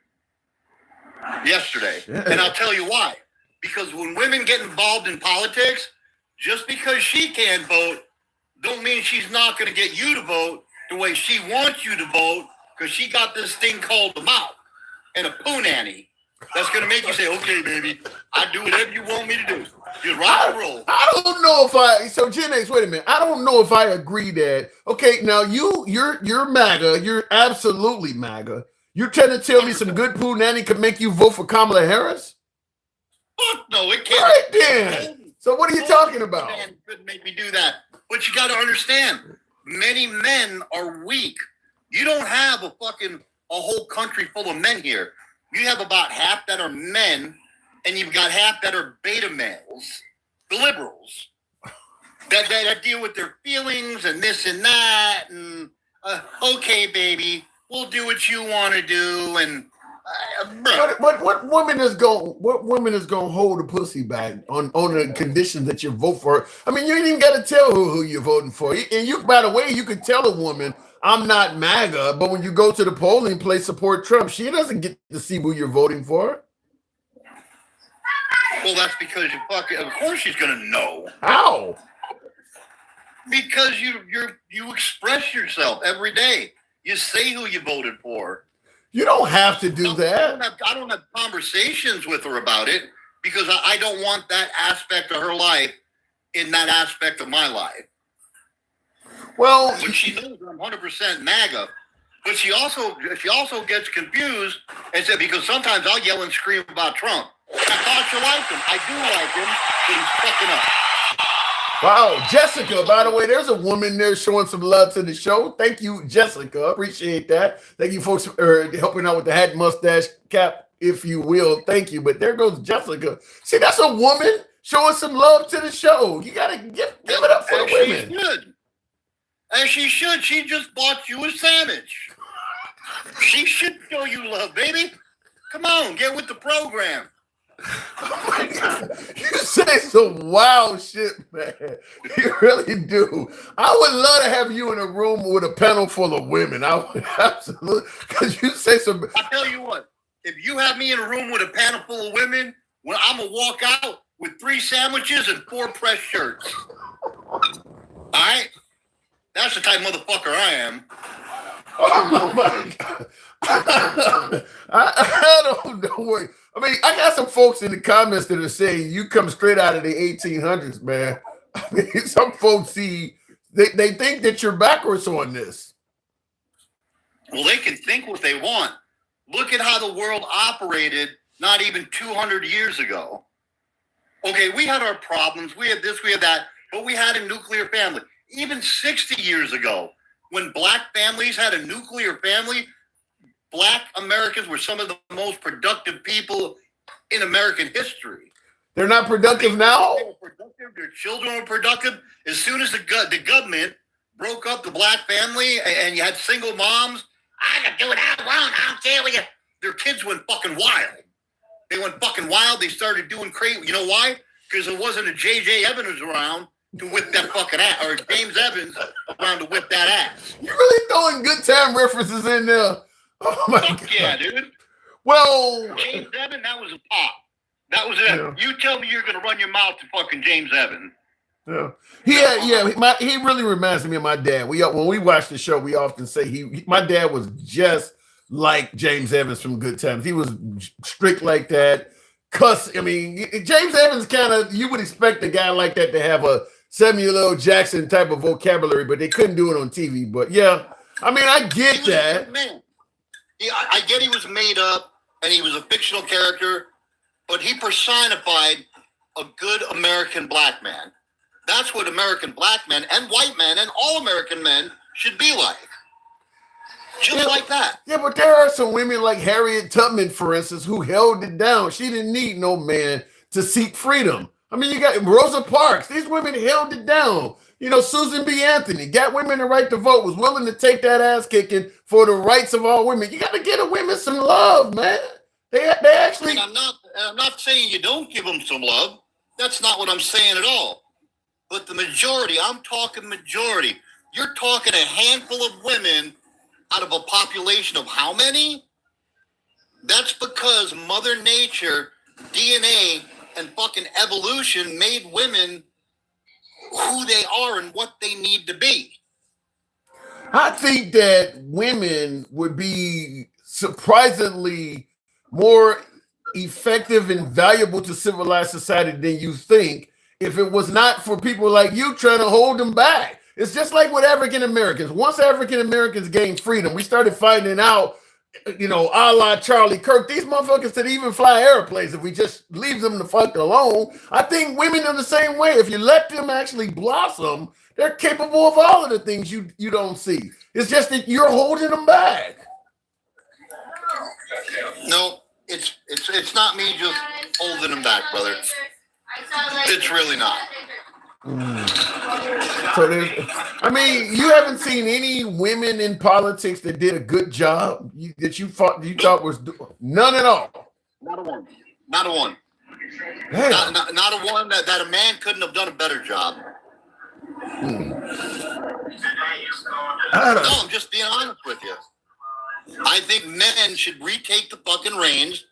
Yeah. And I'll tell you why. Because when women get involved in politics, just because she can't vote, don't mean she's not going to get you to vote the way she wants you to vote, because she got this thing called the mouth and a poo nanny that's going to make you say, okay, baby, I do whatever you want me to do. You rock and roll. I don't know if so Gen X, wait a minute. I don't know if I agree that, okay, now you're MAGA, you're absolutely MAGA. You're trying to tell me some good poo nanny could make you vote for Kamala Harris? Fuck no, it can't. Right then. So what are you talking about? Man couldn't make me do that. But you got to understand, many men are weak. You don't have a whole country full of men here. You have about half that are men, and you've got half that are beta males, the liberals, that deal with their feelings and this and that, and okay, baby, we'll do what you want to do, and But what woman is gonna hold a pussy back on the conditions that you vote for? I mean, you ain't even got to tell who you're voting for. And you, by the way, you could tell a woman, I'm not MAGA, but when you go to the polling place, support Trump, she doesn't get to see who you're voting for. Well, that's because of course she's gonna know. How? Because you express yourself every day. You say who you voted for. You don't have to do that. I don't have conversations with her about it because I don't want that aspect of her life in that aspect of my life. Well, but she knows I'm 100% MAGA. But she also gets confused and said, because sometimes I'll yell and scream about Trump. I thought you liked him. I do like him, but he's fucking up. Wow, Jessica, by the way, there's a woman there showing some love to the show. Thank you, Jessica. Appreciate that. Thank you, folks, for helping out with the hat, mustache, cap, if you will. Thank you. But there goes Jessica. See, that's a woman showing some love to the show. You got to give it up for the women. She should. As she should. She just bought you a sandwich. She should show you love, baby. Come on, get with the program. Oh my God. You say some wild shit, man. You really do. I would love to have you in a room with a panel full of women. I would absolutely, because you say some. I tell you what, if you have me in a room with a panel full of women, when I'm gonna walk out with 3 sandwiches and 4 pressed shirts. All right, that's the type of motherfucker I am. Oh my God. I don't know what. I mean, I got some folks in the comments that are saying you come straight out of the 1800s, man. I mean, some folks they think that you're backwards on this. Well, they can think what they want. Look at how the world operated not even 200 years ago. Okay, we had our problems. We had this, we had that, but we had a nuclear family. Even 60 years ago, when black families had a nuclear family, Black Americans were some of the most productive people in American history. They're not productive now? They were productive. Their children were productive. As soon as the government broke up the black family and you had single moms, I can do what I want. I don't care what you. Their kids went fucking wild. They went fucking wild. They started doing crazy. You know why? Because there wasn't a J.J. Evans around to whip that fucking ass, or James Evans around to whip that ass. You really throwing good time references in there. Oh my God. Yeah, dude. Well, James Evans, that was a pop. That was it. Yeah. You tell me you're going to run your mouth to fucking James Evans. Yeah. He really reminds me of my dad. When we watch the show, we often say my dad was just like James Evans from Good Times. He was strict like that. Cuss. I mean, James Evans you would expect a guy like that to have a Samuel L. Jackson type of vocabulary, but they couldn't do it on TV. But yeah, I mean, I get that. Man. I get he was made up and he was a fictional character, but he personified a good American black man. That's what American black men and white men and all American men should be like. Just like that. Yeah, but there are some women like Harriet Tubman, for instance, who held it down. She didn't need no man to seek freedom. I mean, you got Rosa Parks. These women held it down. You know, Susan B. Anthony got women the right to vote, was willing to take that ass kicking for the rights of all women. You got to give the women some love, man. They actually. And I'm not saying you don't give them some love. That's not what I'm saying at all. But the majority, I'm talking majority. You're talking a handful of women out of a population of how many? That's because Mother Nature, DNA, and fucking evolution made women who they are and what they need to be. I think that women would be surprisingly more effective and valuable to civilized society than you think if it was not for people like you trying to hold them back. It's just like with African Americans. Once African Americans gained freedom, we started finding out, a la Charlie Kirk, these motherfuckers could even fly airplanes if we just leave them the fuck alone. I think women are the same way. If you let them actually blossom, they're capable of all of the things you don't see. It's just that you're holding them back. No, it's not me just holding them back, brother. It's really not. So you haven't seen any women in politics that did a good job that you thought was none at all. Not a one. Not a one. Damn. Not a one that a man couldn't have done a better job. No, I'm just being honest with you. I think men should retake the fucking reins,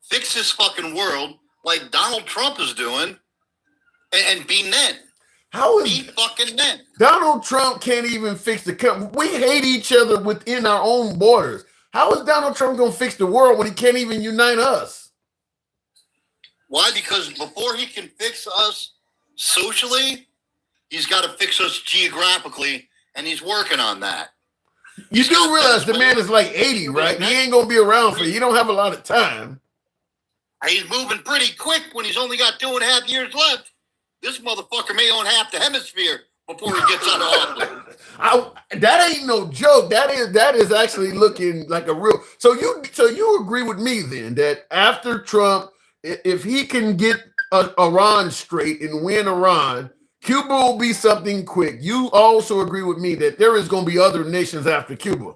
fix this fucking world like Donald Trump is doing, and be men. Be fucking men. Donald Trump can't even fix the country. We hate each other within our own borders. How is Donald Trump going to fix the world when he can't even unite us? Why? Because before he can fix us socially, he's got to fix us geographically, and he's working on that. You do realize the man is like 80, right? He ain't going to be around for you. You don't have a lot of time. He's moving pretty quick when he's only got 2.5 years left. This motherfucker may own half the hemisphere before he gets out of office. That ain't no joke. That is actually looking like a real. So you agree with me then that after Trump, if he can get Iran straight and win Iran, Cuba will be something quick. You also agree with me that there is going to be other nations after Cuba.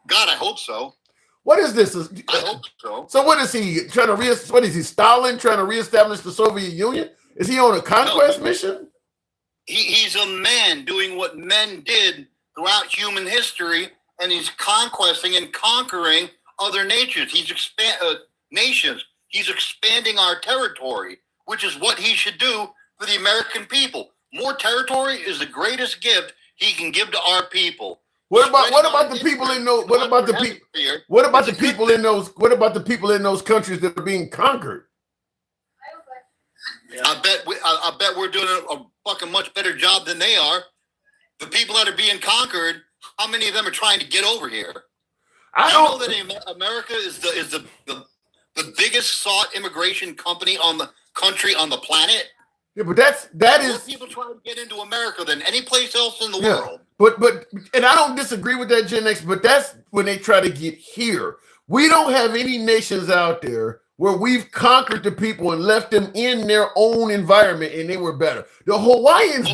God, I hope so. What is this? I hope so. So what is he trying to what is he, Stalin trying to reestablish the Soviet Union? Is he on a conquest mission? He's a man doing what men did throughout human history, and he's conquesting and conquering other nations. He's expanding our territory, which is what he should do for the American people. More territory is the greatest gift he can give to our people. What about the people in those? What about the people in those countries that are being conquered? I bet we're doing a fucking much better job than they are. The people that are being conquered, how many of them are trying to get over here? I know that America is the biggest sought immigration country on the planet. Yeah, but that is more people trying to get into America than any place else in the world. But and I don't disagree with that, Gen X, but that's when they try to get here. We don't have any nations out there where we've conquered the people and left them in their own environment and they were better. The Hawaiians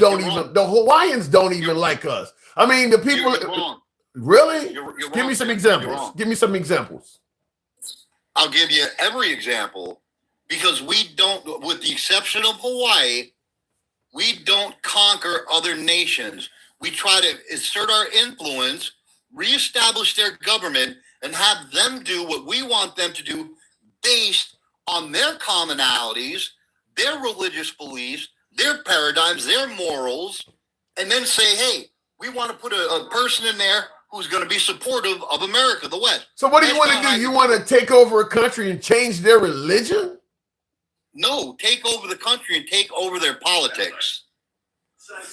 don't even like us. I mean, the people really? Give me some examples. Give me some examples. I'll give you every example because we don't, with the exception of Hawaii, we don't conquer other nations. We try to assert our influence, reestablish their government, and have them do what we want them to do based on their commonalities, their religious beliefs, their paradigms, their morals, and then say, hey, we want to put a person in there who's going to be supportive of America, the West. So what do you want to do? You want to take over a country and change their religion? No, take over the country and take over their politics.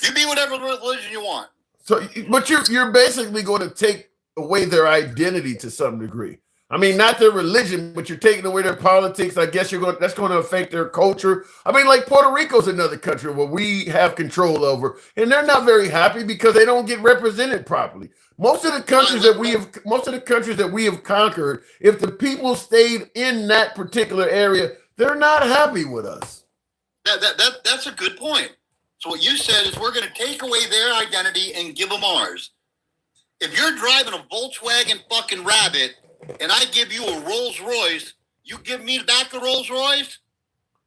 You be whatever religion you want. So, but you're basically going to take away their identity to some degree. I mean, not their religion, but you're taking away their politics. I guess that's going to affect their culture. I mean, like Puerto Rico's another country where we have control over, and they're not very happy because they don't get represented properly. Most of the countries that we have conquered, if the people stayed in that particular area, they're not happy with us. That's a good point. So what you said is we're going to take away their identity and give them ours. If you're driving a Volkswagen fucking Rabbit and I give you a Rolls Royce, you give me back the Rolls Royce?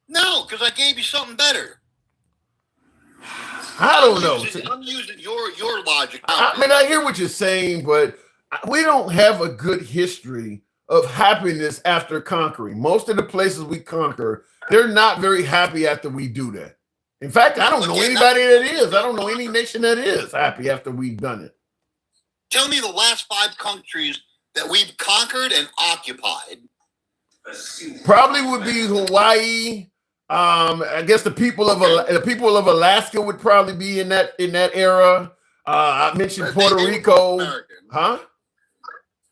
No, because I gave you something better. I don't know. I'm using your logic. I mean, I hear what you're saying, but we don't have a good history of happiness after conquering. Most of the places we conquer, they're not very happy after we do that. In fact, I don't know anybody that is. I don't know any nation that is happy after we've done it. Tell me the last 5 countries that we've conquered and occupied. Probably would be Hawaii. I guess the people of Alaska would probably be in that era. I mentioned Puerto Rico, huh?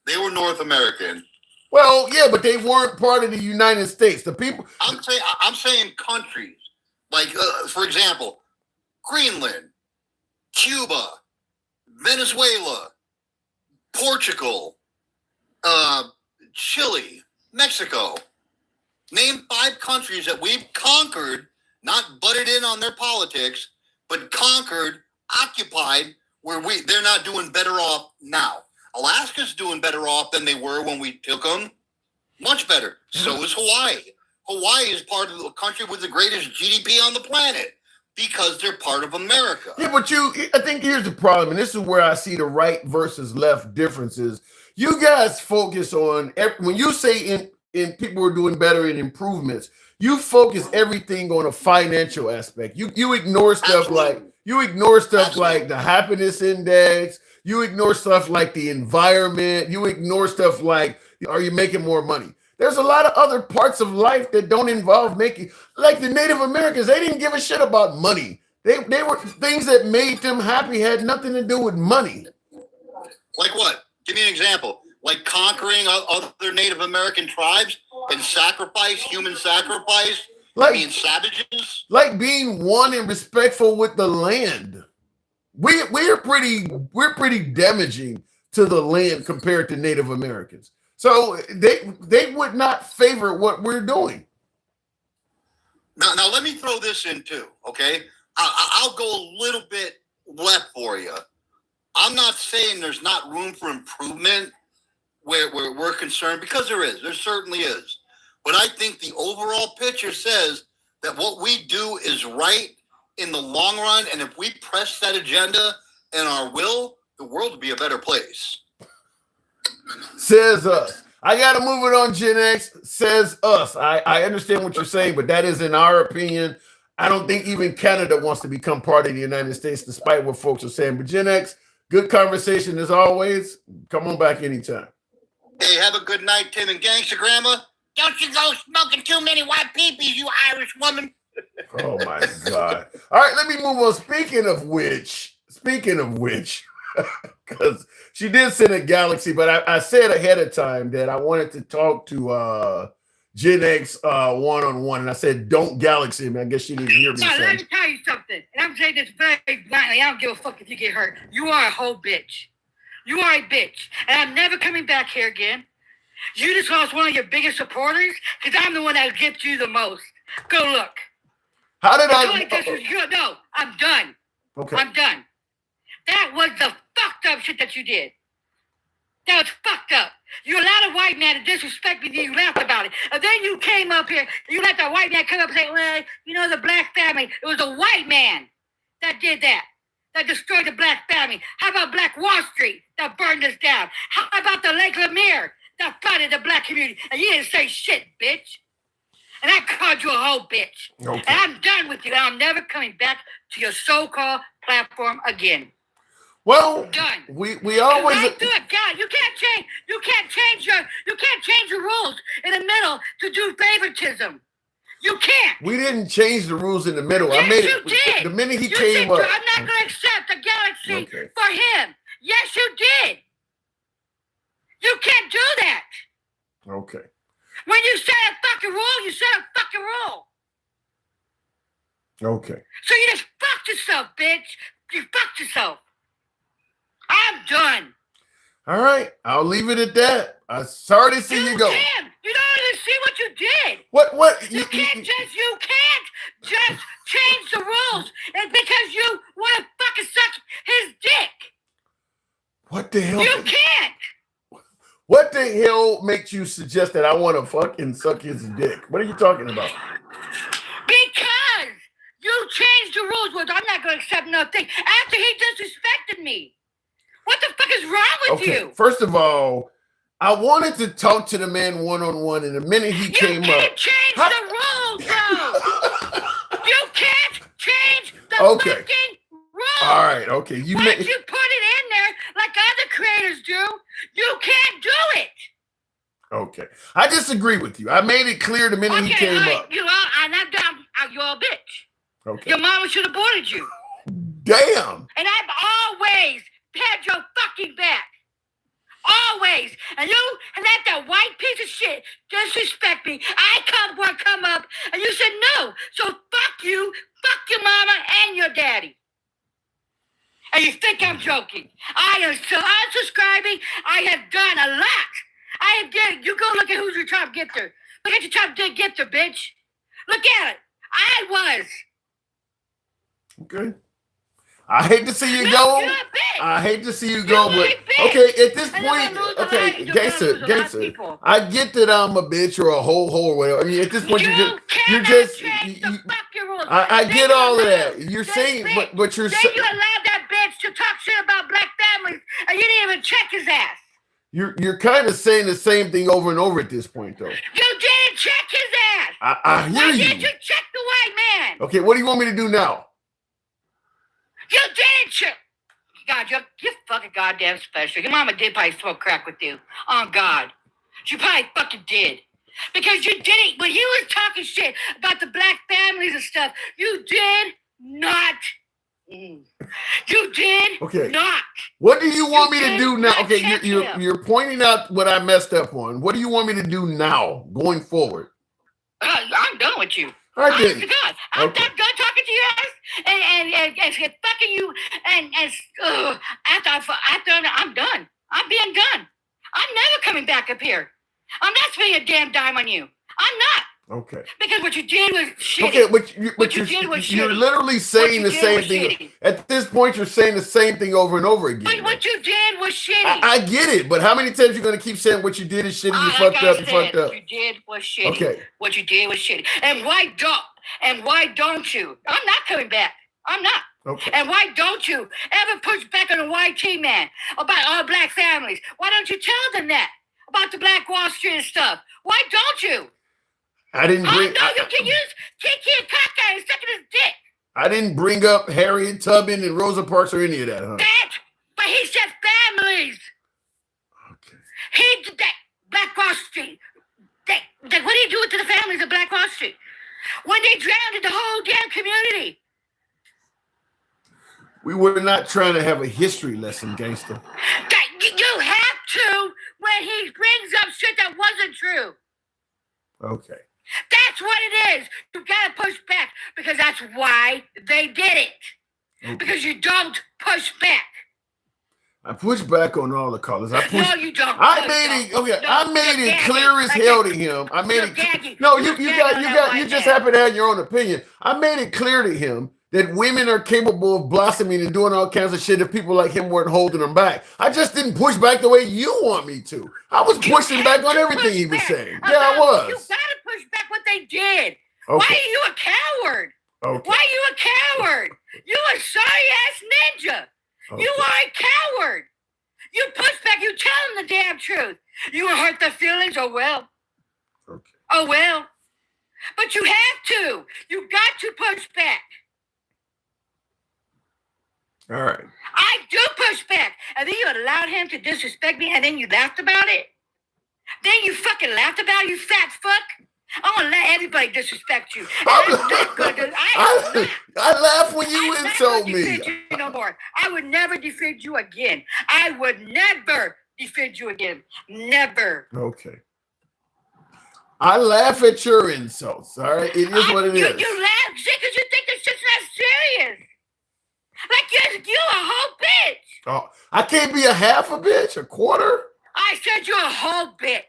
They were North American. Well, yeah, but they weren't part of the United States. The people. I'm saying countries like, for example, Greenland, Cuba, Venezuela, Portugal, Chile, Mexico. Name 5 countries that we've conquered, not butted in on their politics, but conquered, occupied, where they're not doing better off now. Alaska's doing better off than they were when we took them. Much better. So is Hawaii. Hawaii is part of the country with the greatest GDP on the planet because they're part of America. Yeah, but I think here's the problem, and this is where I see the right versus left differences. You guys focus on, when you say in people are doing better in improvements, you focus everything on a financial aspect. You ignore stuff like the happiness index. You ignore stuff like the environment. You ignore stuff like, are you making more money? There's a lot of other parts of life that don't involve making, like the Native Americans, they didn't give a shit about money. They were things that made them happy, had nothing to do with money. Like what? Give me an example. Like conquering other Native American tribes and human sacrifice, like being savages? Like being one and respectful with the land. We're pretty damaging to the land compared to Native Americans. So they would not favor what we're doing. Now let me throw this in too, okay? I'll go a little bit left for you. I'm not saying there's not room for improvement where we're concerned, because there certainly is. But I think the overall picture says that what we do is right in the long run, and if we press that agenda and our will, the world will be a better place. Says us. I got to move it on, Gen X. Says us. I understand what you're saying, but that is in our opinion. I don't think even Canada wants to become part of the United States, despite what folks are saying. But Gen X, good conversation as always. Come on back anytime. Hey, have a good night, Tim and Gangsta Grandma. Don't you go smoking too many white peepees, you Irish woman. Oh my God. All right, let me move on. Speaking of which, because she did send a galaxy, but I said ahead of time that I wanted to talk to Gen X one-on-one, and I said, don't galaxy me. I guess she didn't hear me. Now, let me tell you something, and I'm saying this very bluntly. I don't give a fuck if you get hurt. You are a whole bitch. You are a bitch, and I'm never coming back here again. You just lost one of your biggest supporters because I'm the one that gives you the most. Go look. How did I? No, I'm done. Okay. I'm done. That was the fucked up shit that you did. That was fucked up. You allowed a white man to disrespect me, and you laughed about it. And then you came up here, you let the white man come up and say, well, you know, the black family. It was a white man that did that destroyed the black family. How about Black Wall Street that burned us down? How about the Lake Lemire that flooded the black community? And you didn't say shit, bitch. And I called you a whole bitch. Okay. And I'm done with you. And I'm never coming back to your so-called platform again. Well, done. We always do it, God. You can't change your rules in the middle to do favoritism. You can't. We didn't change the rules in the middle. Yes, I made you it did. the minute he you came up. I'm not going to accept a galaxy for him. Yes, you did. You can't do that. Okay. When you set a fucking rule, you set a fucking rule. Okay. So you just fucked yourself, bitch. You fucked yourself. I'm done. All right. I'll leave it at that. I'm sorry to see you go. You don't even see what you did. What? You can't just change the rules and because you want to fucking suck his dick. What the hell? You can't. What the hell makes you suggest that I want to fucking suck his dick? What are you talking about? Because you changed the rules. Well, I'm not going to accept nothing after he disrespected me. What the fuck is wrong with you? First of all, I wanted to talk to the man one-on-one, and the minute he came up... You can't change the rules, though. You can't change the fucking rules. All right, okay. You put it in there like other creators do. You can't do it. Okay. I disagree with you. I made it clear the minute he came up. You are, and I'm done. You're a bitch. Okay. Your mama should have aborted you. Damn. And I've always had your fucking back. Always. And you let that white piece of shit disrespect me. I come up, and you said no. So fuck you, fuck your mama and your daddy. And you think I'm joking. I am so unsubscribing. I have done a lot. I have done. You go look at who's your top gifter. Look at your top gifter, bitch. Look at it. I was. Okay. I hate to see you go. You're a bitch. I hate to see you go, You're but a bitch. okay, at this And you're point, gonna lose a lot. okay, You're gonna lose a lot of gangster, people. I get that I'm a bitch or a whole or whatever. I mean, at this point, you're just, I get all of that. You're saying, but you're Then you allowed that bitch to talk shit about black families, and you didn't even check his ass. you're kind of saying the same thing over and over at this point, though. You didn't check his ass. I hear Why you. didn't you check the white man? Okay, what do you want me to do now? You didn't check. God, you're fucking goddamn special. Your mama did probably smoke crack with you. On God. She probably fucking did. Because you didn't, when he was talking shit about the black families and stuff, you did not. You did not. What do you want me to did do now? not Okay, check you're him. you're pointing out what I messed up on. What do you want me to do now, going forward? I'm done with you. All right, Honest then. to God. I'm done talking to your ass and fucking you and after I'm done. I'm being done. I'm never coming back up here. I'm not spending a damn dime on you. I'm not. Okay. Because what you did was shitty. Okay, you're literally saying the same thing. At this point, you're saying the same thing over and over again. But what you did was shitty. I get it, but how many times you going to keep saying what you did is shitty, you fucked up, you fucked up? What you did was shitty. Okay. What you did was shitty. And why don't you? I'm not coming back. I'm not. Okay. And why don't you ever push back on the white team, man, about all black families? Why don't you tell them that about the Black Wall Street and stuff? Why don't you? I didn't bring. I know you can use Kiki and Kaka and sucking his dick. I didn't bring up Harriet Tubman and Rosa Parks or any of that, huh? But he said families. Okay. He did that. Black Wall Street. What did he do to the families of Black Wall Street? When they drowned the whole damn community. We were not trying to have a history lesson, gangster. You have to when he brings up shit that wasn't true. Okay. That's what it is. You gotta push back because that's why they did it. Okay. Because you don't push back. I pushed back on all the colors. I pushed. No, you don't. I No, made you it. don't. Okay, No, I made you're it gagging. clear as Like hell that. to him. I made You're it. gagging. No, You're you gagging on that you white just man. happen to have your own opinion. I made it clear to him that women are capable of blossoming and doing all kinds of shit if people like him weren't holding them back. I just didn't push back the way you want me to. I was pushing back on everything he was saying. Yeah, I was. You gotta push back what they did. Okay. Why are you a coward? Okay. Why are you a coward? You a sorry ass ninja. Okay. You are a coward. You push back. You tell them the damn truth. You will hurt their feelings. Oh well. Okay. Oh well. But you have to. You got to push back. All right. I do push back. And then you allowed him to disrespect me and then you laughed about it? Then you fucking laughed about it, you fat fuck? I'm gonna let everybody disrespect you. I laugh when you insult me. You no more. I would never defend you again. I would never defend you again. Never. Okay. I laugh at your insults. All right. It is what it is. You laugh because you think this shit's not serious. Like you a whole bitch. Oh, I can't be a half a bitch, a quarter. I said you're a whole bitch.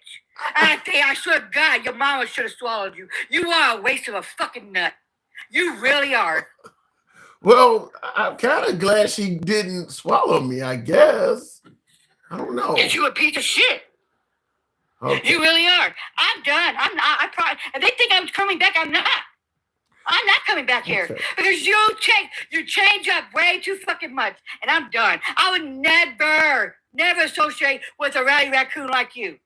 I swear to God, your mama should have swallowed you. You are a waste of a fucking nut. You really are. Well, I'm kind of glad she didn't swallow me, I guess. I don't know. Because you're a piece of shit. Okay. You really are. I'm done. I'm not. I probably. And they think I'm coming back. I'm not. I'm not coming back here because you change up way too fucking much, and I'm done. I would never associate with a ratty raccoon like you.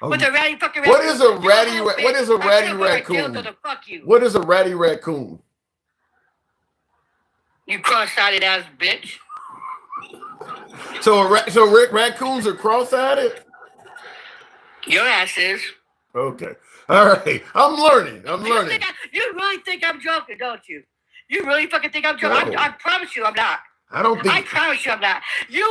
With a ratty fucking raccoon. What is a ratty? What is a ratty raccoon? Fuck you. What is a ratty raccoon? You cross-eyed ass bitch. So raccoons are cross-eyed? Your ass is. Okay. All right. I'm learning. You really think I'm joking, don't you? You really fucking think I'm joking? No. I promise you I'm not. I don't think. I promise you I'm not. You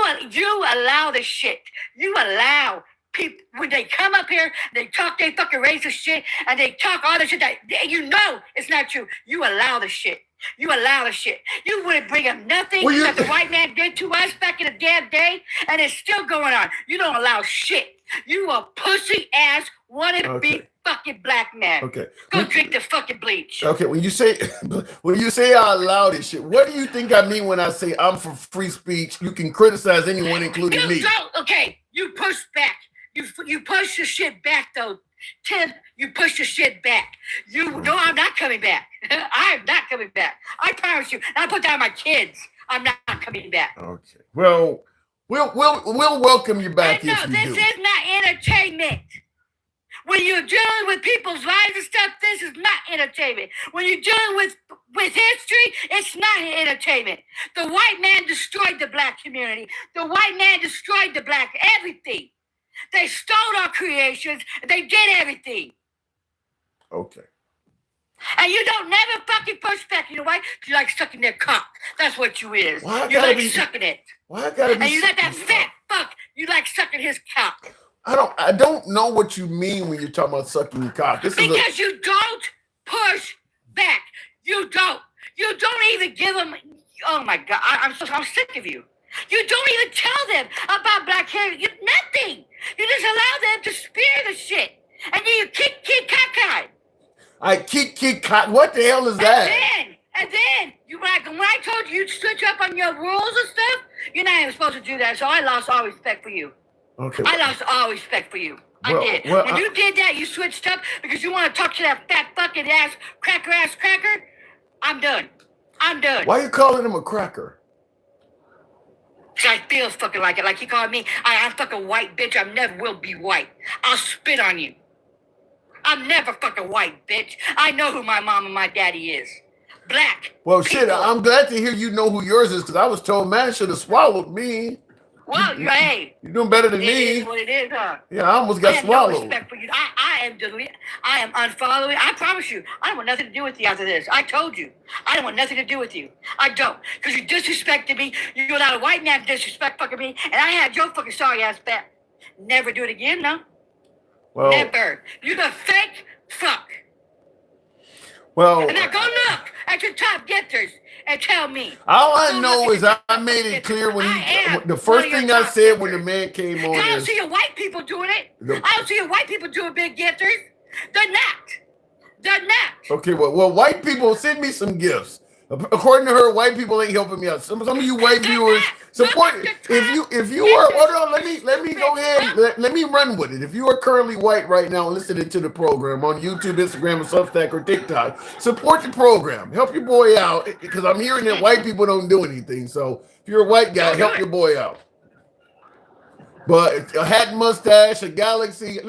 allow the shit. You allow people, when they come up here, they talk their fucking racist shit, and they talk all the shit that you know it's not true. You allow the shit. You allow the shit. You wouldn't bring up nothing that the white man did to us back in the damn day, and it's still going on. You don't allow shit. You a pussy ass wannabe fucking black man. Okay. Go drink the fucking bleach. Okay. When you say I allow this shit, what do you think I mean when I say I'm for free speech? You can criticize anyone, including me. Okay. You push back. You push the shit back though. Tim, you push the shit back. No, I'm not coming back. I'm not coming back. I promise you. I put down my kids. I'm not coming back. Okay. Well, we'll welcome you back if you do. This is not entertainment. When you're dealing with people's lives and stuff, this is not entertainment. When you're dealing with history, it's not entertainment. The white man destroyed the black community. The white man destroyed the black everything. They stole our creations. They did everything. Okay. And you don't never fucking push back. You know why? You like sucking their cock. That's what you is. Why You like sucking it. Why I gotta be? And you let that fat fuck. You like sucking his cock. I don't know what you mean when you're talking about sucking your cock. Because you don't push back. You don't. You don't even give them. Oh my God! I'm sick of you. You don't even tell them about black hair. Nothing. You just allow them to spear the shit, and then you kick cockeye. I kick cock. What the hell is that? And then you like when I told you you'd switch up on your rules and stuff. You're not even supposed to do that. So I lost all respect for you. Okay. I lost all respect for you. Well, I did. well, When you did that, you switched up because you want to talk to that fat fucking ass cracker. I'm done. I'm done. Why are you calling him a cracker? Cause I feel fucking like it. Like he called me. I'm fucking white, bitch. I never will be white. I'll spit on you. I'm never fucking white, bitch. I know who my mom and my daddy is. Black. Well, shit, I'm glad to hear you know who yours is because I was told man should have swallowed me. Well, hey. You're doing better than It me. is what it is, huh? Yeah, I almost got swallowed. No respect for you. I am unfollowing. I promise you, I don't want nothing to do with you after this. I told you. I don't want nothing to do with you. I don't. Because you disrespected me. You allowed a white man to disrespect fucking me. And I had your fucking sorry ass back. Never do it again, no? Well, never. You're the fake fuck. Well, and now go look at your top getters and tell me. All I know is I made it clear when the first thing I said when the man came on. I don't see your white people doing it. I don't see your white people doing big getters. They're not. They're not. Okay, well, white people send me some gifts. According to her, white people ain't helping me out. Some of you white viewers support. If you are, hold on, let me go ahead. Let me run with it. If you are currently white right now listening to the program on YouTube, Instagram, Substack, or TikTok, support the program. Help your boy out because I'm hearing that white people don't do anything. So if you're a white guy, help your boy out. But a hat, mustache, a galaxy.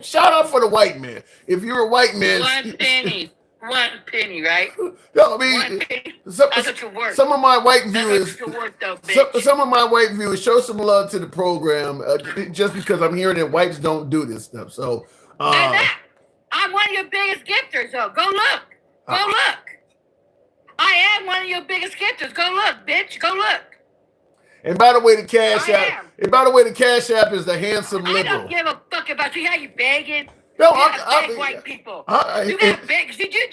Shout out for the white man. If you're a white man, 1 penny. 1 penny, right? No, I mean, that's what you're worth. Some of my white viewers, that's what you're worth, though, bitch. some of my white viewers, show some love to the program, just because I'm hearing that whites don't do this stuff. So, I'm one of your biggest gifters, though. Go look. Go look. I am one of your biggest gifters. Go look, bitch. Go look. And by the way, the Cash App. And by the way, the Cash App is the handsome liberal. I don't give a fuck about you. How you begging? No, you gotta beg white people. You gotta beg. Did you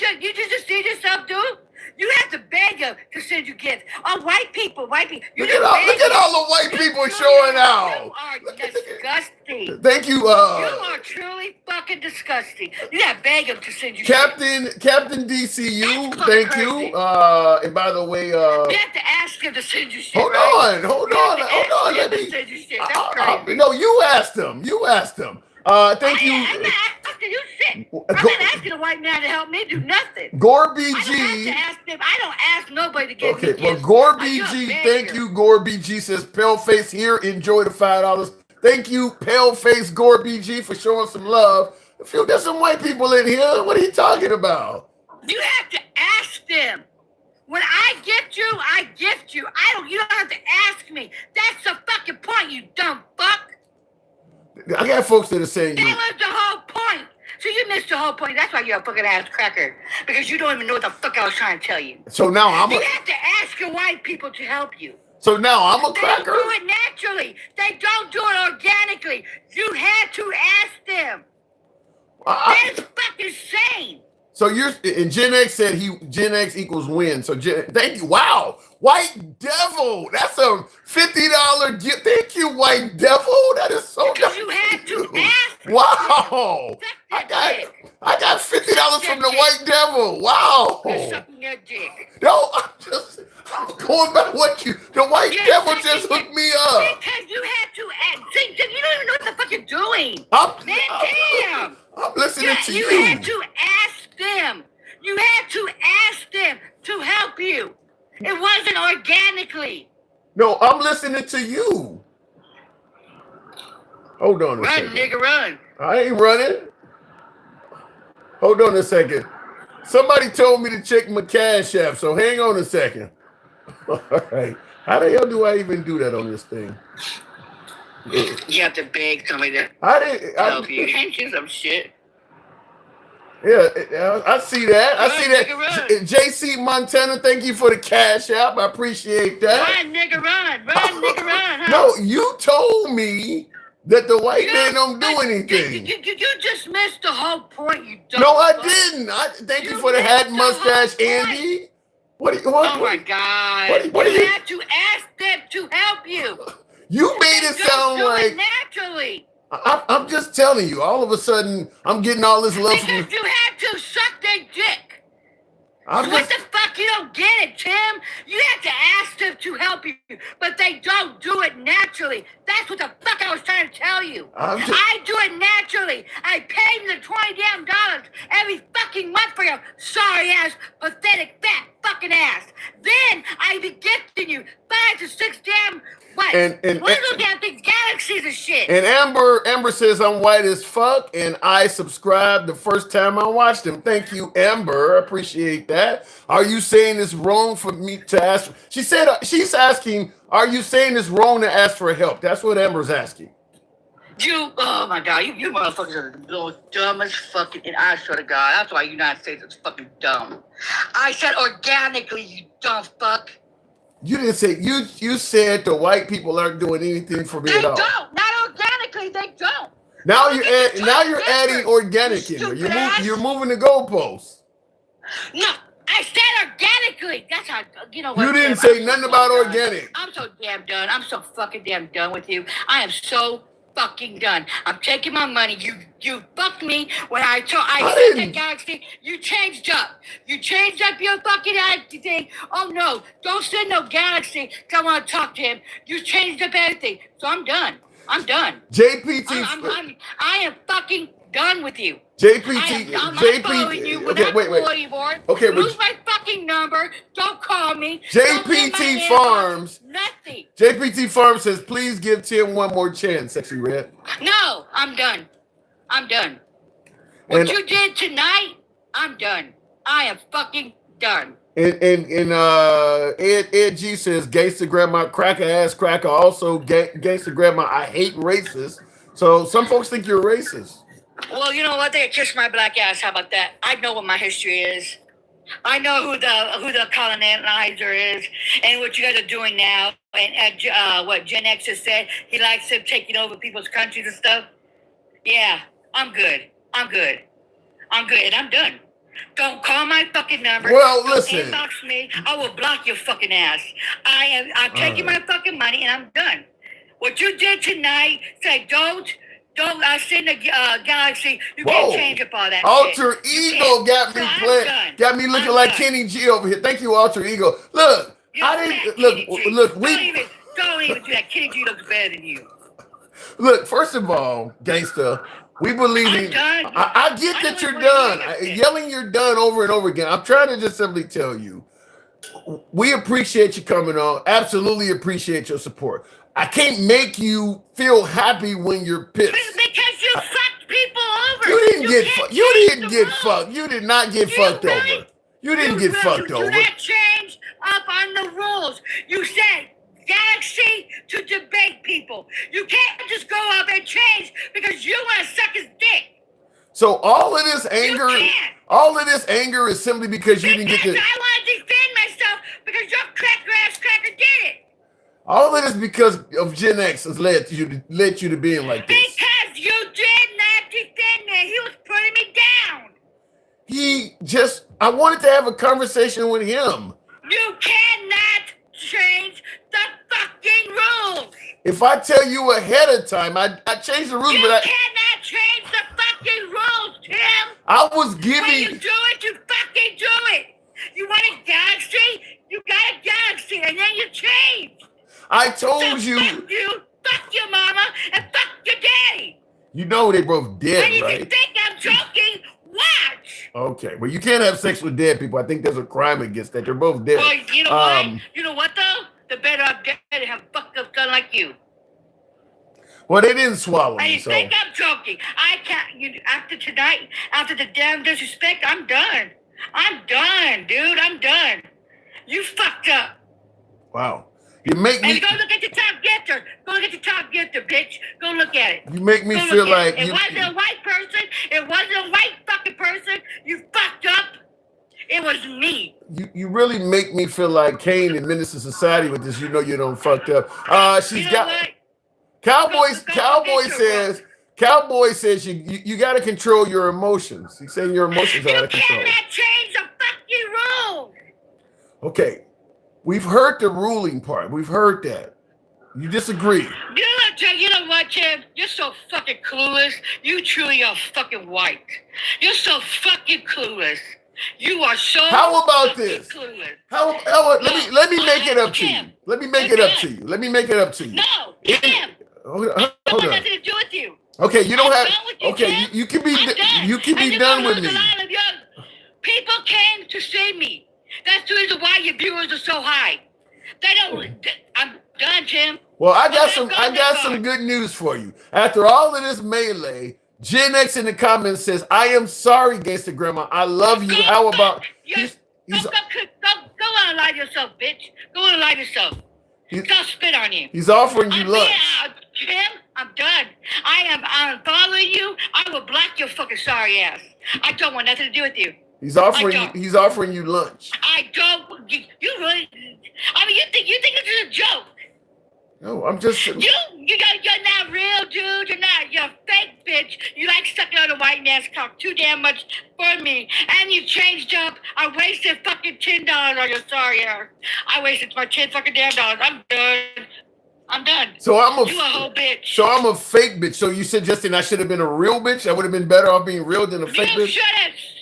just see yourself, dude? You have to beg them to send you gifts. Oh, white people. Look at all the white people showing out. You are disgusting. disgusting. Thank you, You are truly fucking disgusting. You gotta beg him to send you shit. Captain DCU. That's Thank crazy. you. And by the way, You have to ask him to send you shit. hold right? on. You have to ask him Let to me. send you shit. That's crazy. No, you asked him. Thank you. I'm not asking you shit. I'm not asking a white man to help me do nothing. Gore I don't have BG. to ask them. I don't ask nobody to give me Okay, well, gifts. Gore You're a BG, beggar. thank you. Gore BG says, Paleface here, enjoy the $5. Thank you, Paleface Gore BG, for showing some love. I feel there's some white people in here. What are you talking about? You have to ask them. When I gift you, I gift you. You don't have to ask me. That's the fucking point, you dumb fuck. I got folks that are saying you. That was the whole point. So you missed the whole point. That's why you're a fucking ass cracker. Because you don't even know what the fuck I was trying to tell you. So now You have to ask your white people to help you. So now I'm a They cracker. don't do it naturally. They don't do it organically. You had to ask them. That is fucking insane. So and Gen X said Gen X equals win. So thank you. Wow, White Devil. That's a $50 gift. Thank you, White Devil. That is so Because you had to ask. Wow. I got $50 from the White Devil. Wow. You're sucking your dick. No, I'm going by the White Devil just hooked me up. Because you had to ask. You don't even know what the fuck you're doing. Damn. I'm listening to you. You had to ask them. You had to ask them to help you. It wasn't organically. No, I'm listening to you. Hold on a second. Run, nigga, run. I ain't running. Hold on a second. Somebody told me to check my Cash App, so hang on a second. All right. How the hell do I even do that on this thing? You have to beg somebody to help you. Hand you some shit. Yeah, I see that. I Run, see that. nigga, run. JC Montana, thank you for the Cash App. I appreciate that. Run, nigga, run. Run, nigga, run. Huh? No, you told me that the white man don't do anything. You just missed the whole point, you dumb No, I fuck. didn't. Thank you for the hat mustache, Andy. What? Oh my God! What you have to ask them to help you. You made it sound do like it naturally. I'm just telling you. All of a sudden, I'm getting all this love from. Because you had to suck their dick. I'm What the fuck? You don't get it, Tim. You have to ask them to help you, but they don't do it naturally. That's what the fuck I was trying to tell you. I do it naturally. I pay them the $20 every fucking month for your sorry ass, pathetic, fat fucking ass. Then I be gifting you 5 to 6 damn what? What are those damn things? Galaxies and shit. And Amber says I'm white as fuck, and I subscribed the first time I watched him. Thank you, Amber. I appreciate that. Are you saying it's wrong for me to ask? She said she's asking, are you saying it's wrong to ask for help? That's what Amber's asking. Oh my God, you motherfuckers are the dumbest fucking, and I swear to God, that's why the United States is fucking dumb. I said organically, you dumb fuck. You didn't say, you said the white people aren't doing anything for me at all. They don't, not organically, they don't. Now you're adding organic in there. You're moving the goalposts. No, I said organically. That's how, you know what? You didn't say nothing about organic. I'm so damn done. I'm so fucking damn done with you. I am so fucking done. I'm taking my money. You fucked me when I said that Galaxy. You changed up. You changed up your fucking thing. Oh no, don't send no Galaxy. I want to talk to him. You changed up everything. So I'm done. I'm done. JPT. I am fucking done with you. I'm following you without wait. board. Okay, lose my fucking number. Don't call me. JPT Farms. Nothing. JPT Farms says, please give Tim one more chance. Sexy Red. No, I'm done. I'm done. What you did tonight, I'm done. I am fucking done. And Ed G says, gangster grandma, cracker ass cracker. Also, gangster grandma, I hate racists. So some folks think you're racist. Well, you know what? They kiss my black ass. How about that? I know what my history is. I know who the colonizer is and what you guys are doing now. And what Gen X has said, he likes him taking over people's countries and stuff. Yeah, I'm good. And I'm done. Don't call my fucking number. Well, don't listen. Inbox me. I will block your fucking ass. I'm taking my fucking money and I'm done. What you did tonight, say don't Don't send the galaxy. You Whoa. can't change up all that Alter shit. You Ego can't. got me So I'm playing, done. got me looking I'm like done. Kenny G over here. Thank you, Alter Ego. Look, You're I fat, didn't Kenny G. look. Don't even do that. Kenny G looks better than you. Look. First of all, gangsta, we believe I'm in. done. I get that you're done. Yelling, you're done over and over again. I'm trying to just simply tell you, we appreciate you coming on. Absolutely appreciate your support. I can't make you feel happy when you're pissed. Because you fucked people over. You didn't get can't You change didn't the get rules. fucked. You did not get fucked over. You didn't get fucked You over. do not change up on the rules. You said galaxy to debate people. You can't just go up and change because you want to suck his dick. So all of this anger is simply because you didn't get the. I want to defend myself because your cracker-ass cracker did it. All of this because of Gen X has led you to being like this. Because you did not defend me. He was putting me down. I wanted to have a conversation with him. You cannot change the fucking rules. If I tell you ahead of time, I change the rules, You but I cannot change the fucking rules, Tim. I was When giving. you do it, you fucking do it. You want a galaxy? You got a galaxy, and then you change. I told you. Fuck your mama, and fuck your daddy. You know they both dead, And if right? you think I'm joking, watch. Okay, well you can't have sex with dead people. I think there's a crime against that. They're both dead. Well, you know what? You know what though? The better I'm dead and have fucked up done like you. Well, they didn't swallow And me, you so think I'm joking? I can't. After tonight, after the damn disrespect, I'm done. I'm done, dude. I'm done. You fucked up. wow. You make me. And go look at the top gifter. Go look at the top gifter, bitch. Go look at it. You make me Go feel look at like it. It wasn't a white person. It wasn't a white fucking person. You fucked up. It was me. you really make me feel like Kane and Menace to Society with this. You know you don't fucked up. She's got what? Cowboy says you got to control your emotions. He's saying your emotions are out of control. You cannot change the fucking rules. Okay, we've heard the ruling part. We've heard that. You disagree. You know what, Tim? You're so fucking clueless. You truly are fucking white. You're so fucking clueless. You are so. How about this? Clueless. Let me make it up to you. Let me make it up to you. Let me make it up to you. No, Tim. Hold on. I want nothing to do with you. Okay, you don't have. Done with you, Okay, Tim. you can be. I'm You can And be you're done gonna with lose me. a lot of your people came to see me. That's the reason why your viewers are so high. They don't. I'm done, Tim. Well, I got some good news for you. After all of this melee, Gen X in the comments says, "I am sorry, Gangsta Grandma. I love you." How about Go on and lie to yourself, bitch. Go on and lie to yourself. I'll spit on you. he's offering you lunch. Tim, I'm done. I'm following you. I will block your fucking sorry ass. I don't want nothing to do with you. He's offering you lunch. I don't. You really? I mean, you think this is a joke? No, I'm just. You're not real, dude. You're a fake bitch. You like sucking on a white man's cock too damn much for me. And you changed up. I wasted fucking $10 on your sorry ass. I wasted my 10 fucking damn dollars. I'm done. I'm done. So I'm You a whole bitch. So I'm a fake bitch. So you suggesting I should have been a real bitch? I would have been better off being real than a fake bitch?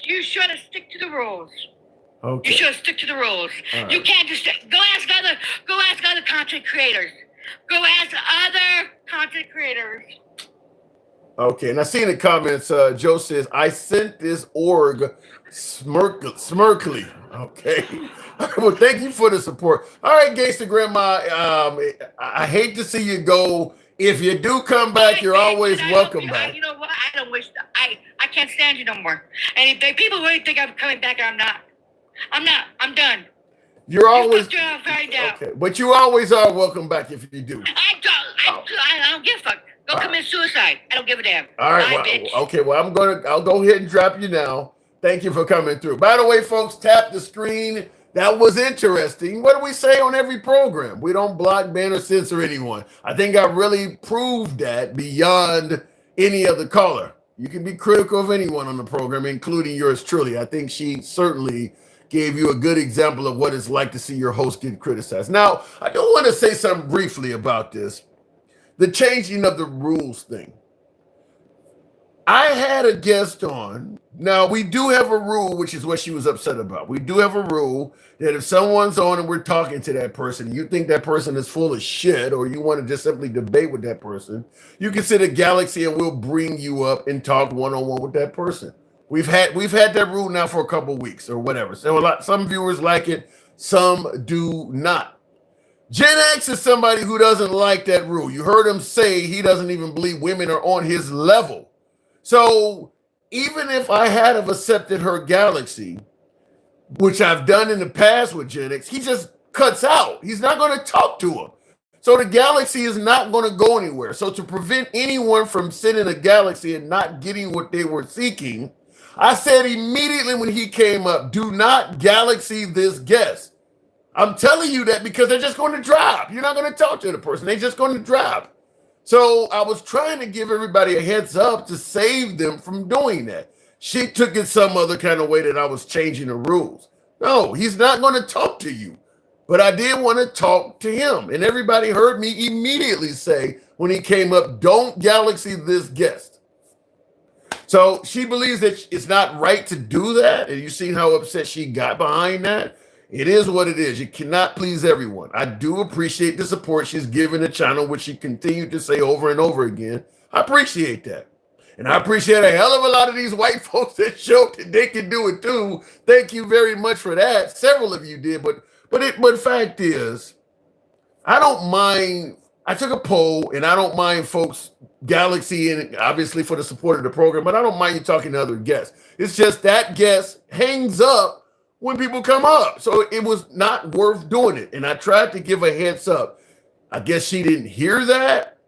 You should have stick to the rules. Okay. You should have stick to the rules. All right. You can't just go ask other content creators. Go ask other content creators. Okay, and I see in the comments, Joe says, I sent this org smirkly. Okay. Well, thank you for the support. All right, Gangsta Grandma, I hate to see you go. If you do come back, you're always welcome back. You know what? I don't wish. I can't stand you no more. And if people really think I'm coming back, I'm not. I'm not. I'm done. You're always I'll find out. okay, but you always are welcome back if you do. I don't give a fuck. Go commit suicide. I don't give a damn. All right. Bye, bitch. Okay. Well, I'll go ahead and drop you now. Thank you for coming through. By the way, folks, tap the screen. That was interesting. What do we say on every program? We don't block, ban, or censor anyone. I think I really proved that beyond any other caller. You can be critical of anyone on the program, including yours truly. I think she certainly gave you a good example of what it's like to see your host get criticized. Now, I do want to say something briefly about this. The changing of the rules thing. I had a guest on. Now, we do have a rule, which is what she was upset about. We do have a rule that if someone's on and we're talking to that person, you think that person is full of shit, or you want to just simply debate with that person, you can sit at Galaxy and we'll bring you up and talk one-on-one with that person. We've had that rule now for a couple weeks or whatever. So some viewers like it, some do not. Gen X is somebody who doesn't like that rule. You heard him say he doesn't even believe women are on his level. So even if I had have accepted her Galaxy, which I've done in the past with Gen X, he just cuts out. He's not going to talk to her. So the Galaxy is not going to go anywhere. So to prevent anyone from sitting a Galaxy and not getting what they were seeking, I said immediately when he came up, do not Galaxy this guest. I'm telling you that because they're just going to drop. You're not going to talk to the person. They're just going to drop. So I was trying to give everybody a heads up to save them from doing that. She took it some other kind of way that I was changing the rules. No, he's not going to talk to you. But I did want to talk to him. And everybody heard me immediately say when he came up, don't Galaxy this guest. So she believes that it's not right to do that. And you see how upset she got behind that. It is what it is. You cannot please everyone. I do appreciate the support she's given the channel, which she continued to say over and over again. I appreciate that. And I appreciate a hell of a lot of these white folks that showed that they can do it too. Thank you very much for that. Several of you did, but fact is, I don't mind. I took a poll, and I don't mind folks Galaxy and obviously for the support of the program, but I don't mind you talking to other guests. It's just that guest hangs up when people come up. So it was not worth doing it. And I tried to give a heads up. I guess she didn't hear that,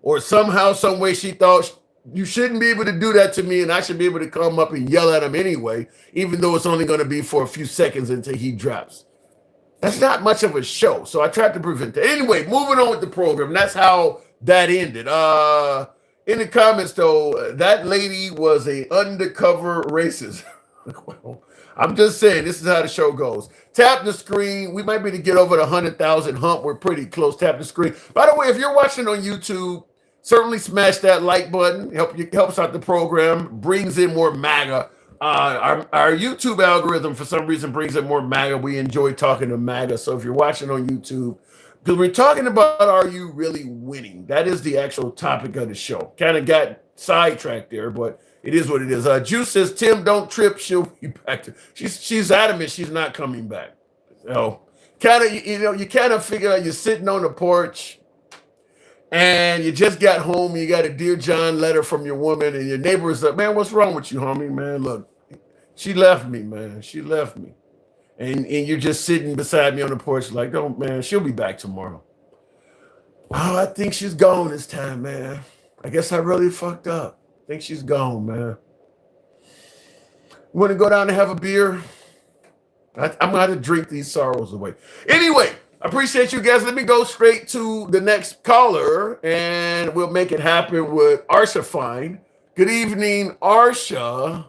or somehow, some way she thought you shouldn't be able to do that to me and I should be able to come up and yell at him anyway, even though it's only going to be for a few seconds until he drops. That's not much of a show. So I tried to prevent that. Anyway, moving on with the program. That's how that ended. In the comments, though, that lady was a undercover racist. I'm just saying, this is how the show goes. Tap the screen. We might be to get over the 100,000 hump. We're pretty close. Tap the screen. By the way, if you're watching on YouTube, certainly smash that like button. Helps out the program. Brings in more MAGA. Our YouTube algorithm, for some reason, brings in more MAGA. We enjoy talking to MAGA. So if you're watching on YouTube, because we're talking about, are you really winning? That is the actual topic of the show. Kind of got sidetracked there, but it is what it is. Juice says, Tim, don't trip. She'll be back. She's adamant she's not coming back. So you kind of figure out you're sitting on the porch and you just got home. You got a Dear John letter from your woman, and your neighbor is like, man, what's wrong with you, homie? Man, look, she left me, man. She left me. And you're just sitting beside me on the porch like, don't, man, she'll be back tomorrow. Oh, I think she's gone this time, man. I guess I really fucked up. I think she's gone, man. Want to go down and have a beer? I'm going to drink these sorrows away. Anyway, I appreciate you guys. Let me go straight to the next caller, and we'll make it happen with Arsha Fine. Good evening, Arsha.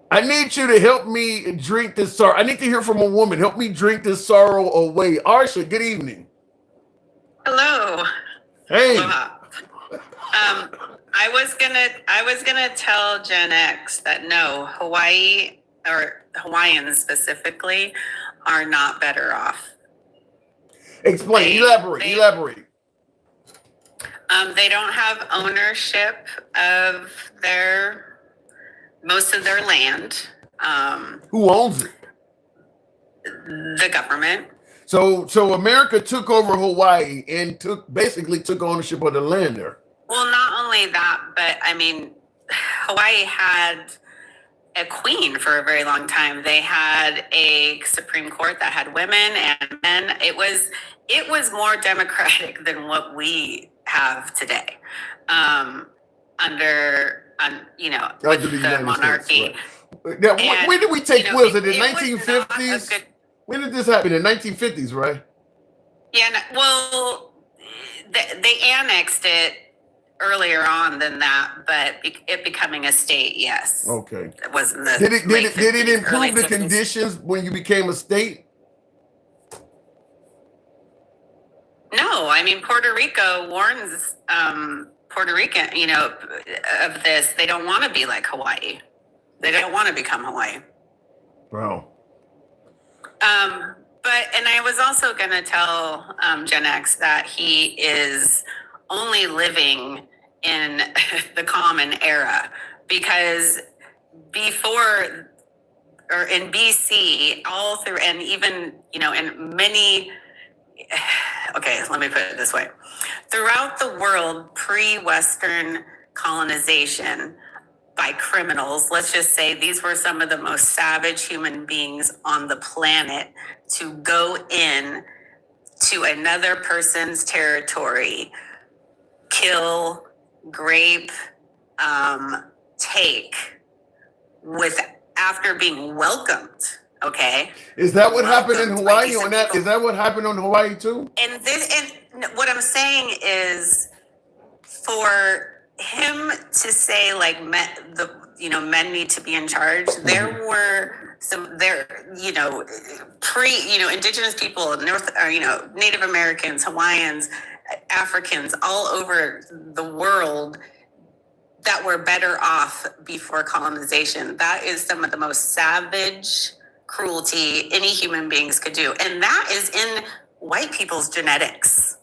I need you to help me drink this sorrow. I need to hear from a woman. Help me drink this sorrow away. Arsha, good evening. Hello. Hey. Aloha. I was gonna tell Gen X that no, Hawaii or Hawaiians specifically are not better off. Explain. Elaborate. They don't have ownership of most of their land. Who owns it? The government. So America took over Hawaii and basically took ownership of the land there. Well, not only that, but I mean, Hawaii had a queen for a very long time. They had a Supreme Court that had women and men. It was more democratic than what we have today. Under the monarchy. States, right. Now, when did we take was it in 1950s? When did this happen? In 1950s, right? Yeah. Well, they annexed it earlier on than that, but it becoming a state, yes. Okay. It wasn't the did it improve the conditions when you became a state? No, I mean Puerto Rico warns Puerto Rican, of this, they don't want to be like Hawaii. They don't want to become Hawaii. Bro. And I was also going to tell Gen X that he is only living in the common era, because before, or in BC, all through, and even, in many, okay, let me put it this way. Throughout the world, pre-Western colonization by criminals, let's just say these were some of the most savage human beings on the planet, to go in to another person's territory, kill, grape, take, after being welcomed. Okay. Is that what happened in Hawaii on that? Is that what happened on Hawaii too? And what I'm saying is, for him to say like men need to be in charge, there were indigenous people, Native Americans, Hawaiians, Africans all over the world that were better off before colonization. That is some of the most savage cruelty any human beings could do. And that is in white people's genetics.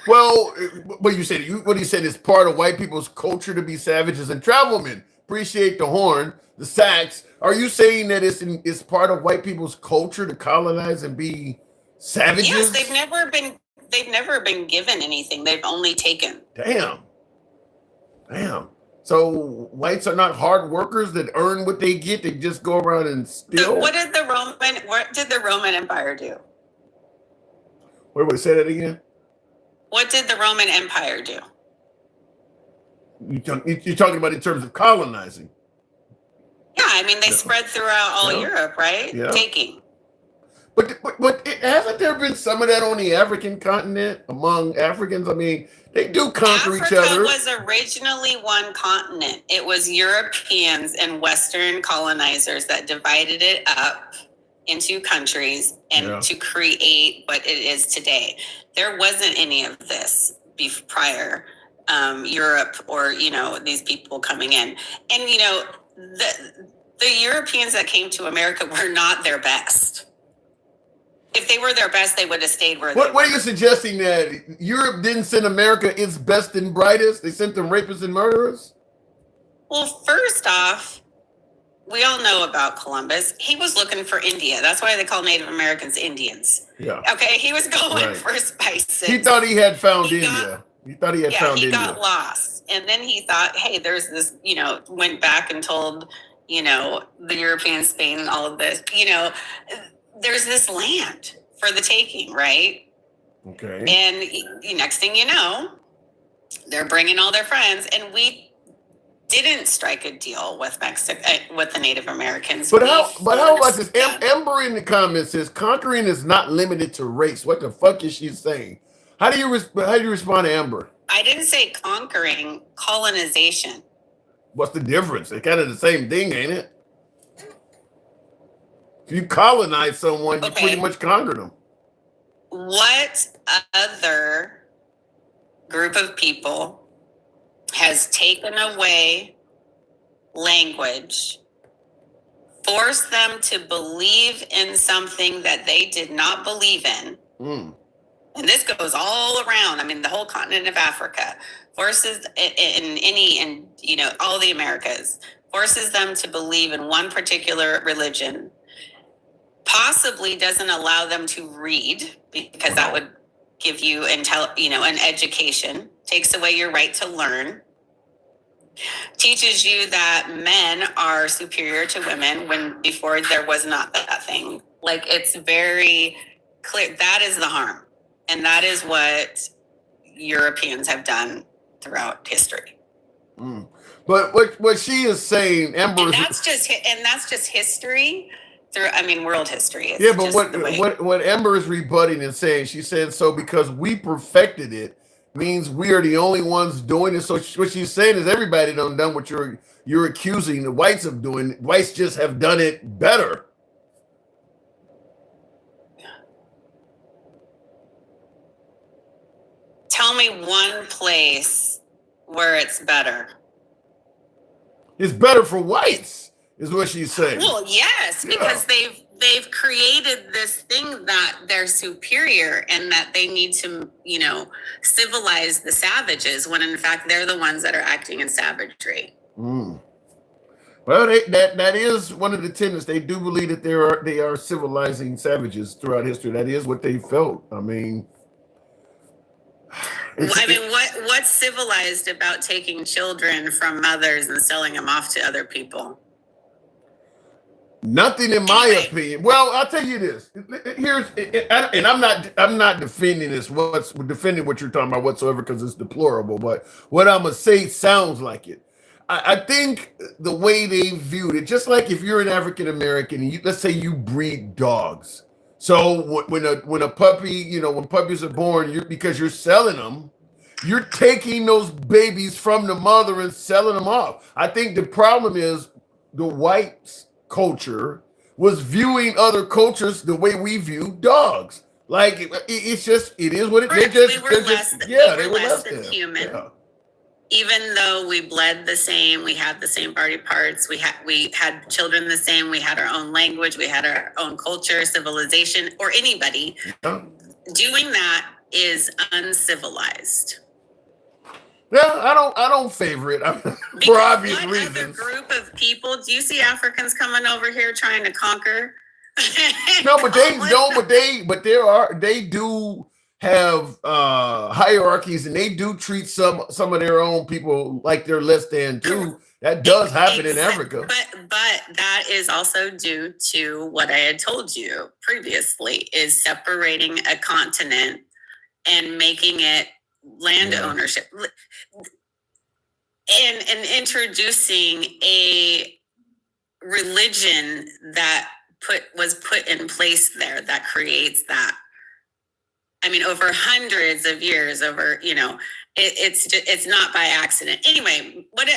Well, what you said is part of white people's culture to be savages and travelmen. Appreciate the horn, the sax. Are you saying that it's part of white people's culture to colonize and be savages? Yes, they've never been given anything. They've only taken. Damn. So whites are not hard workers that earn what they get. They just go around and steal. So what did the Roman Empire do? Wait, say that again. What did the Roman Empire do? You're talking about in terms of colonizing. Yeah, I mean, they spread throughout all Europe, right? Yeah. Taking. But hasn't there been some of that on the African continent among Africans? I mean, they do conquer each other. Africa was originally one continent. It was Europeans and Western colonizers that divided it up into countries and to create what it is today. There wasn't any of this prior. Europe or these people coming in, and the Europeans that came to America were not their best. If they were their best, they would have stayed where they were. What are you suggesting, that Europe didn't send America its best and brightest? They sent them rapists and murderers? Well, first off, we all know about Columbus. He was looking for India. That's why they call Native Americans Indians. Yeah. Okay, he was going for spices. He thought he had found India. He thought he had found India. He got lost. And then he thought, hey, there's this, went back and told, the European Spain, all of this, there's this land for the taking, right? Okay. And next thing you know, they're bringing all their friends, and we didn't strike a deal with Mexico, with the Native Americans. But how about this? Amber in the comments says conquering is not limited to race. What the fuck is she saying? How do you respond to Amber? I didn't say conquering, colonization. What's the difference? It's kind of the same thing, ain't it? If you colonize someone, you pretty much conquer them. What other group of people has taken away language, forced them to believe in something that they did not believe in? And this goes all around. I mean, the whole continent of Africa, forces all the Americas, forces them to believe in one particular religion, possibly doesn't allow them to read, because that would give you an education, takes away your right to learn, teaches you that men are superior to women when before there was not that thing. Like, it's very clear. That is the harm. And that is what Europeans have done throughout history. But what she is saying, Amber, and that's just history. World history. Yeah, but what Amber is rebutting and saying, she said, so because we perfected it means we are the only ones doing it. So what she's saying is everybody done what you're accusing the whites of doing. Whites just have done it better. Tell me one place where it's better. It's better for whites, is what she's saying. Well, yes, because they've created this thing that they're superior and that they need to, civilize the savages when in fact they're the ones that are acting in savagery. Well, that is one of the tenets. They do believe that they are civilizing savages throughout history. That is what they felt. I mean, what's civilized about taking children from mothers and selling them off to other people? nothing, in my opinion. Well, I'll tell you this. And I'm not defending defending what you're talking about whatsoever, because it's deplorable. But what I'm gonna say sounds like it. I think the way they viewed it, just like if you're an African American and let's say you breed dogs. So when a puppy, when puppies are born, because you're selling them, you're taking those babies from the mother and selling them off. I think the problem is the white culture was viewing other cultures the way we view dogs. Like it is what it is. We were less than human. Yeah. Even though we bled the same, we had the same body parts, we had children the same, we had our own language, we had our own culture, civilization, or anybody. Yeah. Doing that is uncivilized. Yeah, I don't favor it for obvious reasons. Other group of people, do you see Africans coming over here trying to conquer? They do have hierarchies, and they do treat some of their own people like they're less than too. That does happen in Africa. But that is also due to what I had told you previously, is separating a continent and making it land ownership, and introducing a religion that was put in place there that creates that. I mean, over hundreds of years, it's not by accident. Anyway, what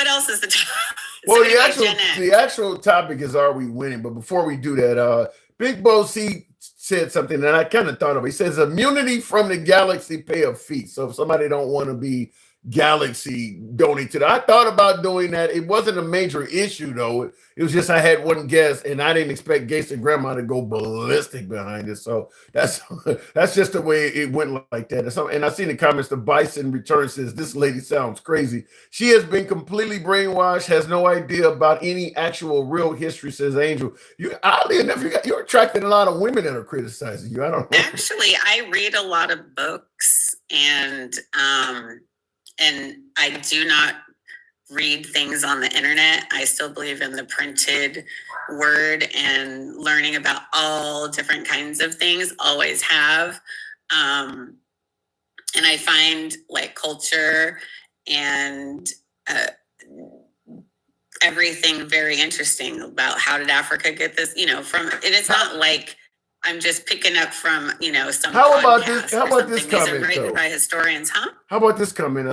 else is the topic? Well, the actual topic is, are we winning? But before we do that, Big Bo C said something that I kind of thought of. He says, immunity from the galaxy pay a fee. So if somebody don't want to be galaxy donate to that. I thought about doing that. It wasn't a major issue though. It was just I had one guest and I didn't expect Gangsta Grandma to go ballistic behind it. So that's just the way it went like that. And I seen the comments. The Bison Return says, this lady sounds crazy. She has been completely brainwashed, has no idea about any actual real history, says Angel. Oddly enough, you're attracting a lot of women that are criticizing you. I don't know. Actually, I read a lot of books, and I do not read things on the internet. I still believe in the printed word and learning about all different kinds of things, always have. And I find like culture and everything very interesting about how did Africa get this, and it's not like I'm just picking up from, some. How about this comment? These are written by historians, huh? How about this comment?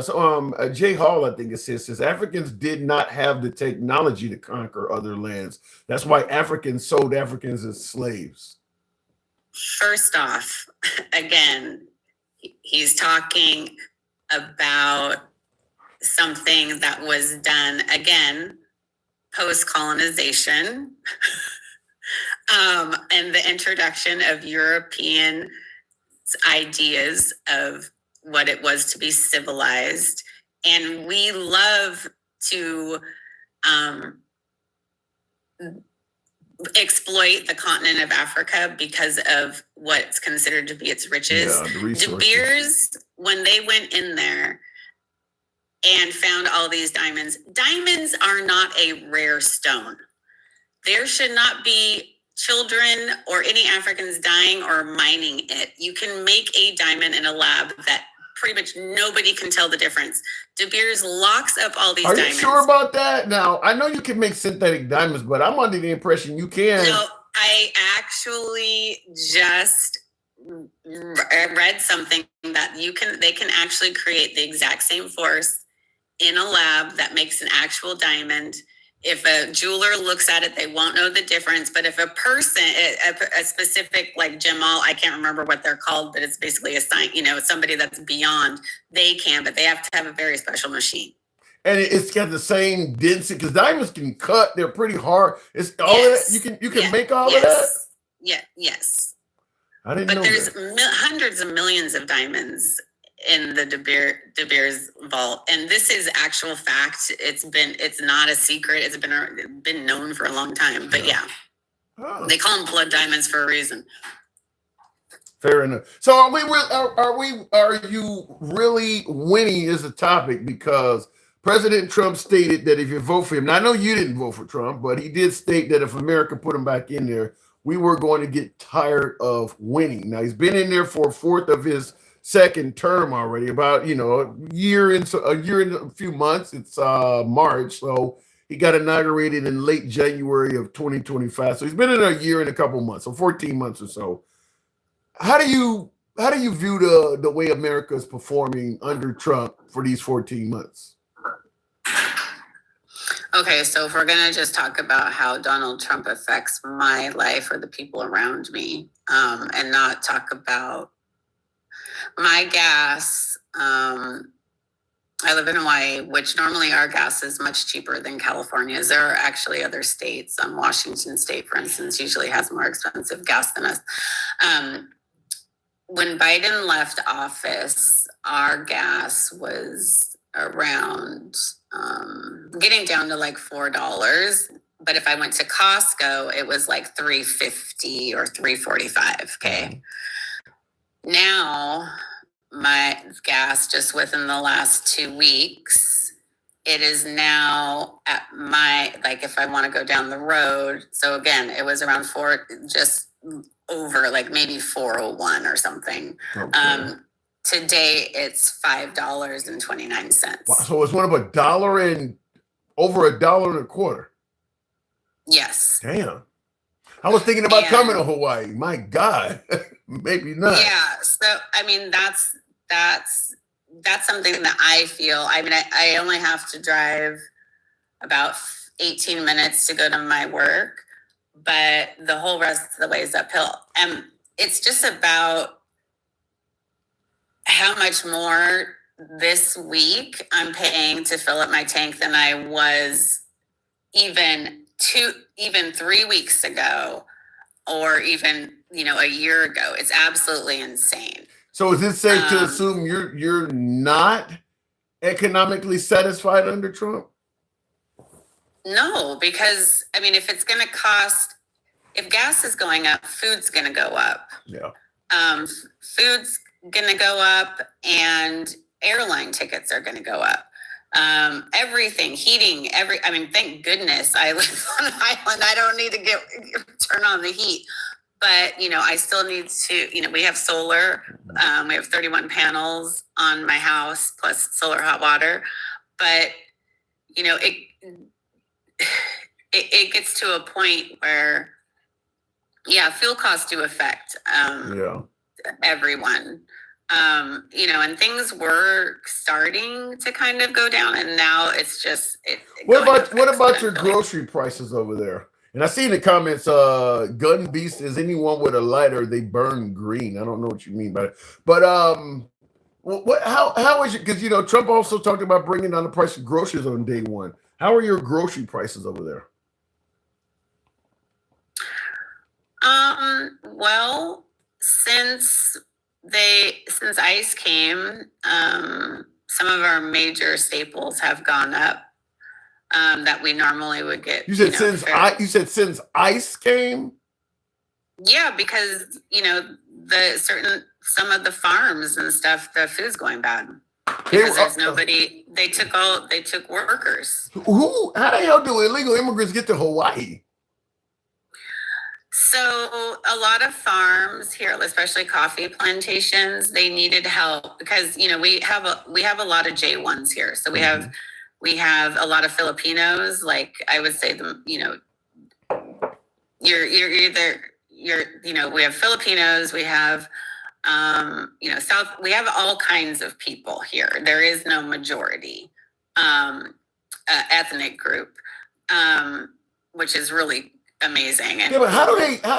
Jay Hall, I think it says Africans did not have the technology to conquer other lands. That's why Africans sold Africans as slaves. First off, again, he's talking about something that was done, again, post-colonization. And the introduction of European ideas of what it was to be civilized. And we love to exploit the continent of Africa because of what's considered to be its riches. De Beers, when they went in there and found all these diamonds are not a rare stone. There should not be children or any Africans dying or mining it. You can make a diamond in a lab that pretty much nobody can tell the difference. De Beers locks up all these diamonds. Are you sure about that? Now, I know you can make synthetic diamonds, but I'm under the impression you can. No, I actually just read something that they can actually create the exact same force in a lab that makes an actual diamond. if a jeweler looks at it, they won't know the difference. But if a person, a specific like Jamal, I can't remember what they're called, but it's basically a sign, somebody that's beyond, they can, but they have to have a very special machine. And it's got the same density because diamonds can cut. They're pretty hard. It's all Yes. that you can make all yes. of that. Yeah. Yes. I didn't But know there's that. hundreds of millions of diamonds in the De Beers vault, and this is actual fact. It's not a secret. It's been known for a long time. But yeah, they call them blood diamonds for a reason. Fair enough. So are you really winning is a topic because President Trump stated that if you vote for him, now I know you didn't vote for Trump, but he did state that if America put him back in there, we were going to get tired of winning. Now he's been in there for a fourth of his second term already, about a year and a few months. It's March, so he got inaugurated in late January of 2025. So he's been in a year and a couple months, so 14 months or so. How do you view the way America is performing under Trump for these 14 months? Okay, so if we're gonna just talk about how Donald Trump affects my life or the people around me, and not talk about my gas, I live in Hawaii, which normally our gas is much cheaper than California's. There are actually other states. Washington State, for instance, usually has more expensive gas than us. When Biden left office, our gas was around getting down to like $4. But if I went to Costco, it was like $3.50 or $3.45. Okay. Now my gas, just within the last 2 weeks, it is now at if I want to go down the road. So again, it was around just over like maybe 401 or something. Okay. Today it's $5.29. Wow, so it's one of $1 and over $1.25. Yes. Damn. I was thinking about coming to Hawaii. My God, maybe not. Yeah. So I mean, that's something that I feel. I mean, I only have to drive about 18 minutes to go to my work, but the whole rest of the way is uphill. And it's just about how much more this week I'm paying to fill up my tank than I was even 3 weeks ago, or even a year ago. It's absolutely insane. So is it safe to assume you're not economically satisfied under Trump? No, because I mean, if gas is going up, food's going to go up. Yeah. Food's going to go up, and airline tickets are going to go up. Everything, heating, I mean, thank goodness I live on an island. I don't need to turn on the heat, but I still need to, we have solar. We have 31 panels on my house plus solar hot water, but it gets to a point where, fuel costs do affect everyone. And things were starting to kind of go down, and now it's just what about your grocery prices over there? And I see in the comments, gun beast is anyone with a lighter, they burn green. I don't know what you mean by it, but how is it? Because Trump also talked about bringing down the price of groceries on day one. How are your grocery prices over there? Well, since ICE came, some of our major staples have gone up, that we normally would get. You said since ICE came? Yeah, because some of the farms and stuff, the food's going bad. Because there's nobody. They took workers. How the hell do illegal immigrants get to Hawaii? So a lot of farms here, especially coffee plantations, they needed help because we have a lot of J1s here. So we have a lot of Filipinos. Like I would say we have Filipinos, we have we have all kinds of people here. There is no majority ethnic group. which is really amazing. And Yeah, but how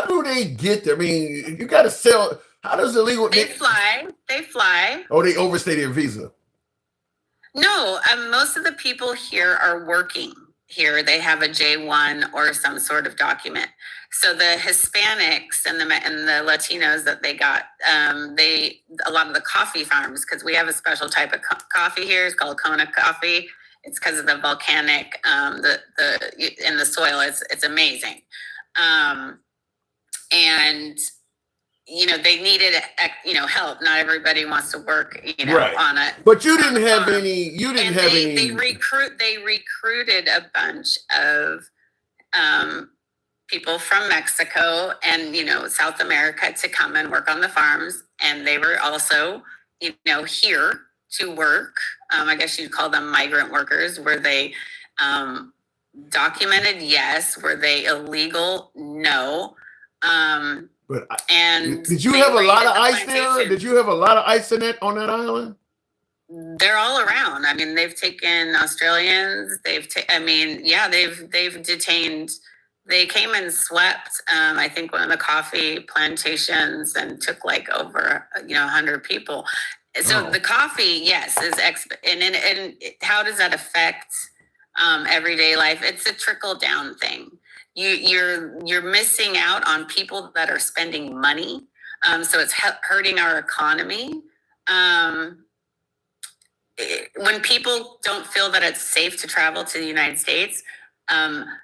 do they get there? I mean, you got to sell. How does illegal? they fly. Oh, they overstay their visa. No, most of the people here are working here. They have a J1 or some sort of document. So the Hispanics and the Latinos that they got, a lot of the coffee farms, because we have a special type of coffee here. It's called Kona coffee. It's because of the volcanic, in the soil. It's amazing, and they needed help. Not everybody wants to work Right. on it. But you didn't have any. You didn't have any. They recruited a bunch of people from Mexico and South America to come and work on the farms, and they were also here to work. I guess you'd call them migrant workers. Were they documented? Yes. Were they illegal? No. But and did you have a lot of ice there? Did you have a lot of ice on that island? They're all around. I mean, they've taken Australians. They've detained. They came and swept. I think one of the coffee plantations and took like over 100 people. So the coffee, yes, is and how does that affect everyday life? It's a trickle down thing. You're missing out on people that are spending money. So it's hurting our economy. When people don't feel that it's safe to travel to the United States,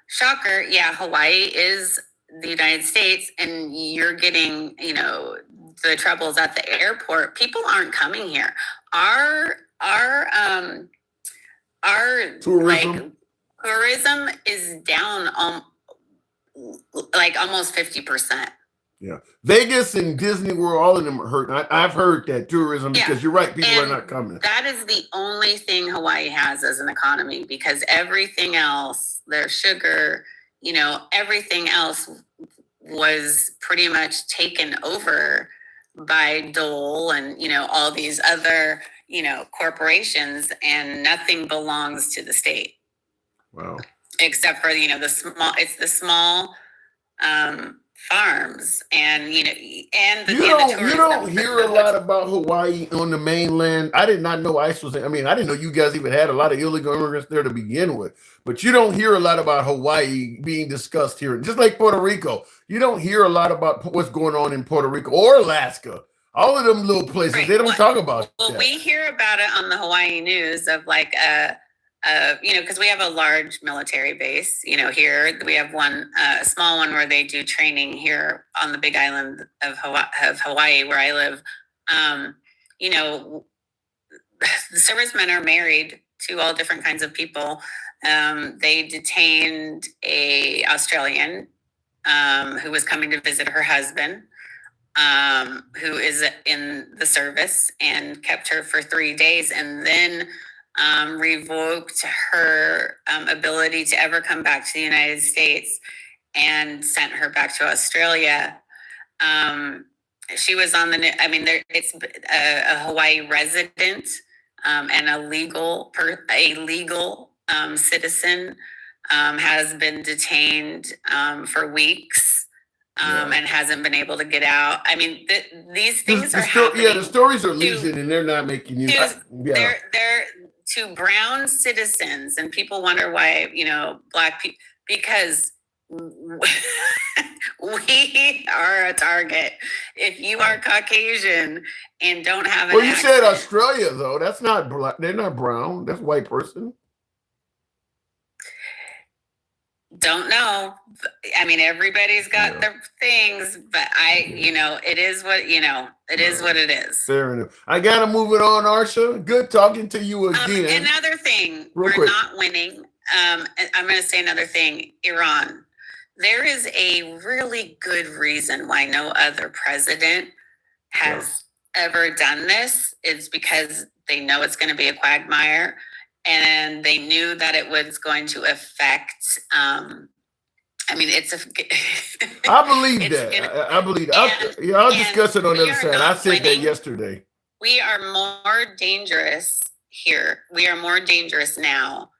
shocker, yeah, Hawaii is the United States, and you're getting, the troubles at the airport. People aren't coming here. Our tourism is down like almost 50%. Yeah, Vegas and Disney World, all of them are hurting. I've heard that tourism, because you're right, people are not coming. That is the only thing Hawaii has as an economy, because everything else, their sugar, everything else was pretty much taken over by Dole and all these other corporations, and nothing belongs to the state. Wow. Except for the small farms, and you don't hear a lot about Hawaii on the mainland. I did not know ICE was. I didn't know you guys even had a lot of illegal immigrants there to begin with. But you don't hear a lot about Hawaii being discussed here. Just like Puerto Rico, you don't hear a lot about what's going on in Puerto Rico or Alaska. All of them little places, right. They don't talk about. Well, we hear about it on the Hawaii news of like because we have a large military base, here. We have one, a small one where they do training here on the big island of Hawaii, where I live. The servicemen are married to all different kinds of people. They detained a Australian who was coming to visit her husband, who is in the service, and kept her for 3 days, and then revoked her ability to ever come back to the United States and sent her back to Australia. She was on it's a Hawaii resident and a legal citizen has been detained for weeks and hasn't been able to get out. These things are happening. Yeah, the stories are legion, and they're not making you. They're to brown citizens, and people wonder why Black people, because we are a target. If you are Caucasian and don't have an you said Australia, though. That's not black. They're not brown. That's white person. Don't know. Everybody's got their things, but it is what is what it is. Fair enough. I gotta move it on, Arsha. Good talking to you again. Another thing, Real quick. Not winning. I'm going to say another thing. Iran. There is a really good reason why no other president has ever done this. It's because they know it's going to be a quagmire. And they knew that it was going to affect. It's I believe that. I believe that. I'll discuss it on the other side. I said that yesterday. We are more dangerous here. We are more dangerous now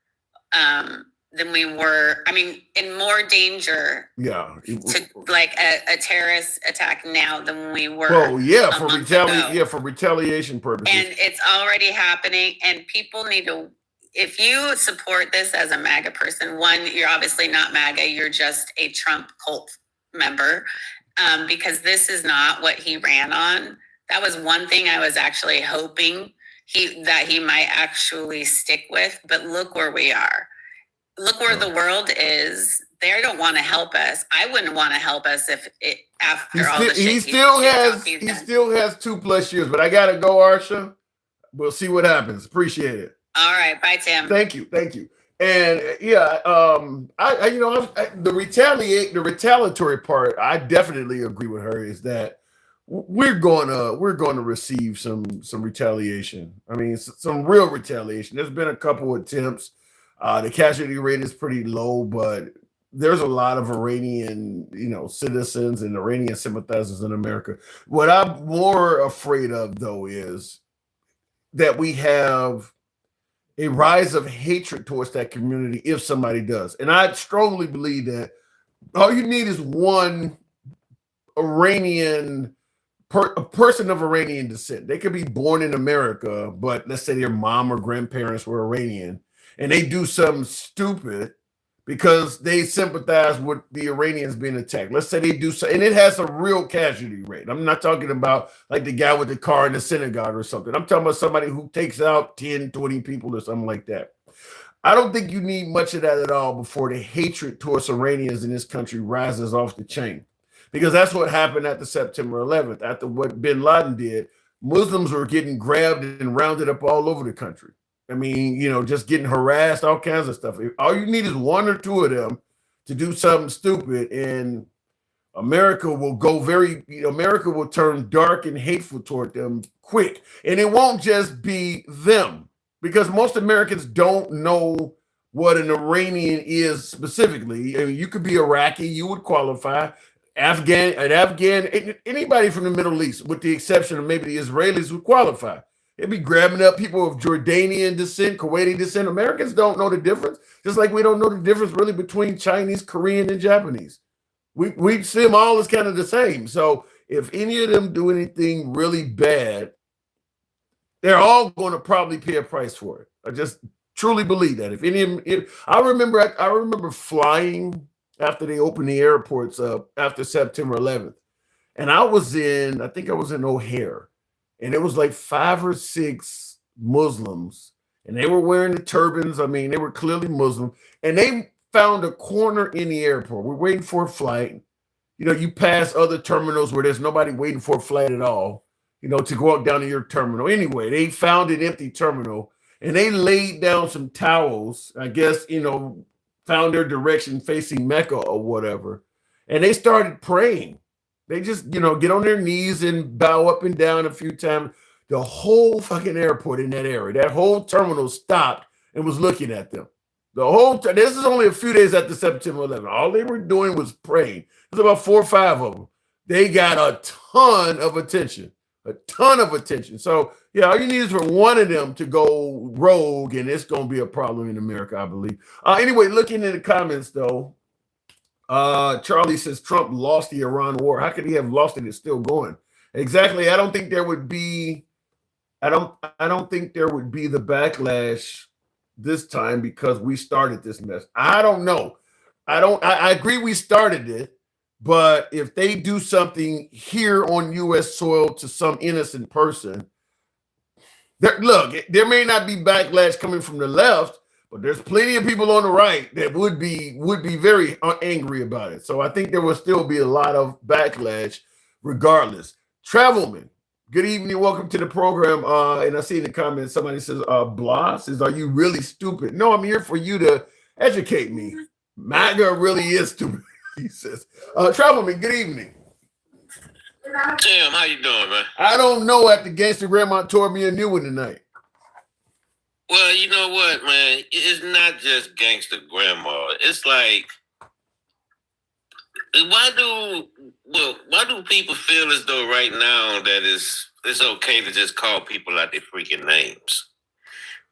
than we were. I mean, in more danger Yeah. to like a terrorist attack now than we were. Well, yeah, a for month ago. for retaliation purposes. And it's already happening, and people need to. If you support this as a MAGA person, one, you're obviously not MAGA. You're just a Trump cult member, because this is not what he ran on. That was one thing I was actually hoping that he might actually stick with. But look where we are. Look where the world is. They don't want to help us. I wouldn't want to help us if it after all the shit he still has 2+ years, but I gotta go, Arsha. We'll see what happens. Appreciate it. All right, bye, Tim. Thank you. And yeah, the retaliatory part, I definitely agree with her. Is that we're going to receive some retaliation. I mean, some real retaliation. There's been a couple attempts. The casualty rate is pretty low, but there's a lot of Iranian, citizens and Iranian sympathizers in America. What I'm more afraid of, though, is that we have a rise of hatred towards that community if somebody does. And I strongly believe that all you need is one a person of Iranian descent. They could be born in America, but let's say their mom or grandparents were Iranian, and they do something stupid because they sympathize with the Iranians being attacked. Let's say they do so, and it has a real casualty rate. I'm not talking about like the guy with the car in the synagogue or something. I'm talking about somebody who takes out 10, 20 people or something like that. I don't think you need much of that at all before the hatred towards Iranians in this country rises off the chain. Because that's what happened after September 11th. After what bin Laden did, Muslims were getting grabbed and rounded up all over the country. I mean, just getting harassed, all kinds of stuff. All you need is one or two of them to do something stupid, and America will turn dark and hateful toward them quick. And it won't just be them, because most Americans don't know what an Iranian is specifically. I mean, you could be Iraqi, you would qualify. Afghan, anybody from the Middle East, with the exception of maybe the Israelis, would qualify. They'd be grabbing up people of Jordanian descent, Kuwaiti descent. Americans don't know the difference, just like we don't know the difference really between Chinese, Korean, and Japanese. We see them all as kind of the same. So if any of them do anything really bad, they're all going to probably pay a price for it. I just truly believe that. If any of them, I remember flying after they opened the airports up after September 11th. And I think I was in O'Hare, and it was like 5 or 6 Muslims, and they were wearing the turbans. I mean, they were clearly Muslim, and they found a corner in the airport. We're waiting for a flight. You pass other terminals where there's nobody waiting for a flight at all, to go up down to your terminal. Anyway, they found an empty terminal, and they laid down some towels, I guess, found their direction facing Mecca or whatever, and they started praying. They just, get on their knees and bow up and down a few times. The whole fucking airport in that area, that whole terminal stopped and was looking at them. This is only a few days after September 11th. All they were doing was praying. There's about 4 or 5 of them. They got a ton of attention. So, yeah, all you need is for one of them to go rogue, and it's going to be a problem in America, I believe. Anyway, looking in the comments, though, Charlie says Trump lost the Iran war. How could he have lost it? It's still going. Exactly. I don't think there would be the backlash this time because we started this mess. I don't know. I agree we started it. But if they do something here on U.S. soil to some innocent person, there may not be backlash coming from the left, but there's plenty of people on the right that would be very angry about it. So I think there will still be a lot of backlash regardless. Travelman, good evening. Welcome to the program. And I see in the comments, somebody says, Blah says, are you really stupid? No, I'm here for you to educate me. MAGA really is stupid. He says, Travelman, good evening. Tim, how you doing, man? I don't know. After Gangster Grandma tore me a new one tonight. Well, you know what, man? It's not just Gangster Grandma. It's like, why do people feel as though right now that it's okay to just call people out their freaking names?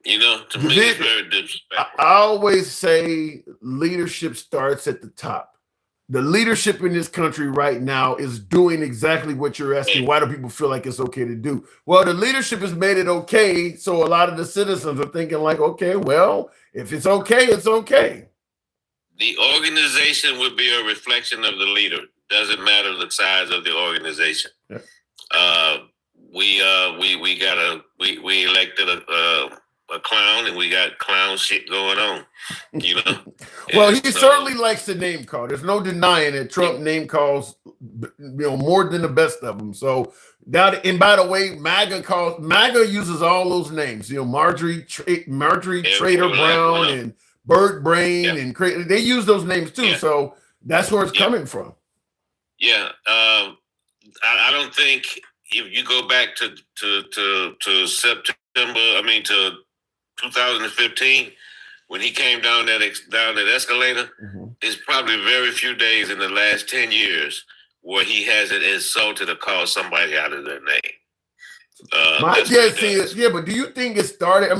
You know, to me, it's very disrespectful. I always say leadership starts at the top. The leadership in this country right now is doing exactly what you're asking. Why do people feel like it's okay to do? Well, the leadership has made it okay. So a lot of the citizens are thinking like, okay, well, if it's okay, it's okay. The organization would be a reflection of the leader. Doesn't matter the size of the organization. Yeah. We elected a clown, and we got clown shit going on. You know. Well, he certainly likes to name call. There's no denying that Trump name calls, more than the best of them. So that, and by the way, MAGA uses all those names. Marjorie Trader Brown and Bird Brain and they use those names too. So that's where it's coming from. Yeah, I don't think if you go back to September, to 2015, when he came down that escalator, it's probably very few days in the last 10 years where he hasn't insulted or called somebody out of their name. My guess is, but do you think it started?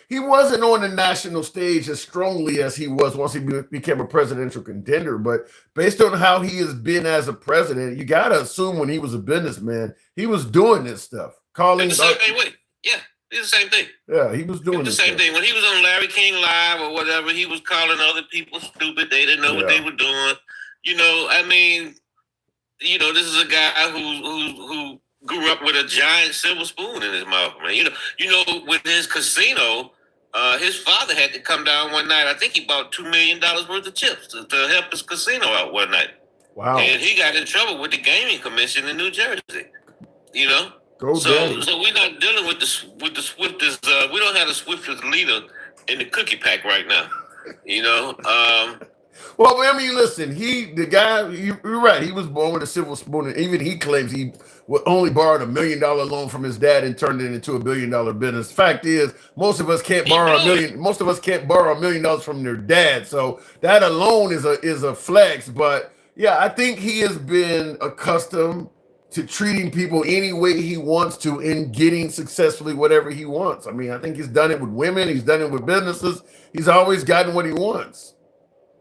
He wasn't on the national stage as strongly as he was once he became a presidential contender. But based on how he has been as a president, you got to assume when he was a businessman, he was doing this stuff. Calling the same way. Yeah, it's the same thing. Yeah, he was doing the same thing. When he was on Larry King Live or whatever, he was calling other people stupid. They didn't know what they were doing. This is a guy who grew up with a giant silver spoon in his mouth, man. With his casino, his father had to come down one night. I think he bought $2 million worth of chips to help his casino out one night. Wow. And he got in trouble with the gaming commission in New Jersey. So we're not dealing with the swiftest. We don't have the swiftest leader in the cookie pack right now. Well, listen, you're right. He was born with a silver spoon, and even he claims he only borrowed $1 million loan from his dad and turned it into $1 billion business. Fact is, most of us can't borrow $1 million from their dad. So that alone is a flex. But yeah, I think he has been accustomed to treating people any way he wants to and getting successfully whatever he wants. I think he's done it with women. He's done it with businesses. He's always gotten what he wants.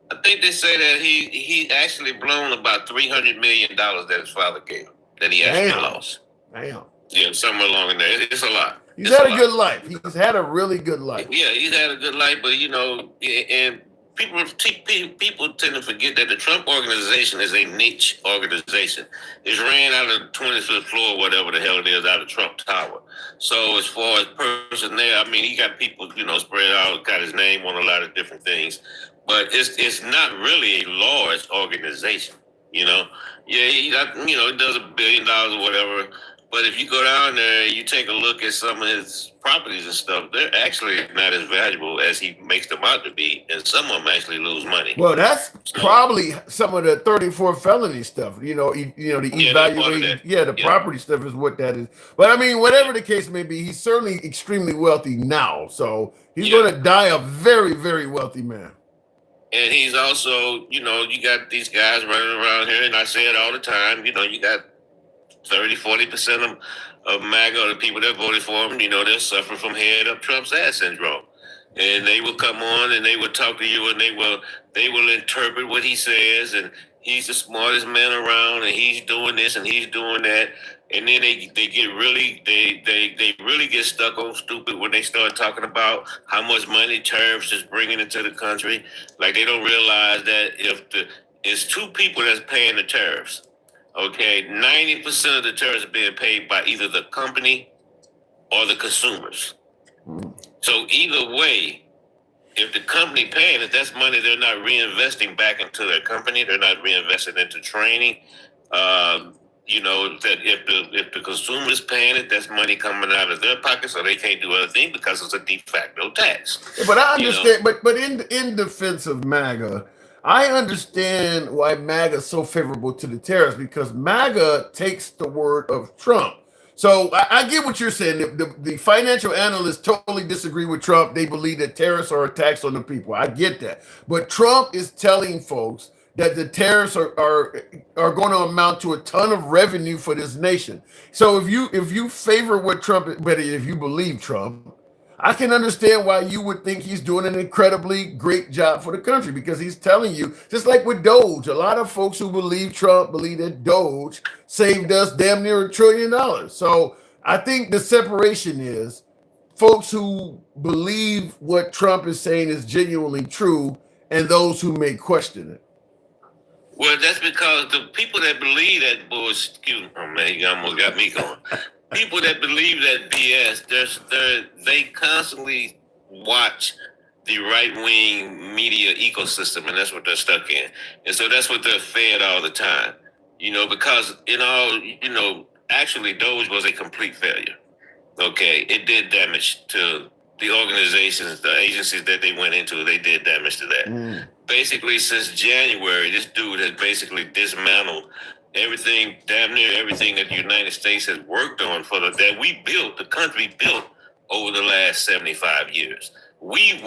I think they say that he actually blown about $300 million that his father gave him, that he actually lost. Damn. Yeah, somewhere along in there. It's a lot. He's had a good life. He's had a really good life. Yeah, he's had a good life, but and people tend to forget that the Trump organization is a niche organization. It's ran out of the 25th floor, whatever the hell it is, out of Trump Tower. So as far as personnel, he got people, spread out, got his name on a lot of different things. But it's not really a large organization, Yeah, he does $1 billion or whatever. But if you go down there, you take a look at some of his properties and stuff, they're actually not as valuable as he makes them out to be, and some of them actually lose money. Well, that's probably some of the 34 felony stuff. The evaluating, the property stuff is what that is. But whatever the case may be, he's certainly extremely wealthy now. So he's going to die a very, very wealthy man. And he's also, you got these guys running around here, and I say it all the time, you got 30-40% of MAGA, or the people that voted for him, they're suffering from head up Trump's ass syndrome. And they will come on and they will talk to you, and they will interpret what he says, and he's the smartest man around, and he's doing this and he's doing that. And then they get really get stuck on stupid when they start talking about how much money tariffs is bringing into the country. Like, they don't realize that it's two people that's paying the tariffs. Okay, 90% of the tariffs are being paid by either the company or the consumers. So either way, if the company paying it, that's money they're not reinvesting back into their company. They're not reinvesting into training. That if the consumer is paying it, that's money coming out of their pocket, so they can't do other things because it's a de facto tax. But I understand. But in defense of MAGA, I understand why MAGA is so favorable to the tariffs, because MAGA takes the word of Trump. So I get what you're saying. The financial analysts totally disagree with Trump. They believe that tariffs are a tax on the people. I get that. But Trump is telling folks that the tariffs are going to amount to a ton of revenue for this nation. So if you favor what Trump, but if you believe Trump, I can understand why you would think he's doing an incredibly great job for the country, because he's telling you, just like with Doge, a lot of folks who believe Trump believe that Doge saved us damn near $1 trillion. So I think the separation is folks who believe what Trump is saying is genuinely true and those who may question it. Well, that's because the people that believe that bullshit, excuse me, oh man, you almost got me going. People that believe that BS, they constantly watch the right-wing media ecosystem, and that's what they're stuck in. And so that's what they're fed all the time. Because actually Doge was a complete failure. Okay, it did damage to the organizations, the agencies that they went into. They did damage to that. Basically, since January, this dude has basically dismantled everything, damn near everything that the United States has worked on that we built, the country built over the last 75 years. We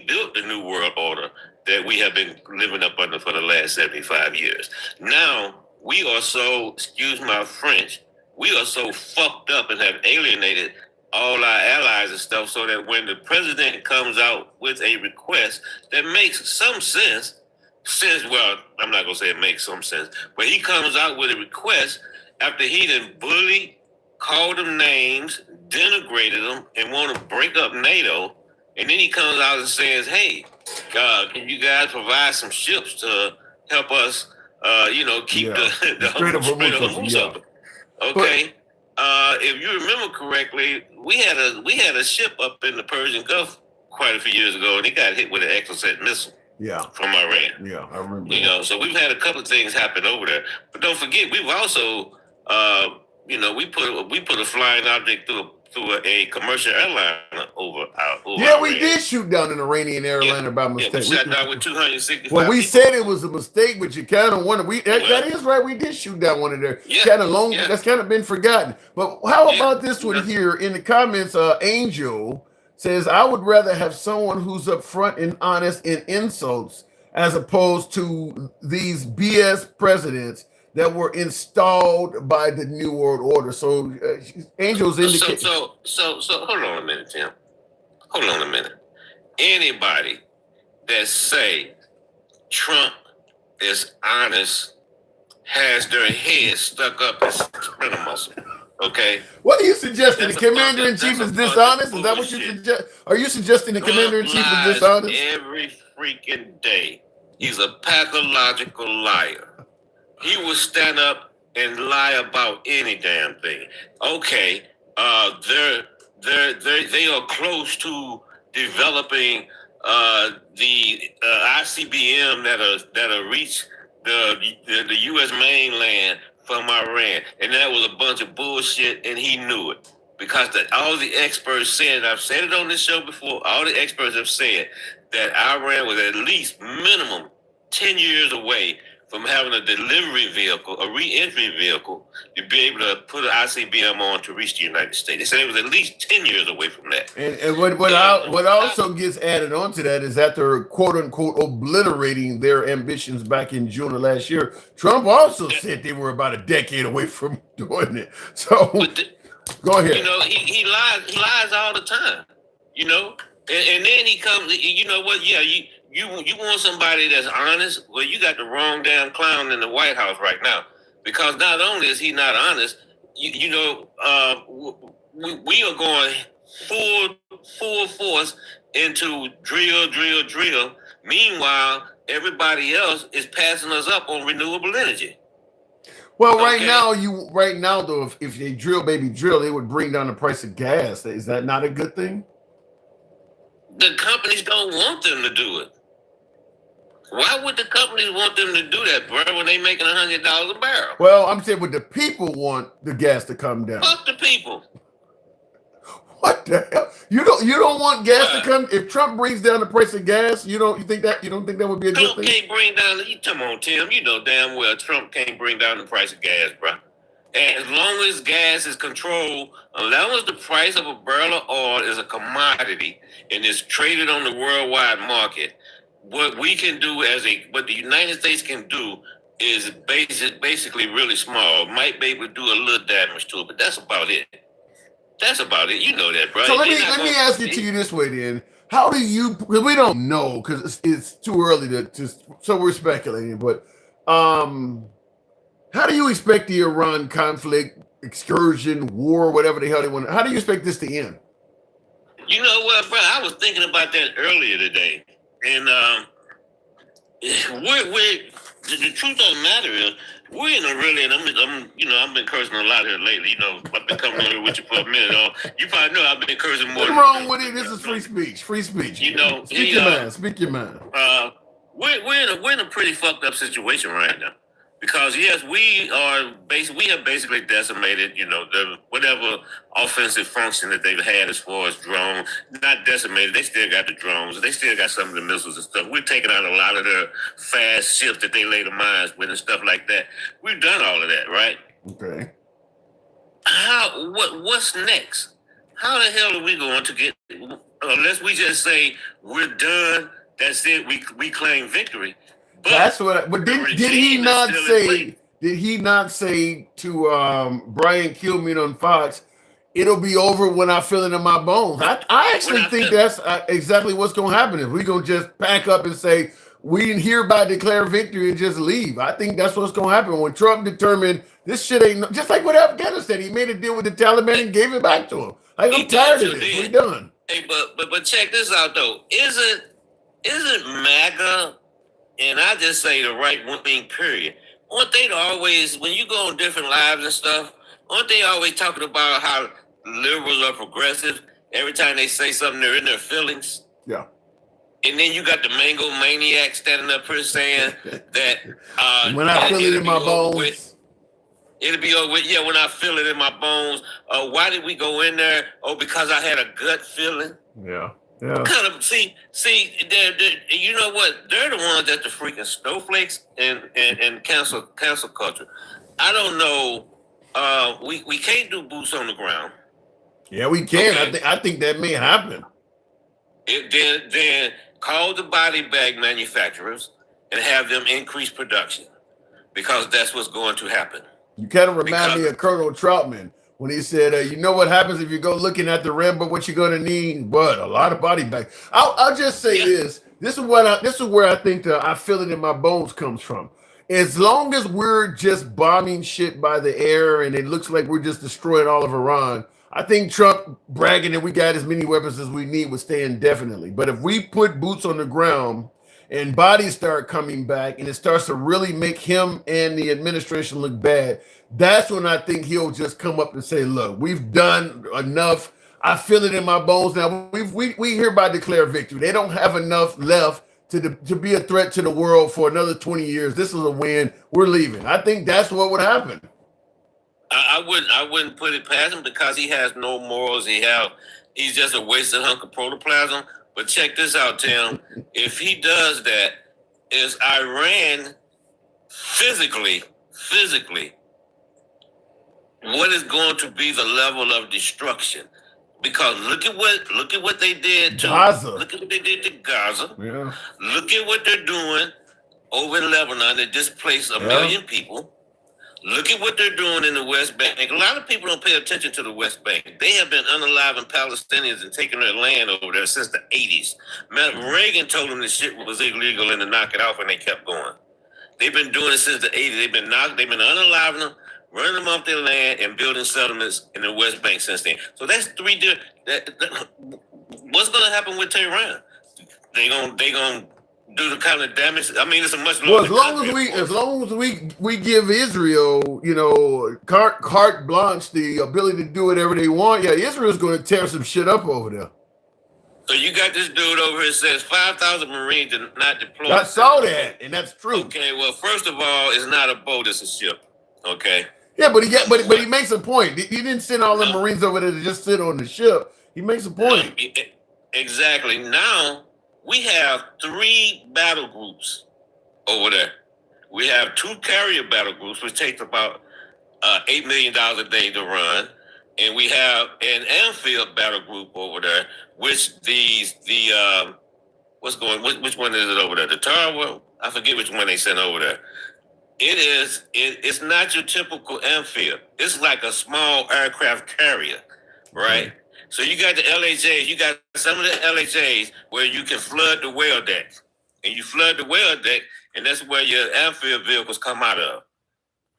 built the New World Order that we have been living up under for the last 75 years. Now, we are so, excuse my French, we are so fucked up and have alienated all our allies and stuff, so that when the president comes out with a request that makes some sense, well, I'm not gonna say it makes some sense, but he comes out with a request after he done bullied, called them names, denigrated them, and want to break up NATO, and then he comes out and says, "Hey, can you guys provide some ships to help us, keep the Strait of Hormuz Hormuz, open?" Okay. If you remember correctly, we had a ship up in the Persian Gulf quite a few years ago, and it got hit with an Exocet missile. From Iran. Yeah, I remember. So we've had a couple of things happen over there, but don't forget, we've also, we put a flying object through a commercial airliner over Yeah, we Iran. did shoot down an Iranian airliner by mistake. We shot down with 265 Well, we people. said it was a mistake, but you kind of wonder. That is right. We did shoot down one of their kind of long. That's kind of been forgotten. But how about this one here in the comments? Angel says, "I would rather have someone who's upfront and honest in insults as opposed to these BS presidents that were installed by the New World Order." So Angel's indicating. So hold on a minute, Tim. Hold on a minute. Anybody that say Trump is honest has their head stuck up as a splinter muscle. Okay. What are you suggesting? The commander in chief is dishonest? Is that what you suggest? Are you suggesting the commander in chief is dishonest? Every freaking day. He's a pathological liar. He will stand up and lie about any damn thing. Okay, they are close to developing the ICBM that'll reach the U.S. mainland from Iran, and that was a bunch of bullshit, and he knew it because all the experts said. I've said it on this show before. All the experts have said that Iran was at least minimum 10 years away from having a delivery vehicle, a re-entry vehicle, to be able to put an ICBM on to reach the United States. They said it was at least 10 years away from that. And what also gets added onto that is after quote unquote obliterating their ambitions back in June of last year, Trump also said they were about a decade away from doing it. So go ahead. He lies all the time. And then he comes. You know what? Yeah, you want somebody that's honest. Well, you got the wrong damn clown in the White House right now, because not only is he not honest, we are going full force into drill. Meanwhile, everybody else is passing us up on renewable energy. Well, right now, though, if they drill, they would bring down the price of gas. Is that not a good thing? The companies don't want them to do it. Why would the companies want them to do that, bro, when they making $100 a barrel? Well, I'm saying, would the people want the gas to come down? Fuck the people. What the hell? You don't want gas to come? If Trump brings down the price of gas, you don't think that would be a good Trump thing? can't bring down. Come on, Tim. You know damn well Trump can't bring down the price of gas, bro. And as long as gas is controlled, as long as the price of a barrel of oil is a commodity and is traded on the worldwide market, what we can do what the United States can do is basically really small. Might be able to do a little damage to it, but that's about it. That's about it. You know that, bro. So let me ask it to you this way then. How do you, because we don't know, because it's too early to, so we're speculating, but how do you expect the Iran conflict, excursion, war, whatever the hell they want, how do you expect this to end? You know what, bro? I was thinking about that earlier today. And the truth of the matter is, we're in a really, and I've been cursing a lot here lately. You know, I've been coming here with you for a minute. You probably know I've been cursing more. What's wrong with it? This is free speech. Free speech. You know, speak your mind. Speak your mind. We're in a pretty fucked up situation right now. Because yes, we have basically decimated, the whatever offensive function that they've had as far as drones. Not decimated, they still got the drones, they still got some of the missiles and stuff. We're taking out a lot of the fast ships that they lay the mines with and stuff like that. We've done all of that, right? Okay. What's next? How the hell are we going to get, unless we just say we're done, that's it, we claim victory. That's what. But did he not say? Did he not say to Brian Kilmeade on Fox, "It'll be over when I feel it in my bones"? I actually think that's exactly what's going to happen. If we're going to just pack up and say we hereby declare victory and just leave, I think that's what's going to happen. When Trump determined this shit ain't just like with Afghanistan, he made a deal with the Taliban and gave it back to him. Like, I'm tired of this. We're done. Hey, but check this out though. Isn't MAGA? And I just say the right wing, period. Aren't they always, when you go on different lives and stuff, aren't they always talking about how liberals are progressive? Every time they say something, they're in their feelings. Yeah. And then you got the mango maniac standing up here saying that when I feel it in my bones. It'll be over with. Yeah, when I feel it in my bones. Why did we go in there? Oh, because I had a gut feeling. Yeah. Yeah. Kind of see. They're, you know what? They're the ones that the freaking snowflakes and cancel culture. I don't know. We can't do boots on the ground. Yeah, we can. Okay. I think that may happen. Then call the body bag manufacturers and have them increase production, because that's what's going to happen. You kind of remind me of Colonel Troutman when he said, you know what happens if you go looking at the rim, but what you're going to need? But a lot of body bags. I'll just say this. This is where I think I feel it in my bones comes from. As long as we're just bombing shit by the air and it looks like we're just destroying all of Iran, I think Trump bragging that we got as many weapons as we need would stay indefinitely. But if we put boots on the ground and bodies start coming back and it starts to really make him and the administration look bad, that's when I think he'll just come up and say, look, we've done enough. I feel it in my bones now. We hereby declare victory. They don't have enough left to be a threat to the world for another 20 years. This is a win. We're leaving. I think that's what would happen. I wouldn't put it past him, because he has no morals. He's just a wasted hunk of protoplasm. But check this out, Tim. If he does that, is Iran physically, what is going to be the level of destruction? Because look at what they did to Gaza. Look at what they did to Gaza. Yeah. Look at what they're doing over in Lebanon. They displaced a million people. Look at what they're doing in the West Bank. A lot of people don't pay attention to the West Bank. They have been unaliving Palestinians and taking their land over there since the 80s. Reagan told them this shit was illegal and to knock it off, and they kept going. They've been doing it since the 80s. They've been unaliving them, running them off their land, and building settlements in the West Bank since then. So that's three different. What's going to happen with Tehran? They gonna do the kind of damage. I mean, it's a much larger. Well, as long as we give Israel, carte blanche, the ability to do whatever they want. Yeah, Israel's going to tear some shit up over there. So you got this dude over here says 5,000 Marines are not deployed. I saw that, and that's true. Okay, well, first of all, it's not a boat; it's a ship. Okay. Yeah, but he makes a point. He didn't send all the Marines over there to just sit on the ship. He makes a point. Exactly. Now we have 3 battle groups over there. We have 2 carrier battle groups, which takes about $8 million a day to run. And we have an amphibious battle group over there, which which one is it over there? The Tarawa? I forget which one they sent over there. It's not your typical amphibious. It's like a small aircraft carrier. right? So you got the LHAs, you got some of the LHAs where you can flood the well deck. And you flood the well deck, and that's where your amphibious vehicles come out of.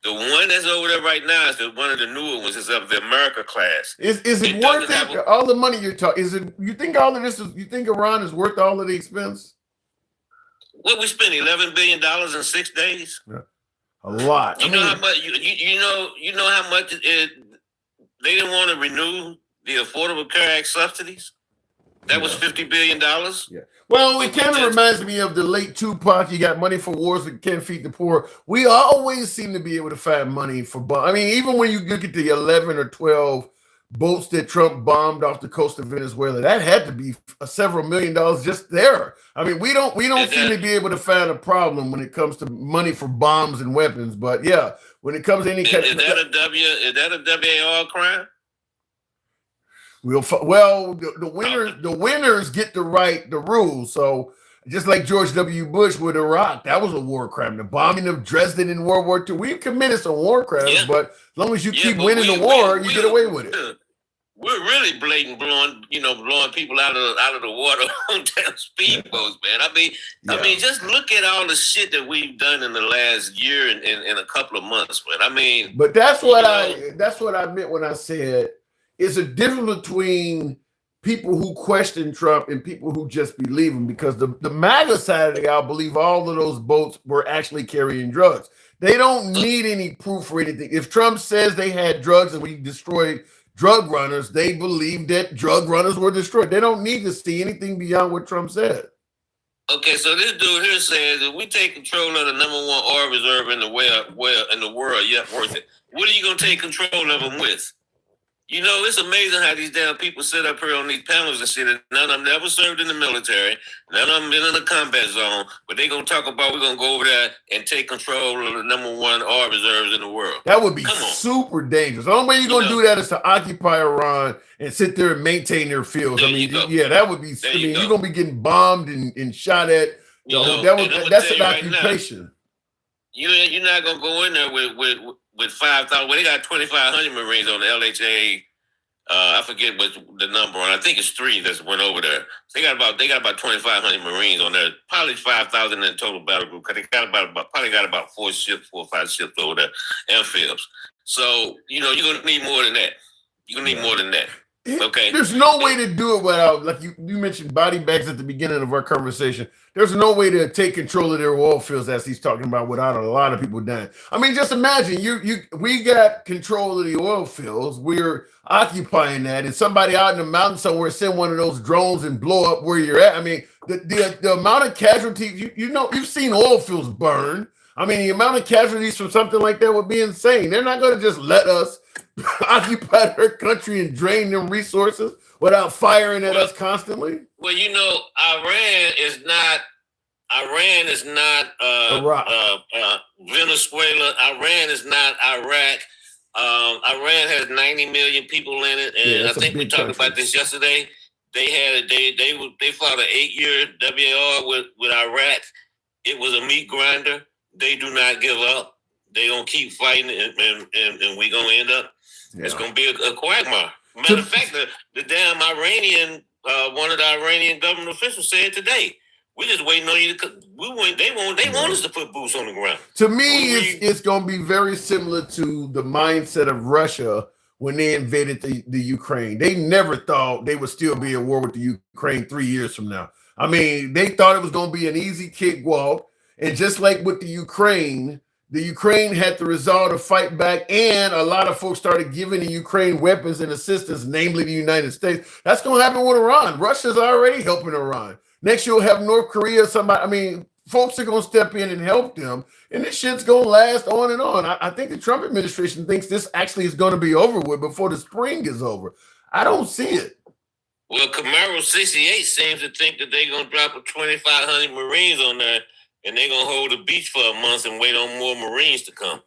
The one that's over there right now is one of the newer ones. It's of the America class. Is it worth it? All the money you're talking, is it? You think all of this is? You think Iran is worth all of the expense? What we spent $11 billion in 6 days? Yeah. A lot. You know how much? You know how much it? They didn't want to renew the Affordable Care Act subsidies. That was $50 billion. Yeah. Well, it kind of reminds me of the late Tupac. You got money for wars that can't feed the poor. We always seem to be able to find money for bombs. I mean, even when you look at the 11 or 12 boats that Trump bombed off the coast of Venezuela, that had to be several $1 million just there. I mean, we don't seem to be able to find a problem when it comes to money for bombs and weapons. But yeah, when it comes to any kind is that a WAR crime? The winners get to write the rules. So just like George W. Bush with Iraq, that was a war crime. The bombing of Dresden in World War II, we've committed some war crimes, but as long as you keep winning the war, you get away with it. We're really blatant blowing people out of the water on damn speedboats, man. I mean, just look at all the shit that we've done in the last year and a couple of months, man. I mean, but that's what I meant when I said it's a difference between people who question Trump and people who just believe him, because the MAGA side of the aisle believe all of those boats were actually carrying drugs. They don't need any proof or anything. If Trump says they had drugs and we destroyed drug runners, they believe that drug runners were destroyed. They don't need to see anything beyond what Trump said. Okay, so this dude here says if we take control of the #1 oil reserve in the world, yeah, worth it. What are you gonna take control of them with? You know, it's amazing how these damn people sit up here on these panels and shit. None of them never served in the military. None of them been in a combat zone. But they going to talk about we're going to go over there and take control of the #1 oil reserves in the world. That would be super dangerous. The only way you're going to do that is to occupy Iran and sit there and maintain their fields. I mean, yeah, that would be, you're going to be getting bombed and shot at. That's an occupation. You're not going to go in there with 5,000. Well, they got 2,500 Marines on the LHA. I forget what the number on. I think it's 3 that's went over there. So they got about 2,500 Marines on there. Probably 5,000 in total battle group. Cause they got about 4 or 5 ships over there, amphibians. So you're gonna need more than that. You're gonna need more than that. Okay. There's no way to do it without, like you mentioned, body bags at the beginning of our conversation. There's no way to take control of their oil fields, as he's talking about, without a lot of people dying. I mean, just imagine we got control of the oil fields. We're occupying that, and somebody out in the mountain somewhere send one of those drones and blow up where you're at. I mean, the amount of casualties, you've seen oil fields burn. I mean, the amount of casualties from something like that would be insane. They're not going to just let us occupy their country and drain them resources without firing at us constantly. Well, Iran is not Venezuela. Iran is not Iraq. Iran has 90 million people in it, and I think we talked about this yesterday. They fought an 8-year WAR with Iraq. It was a meat grinder. They do not give up. They gonna keep fighting, and we gonna end up. Yeah. It's gonna be a quagmire. Matter of fact, the damn Iranian, one of the Iranian government officials said today, we're just waiting on you to. They want us to put boots on the ground. To me, it's going to be very similar to the mindset of Russia when they invaded the Ukraine. They never thought they would still be at war with the Ukraine 3 years from now. I mean, they thought it was going to be an easy cakewalk, and just like with the Ukraine had the resolve to fight back, and a lot of folks started giving the Ukraine weapons and assistance, namely the United States. That's going to happen with Iran. Russia's already helping Iran. Next, you'll have North Korea, somebody. I mean, folks are going to step in and help them, and this shit's going to last on and on. I think the Trump administration thinks this actually is going to be over with before the spring is over. I don't see it. Well, Camaro 68 seems to think that they're going to drop 2,500 Marines on there, and they're going to hold the beach for a month and wait on more Marines to come.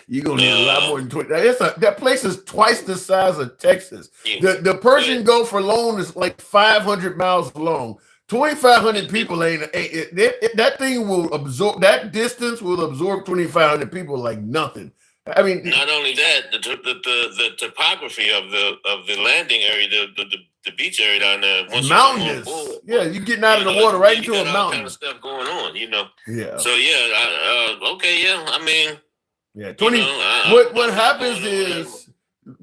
You're going to need a lot more than 20. That place is twice the size of Texas. Yeah. The Persian Gulf alone is like 500 miles long. 2,500 people ain't that thing will absorb, that distance will absorb 2,500 people like nothing. I mean, not only that, the topography of the landing area, the beach area down there, once you come on board, yeah, you getting out of the water right into you a got all kind mountain. of stuff going on, you know. Yeah. So yeah, okay, yeah. I mean, yeah. 20. You know, what happens is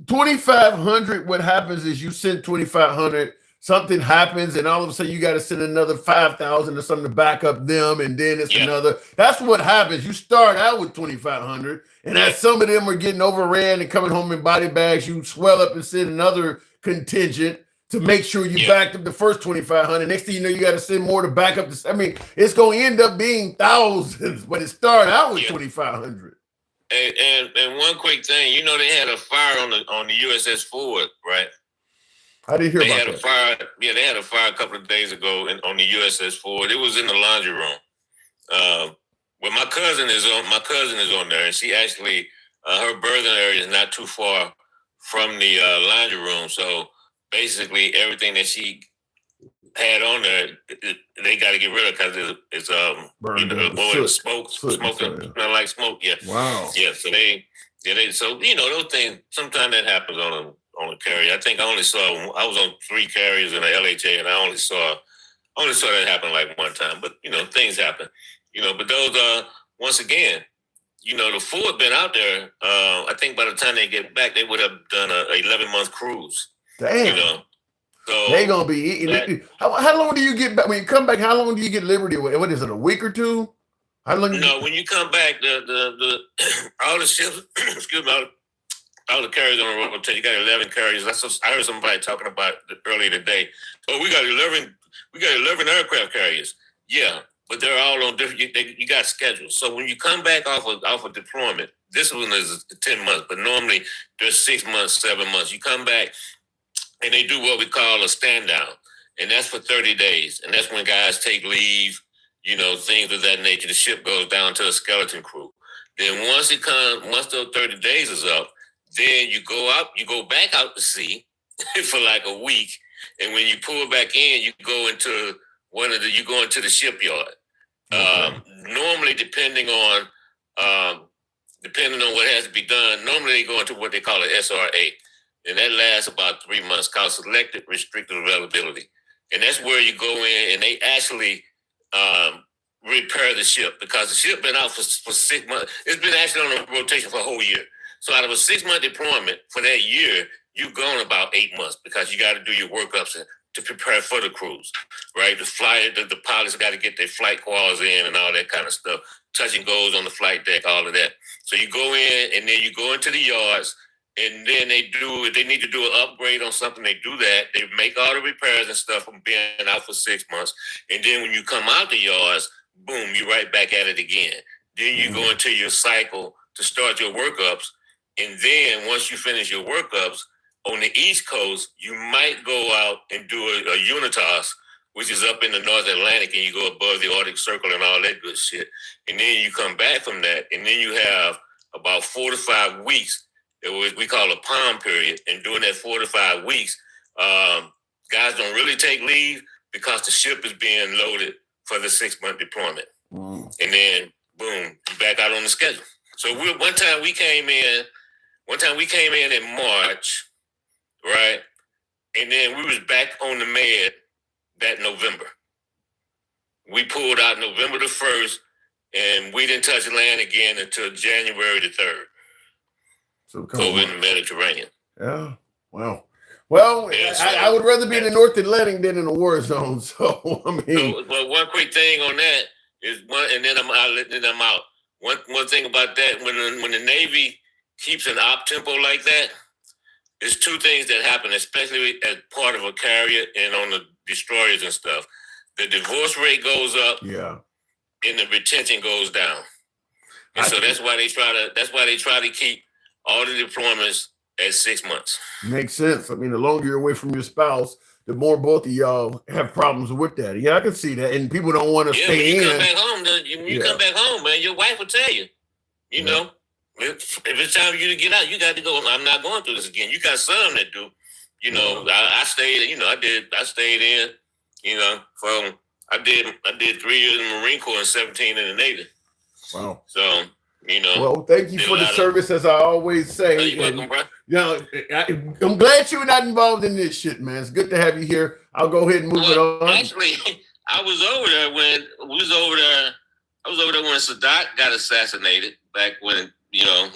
2,500. What happens is you send 2,500. Something happens, and all of a sudden you got to send another 5,000 or something to back up them, and then it's another. That's what happens. You start out with 2,500, and as some of them are getting overran and coming home in body bags, you swell up and send another contingent to make sure you backed up the first 2,500. Next thing you know, you got to send more to back up. I mean, it's going to end up being thousands, but it started out with 2,500. And one quick thing, you know, they had a fire on the USS Ford, right? I didn't hear they about had that. A fire. Yeah, they had a fire a couple of days ago on the USS Ford. It was in the laundry room. Well, my cousin is on there, and she actually her berthing area is not too far from the laundry room. So basically, everything that she had on there, they got to get rid of because it's burned smoke, smell like smoke. Yeah. Wow. Yeah. So so you know those things. Sometimes that happens on a carrier. I think I was on 3 carriers in the LHA, and I only saw that happen like one time. But you know, things happen. You know, but those once again, you know, the Ford been out there. I think by the time they get back, they would have done a 11-month cruise. Damn. You know, so they gonna be eating. How long do you get back when you come back? How long do you get liberty? What is it? A week or two? How long? No, when you come back, the all the ships, excuse me, all the carriers on the road. You got 11 carriers. I heard somebody talking about earlier today. Oh, we got 11 aircraft carriers. Yeah, but they're all on different. You got schedules. So when you come back off of deployment, this one is 10 months, but normally there's 6 months, 7 months. You come back, and they do what we call a stand down, and that's for 30 days, and that's when guys take leave. You know, things of that nature. The ship goes down to a skeleton crew. Then once those 30 days is up, then you go back out to sea for like a week, and when you pull back in, you go into the shipyard. Okay. Normally, depending on what has to be done, normally they go into what they call an SRA, and that lasts about 3 months, called Selected Restricted Availability, and that's where you go in and they actually repair the ship because the ship been out for 6 months. It's been actually on a rotation for a whole year. So out of a 6-month deployment for that year, you've gone about 8 months because you got to do your workups to prepare for the cruise, right? The pilots got to get their flight quals in and all that kind of stuff. Touch and goes on the flight deck, all of that. So you go in and then you go into the yards, and then if they need to do an upgrade on something, they do that. They make all the repairs and stuff from being out for 6 months. And then when you come out the yards, boom, you're right back at it again. Then you go into your cycle to start your workups. And then once you finish your workups on the East Coast, you might go out and do a Unitas, which is up in the North Atlantic, and you go above the Arctic Circle and all that good shit. And then you come back from that, and then you have about 4 to 5 weeks. We call a palm period. And during that 4 to 5 weeks, guys don't really take leave because the ship is being loaded for the 6-month deployment. And then, boom, you're back out on the schedule. So one time we came in in March, right? And then we was back on the med that November. We pulled out November the 1st, and we didn't touch land again until January the 3rd. So over in the Mediterranean. Yeah. Wow. Well, I would rather be in the North Atlantic than in the war zone. So I mean, well, one quick thing on that is and then I'm out. One thing about that, when the Navy keeps an op tempo like that, there's 2 things that happen, especially as part of a carrier and on the destroyers and stuff. The divorce rate goes up, and the retention goes down. And so that's why they try to keep all the deployments at 6 months. Makes sense. I mean, the longer you're away from your spouse, the more both of y'all have problems with that. Yeah, I can see that. And people don't want to stay in. Come back home, come back home, man, your wife will tell you, you know, if it's time for you to get out, you got to go. I'm not going through this again. You got some that do. You know, I stayed, I stayed in, I did 3 years in the Marine Corps and 17 in the Navy. Wow. So, You know. Well, thank you Did a for the lot of- service, as I always say. Oh, you're welcome, bro. You know, I'm glad you're not involved in this shit, man. It's good to have you here. I'll go ahead and move it on. Actually, I was over there when we was over there. I was over there when Sadat got assassinated back when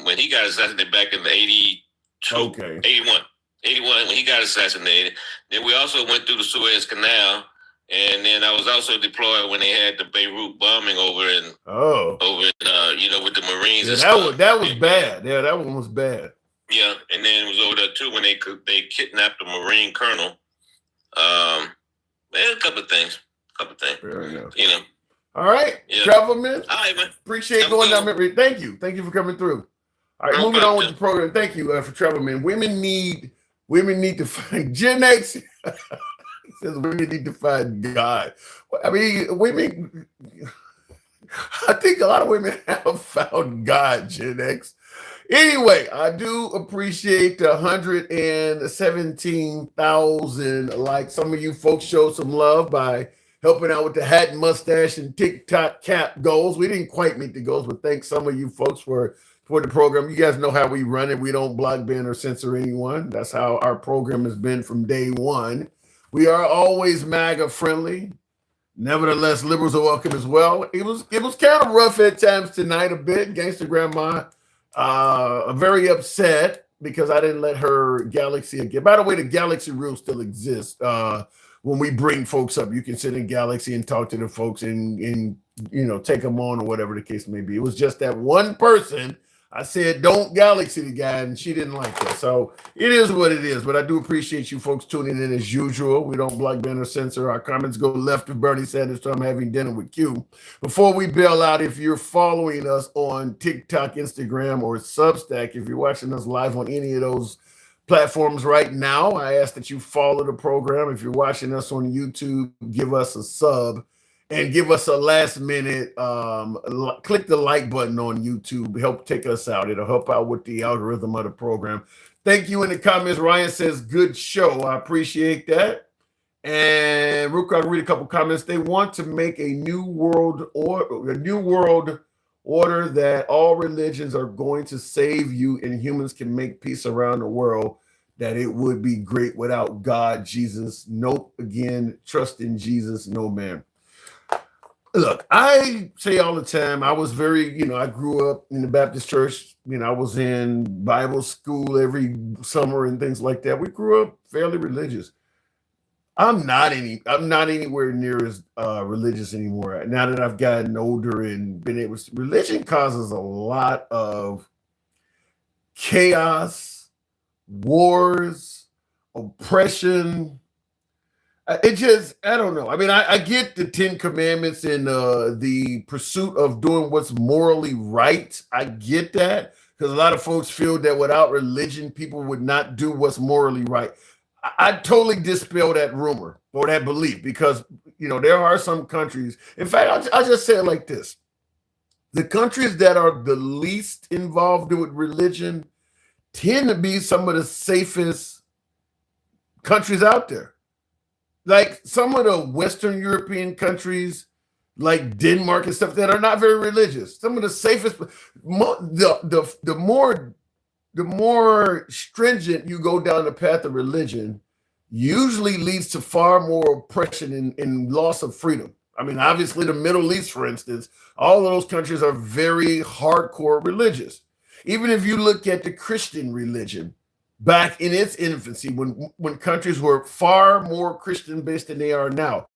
when he got assassinated back in the 82, Okay. 81 when he got assassinated. Then we also went through the Suez Canal, and then I was also deployed when they had the Beirut bombing over in with the Marines. Yeah, and that was bad. Yeah, that one was bad. Yeah, and then it was over there too when they kidnapped the Marine colonel. A couple of things. Fair enough. You know. All right, Yeah. Travelman. All right, man. Appreciate going down memory. Thank you for coming through. All right, No moving problem. on with the program. Thank you for Travelman. Women need to find Gen X. He says women need to find God. I mean, women. I think a lot of women have found God, Gen X. Anyway, I do appreciate the 117,000 likes. Some of you folks showed some love by helping out with the hat, mustache, and TikTok cap goals. We didn't quite meet the goals, but thanks some of you folks for the program. You guys know how we run it. We don't block, ban, or censor anyone. That's how our program has been from day one. We are always MAGA friendly. Nevertheless, liberals are welcome as well. It was kind of rough at times tonight, a bit. Gangster Grandma, very upset because I didn't let her Galaxy again. By the way, the Galaxy rule still exists. When we bring folks up, you can sit in Galaxy and talk to the folks and take them on or whatever the case may be. It was just that one person. I said, don't Galaxy the guy, and she didn't like that. So it is what it is. But I do appreciate you folks tuning in as usual. We don't block, ban, or censor. Our comments go left with Bernie Sanders, so I'm having dinner with Q. Before we bail out, if you're following us on TikTok, Instagram, or Substack, if you're watching us live on any of those platforms right now, I ask that you follow the program. If you're watching us on YouTube, give us a sub. And give us a last minute, click the like button on YouTube. Help take us out. It'll help out with the algorithm of the program. Thank you in the comments. Ryan says, good show. I appreciate that. And real quick, I'll read a couple comments. They want to make a new world order that all religions are going to save you and humans can make peace around the world. That it would be great without God, Jesus. Nope. Again, trust in Jesus. No, man. Look, I say all the time, I was very, I grew up in the Baptist church. I was in Bible school every summer and things like that. We grew up fairly religious. I'm not anywhere near as religious anymore. Now that I've gotten older and been able to, religion causes a lot of chaos, wars, oppression. It just, I don't know. I mean, I get the 10 Commandments and the pursuit of doing what's morally right. I get that because a lot of folks feel that without religion, people would not do what's morally right. I totally dispel that rumor or that belief because, there are some countries. In fact, I'll just say it like this. The countries that are the least involved with religion tend to be some of the safest countries out there. Like some of the Western European countries, like Denmark and stuff, that are not very religious. Some of the safest, the more stringent you go down the path of religion, usually leads to far more oppression and loss of freedom. I mean, obviously, the Middle East, for instance, all of those countries are very hardcore religious. Even if you look at the Christian religion, back in its infancy, when countries were far more Christian-based than they are now,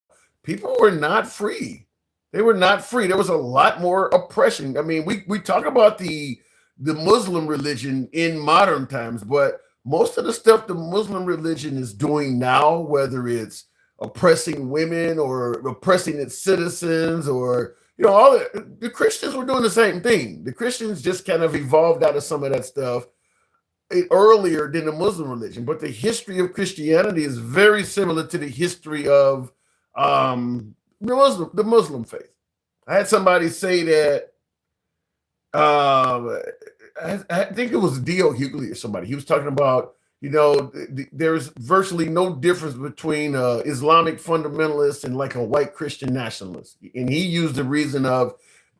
people were not free. They were not free. There was a lot more oppression. I mean, we talk about the Muslim religion in modern times, but most of the stuff the Muslim religion is doing now, whether it's oppressing women or oppressing its citizens or, all the Christians were doing the same thing. The Christians just kind of evolved out of some of that stuff earlier than the Muslim religion, but the history of Christianity is very similar to the history of the Muslim faith. I had somebody say that I think it was D.O. Hughley or somebody. He was talking about, there's virtually no difference between Islamic fundamentalists and like a white Christian nationalist. And he used the reason of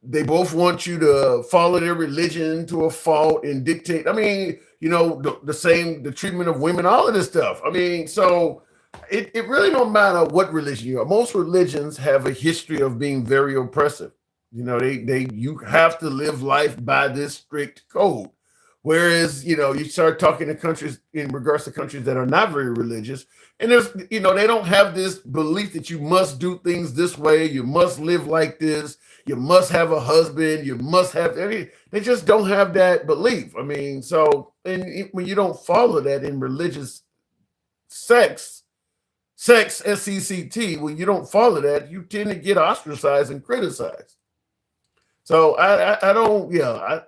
They both want you to follow their religion to a fault and dictate. I mean, you know, the treatment of women, all of this stuff. I mean, so it really don't matter what religion you are. Most religions have a history of being very oppressive. You know, you have to live life by this strict code. Whereas, you know, you start talking to countries in regards to countries that are not very religious, and there's, you know, they don't have this belief that you must do things this way, you must live like this, you must have a husband, you must have, I mean, they just don't have that belief. I mean, so, and when you don't follow that in religious sex, SECT, when you don't follow that, you tend to get ostracized and criticized. So I don't, yeah,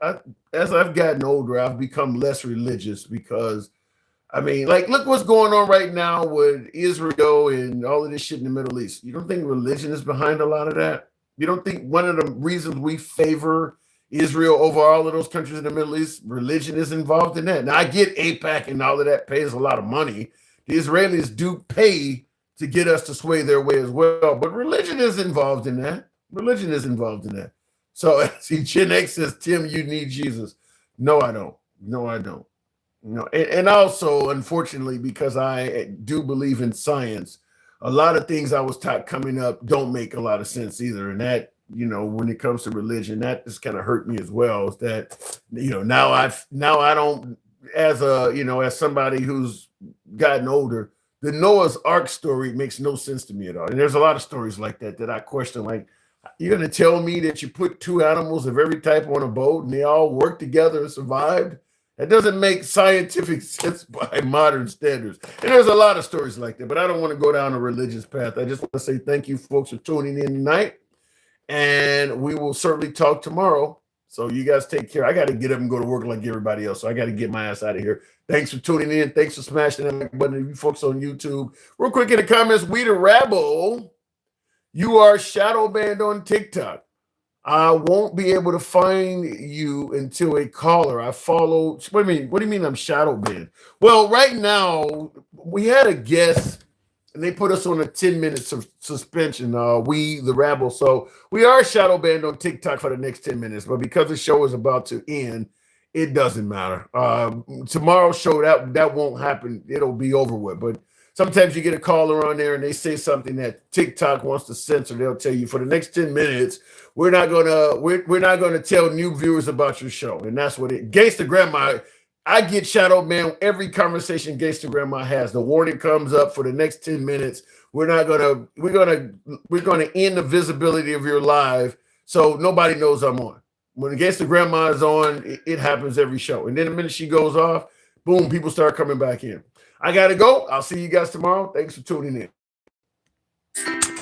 as I've gotten older, I've become less religious because, I mean, like, look what's going on right now with Israel and all of this shit in the Middle East. You don't think religion is behind a lot of that? You don't think one of the reasons we favor Israel over all of those countries in the Middle East, religion is involved in that? Now, I get AIPAC and all of that pays a lot of money. The Israelis do pay to get us to sway their way as well, but religion is involved in that. Religion is involved in that. So, see, Gen X says, Tim, you need Jesus. No, I don't. No, I don't. No, and also, unfortunately, because I do believe in science, a lot of things I was taught coming up don't make a lot of sense either. And that, you know, when it comes to religion, that just kind of hurt me as well. Is that, you know, now I don't, as a, you know, as somebody who's gotten older, the Noah's Ark story makes no sense to me at all. And there's a lot of stories like that I question, like, you're going to tell me that you put two animals of every type on a boat and they all worked together and survived? That doesn't make scientific sense by modern standards. And there's a lot of stories like that, but I don't want to go down a religious path. I just want to say thank you, folks, for tuning in tonight. And we will certainly talk tomorrow. So you guys take care. I got to get up and go to work like everybody else. So I got to get my ass out of here. Thanks for tuning in. Thanks for smashing that like button. You folks on YouTube. Real quick in the comments, We the Rabble. You are shadow banned on TikTok. I won't be able to find you until a caller. I follow. What do you mean I'm shadow banned? Well, right now, we had a guest, and they put us on a 10-minute suspension, We the Rabble. So we are shadow banned on TikTok for the next 10 minutes. But because the show is about to end, it doesn't matter. Tomorrow's show, that won't happen. It'll be over with. But sometimes you get a caller on there and they say something that TikTok wants to censor. They'll tell you for the next 10 minutes, we're not gonna tell new viewers about your show. And that's what it. Gangsta Grandma, I get shadow banned every conversation Gangsta Grandma has. The warning comes up for the next 10 minutes. We're gonna end the visibility of your live so nobody knows I'm on. When Gangsta Grandma is on, it happens every show. And then the minute she goes off, boom, people start coming back in. I got to go. I'll see you guys tomorrow. Thanks for tuning in.